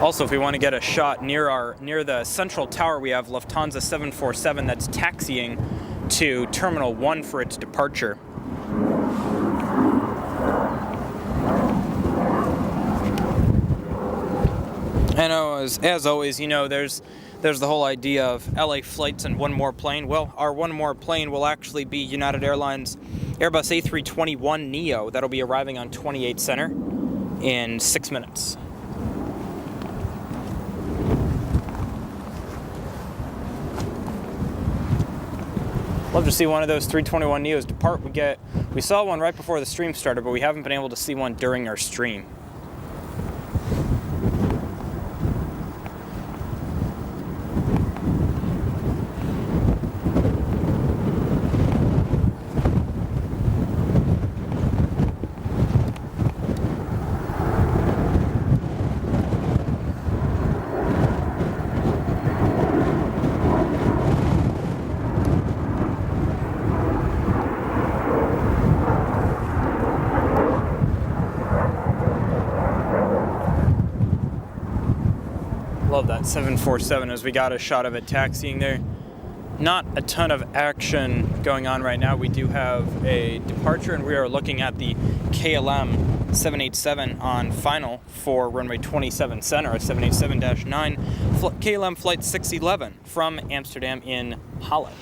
Also, if we want to get a shot near the central tower, we have Lufthansa 747 that's taxiing to Terminal 1 for its departure. And as always, you know, there's the whole idea of LA flights and one more plane. Well, our one more plane will actually be United Airlines Airbus A321neo. That'll be arriving on 28 Center in 6 minutes. Love to see one of those 321neos depart. We saw one right before the stream started, but we haven't been able to see one during our stream. Love that 747 as we got a shot of it taxiing there. Not a ton of action going on right now. We do have a departure, and we are looking at the KLM 787 on final for runway 27 center, a 787-9 KLM flight 611 from Amsterdam in Holland.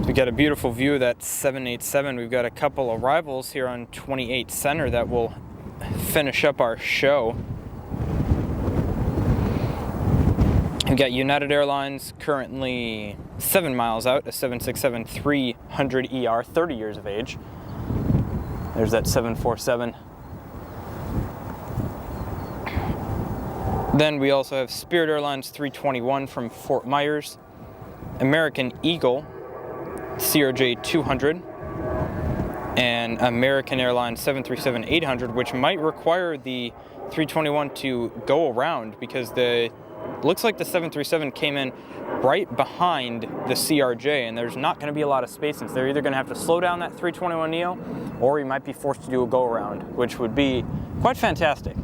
We got a beautiful view of that 787. We've got a couple arrivals here on 28 Center that will finish up our show. We've got United Airlines currently 7 miles out, a 767-300ER, 30 years of age. There's that 747. Then we also have Spirit Airlines 321 from Fort Myers, American Eagle CRJ 200, and American Airlines 737-800, which might require the 321 to go around because looks like the 737 came in right behind the CRJ, and there's not going to be a lot of space, since they're either going to have to slow down that 321neo, or you might be forced to do a go around, which would be quite fantastic.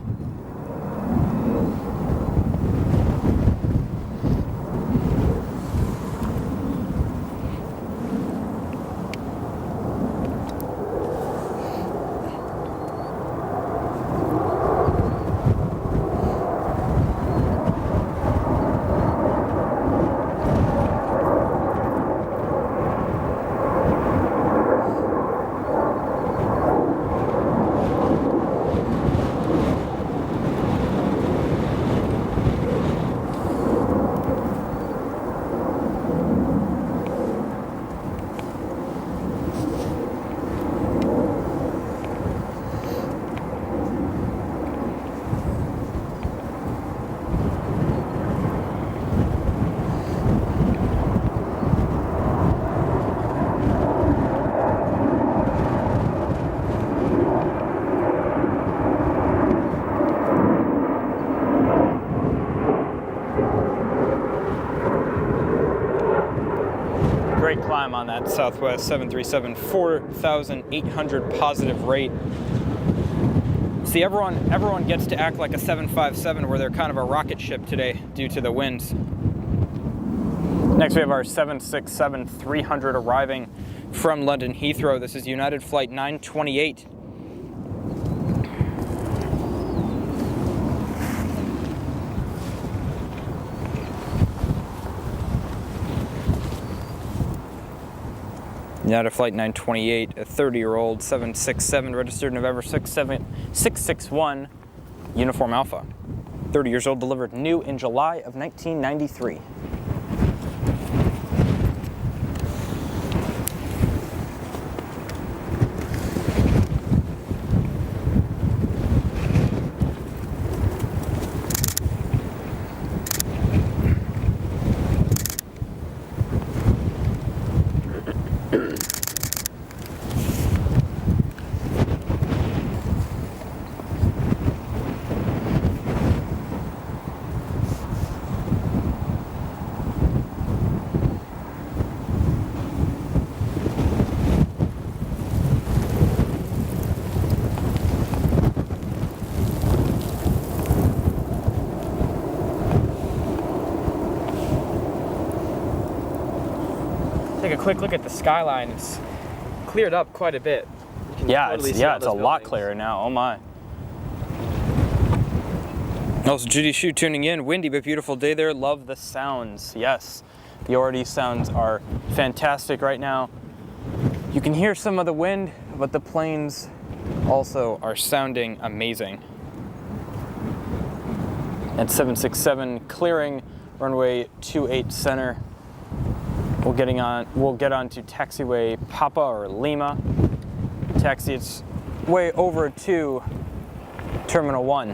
great climb on that Southwest 737, 4,800 positive rate. See, everyone gets to act like a 757 where they're kind of a rocket ship today due to the winds. Next we have our 767-300 arriving from London Heathrow. This is United Flight 928. United Flight 928, a 30-year-old 767 registered November 661, Uniform Alpha. 30 years old, delivered new in July of 1993. Take a quick look at the skyline. It's cleared up quite a bit. Yeah, totally see it's all a those lot buildings. clearer now. Oh my. Also, Judy Shu tuning in. Windy but beautiful day there. Love the sounds. Yes, the ORD sounds are fantastic right now. You can hear some of the wind, but the planes also are sounding amazing. At 767 clearing runway 28 center. We'll get on to taxiway Papa or Lima. Taxi its way over to Terminal 1.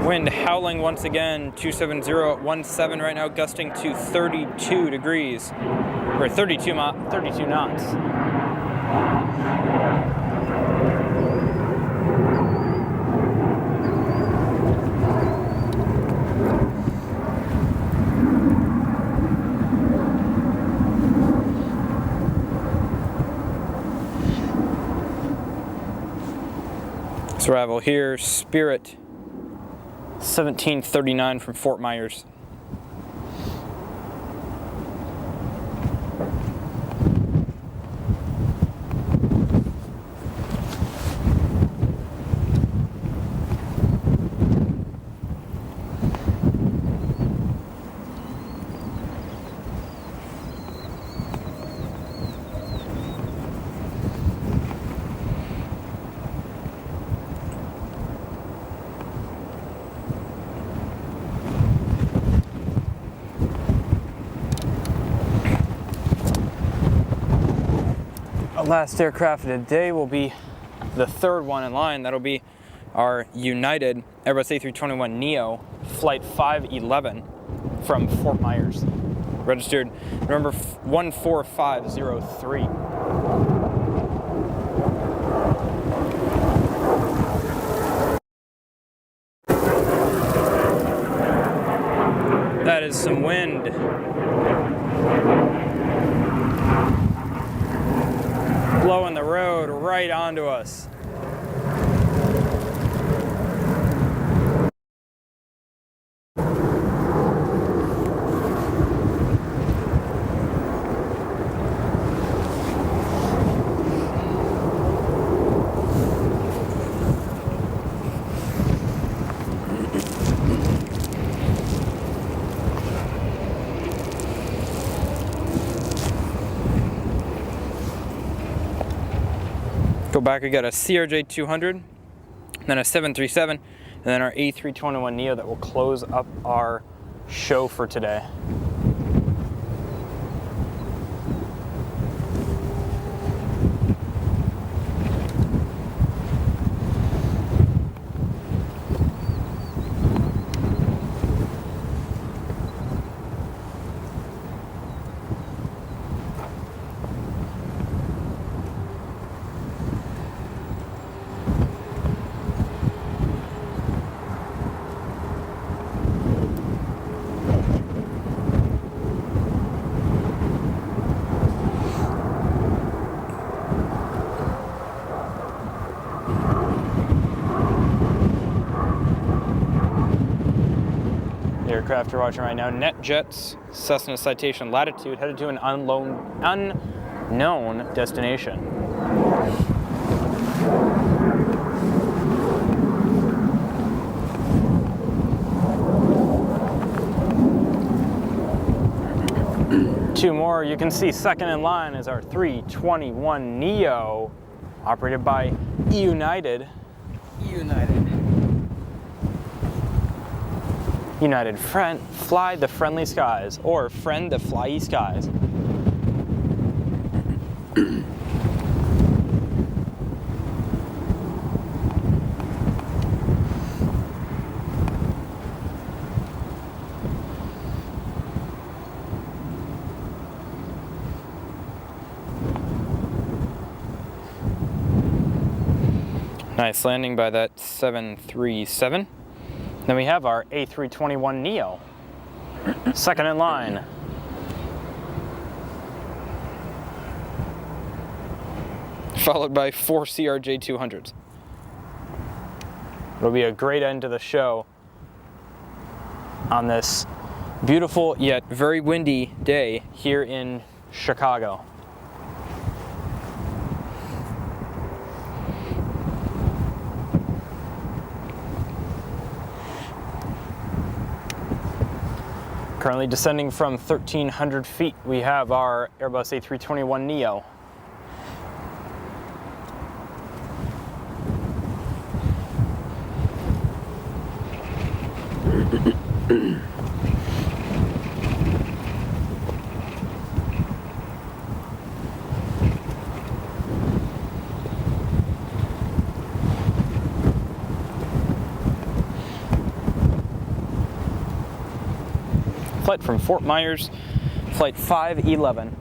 Wind howling once again, 270 at 17 right now, gusting to 32 degrees, or 32 knots. Let's arrival here, Spirit 1739 from Fort Myers. Last aircraft of the day will be the third one in line. That'll be our United Airbus A321neo flight 511 from Fort Myers, registered number 14503. That is some wind. Blowing the road right onto us. Go back, we got a CRJ 200, then a 737, and then our A321neo that will close up our show for today. aircraft you're watching right now. NetJets, Cessna Citation Latitude, headed to an unknown destination. Two more you can see. Second in line is our 321 Neo, operated by United. United, fly the friendly skies, or friend the flyy skies. Nice landing by that 737. Then we have our A321 Neo, second in line. Followed by 4 CRJ-200s. It'll be a great end to the show on this beautiful yet very windy day here in Chicago. Currently descending from 1,300 feet, we have our Airbus A321 Neo. Flight from Fort Myers, flight 511.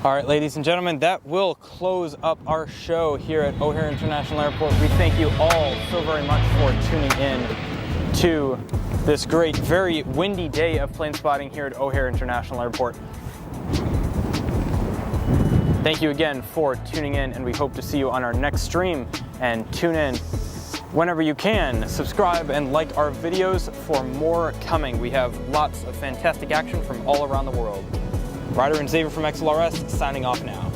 All right, ladies and gentlemen, that will close up our show here at O'Hare International Airport. We thank you all so very much for tuning in to this great, very windy day of plane spotting here at O'Hare International Airport. Thank you again for tuning in, and we hope to see you on our next stream. And tune in whenever you can. Subscribe and like our videos for more coming. We have lots of fantastic action from all around the world. Ryder and Xavier from XLRS signing off now.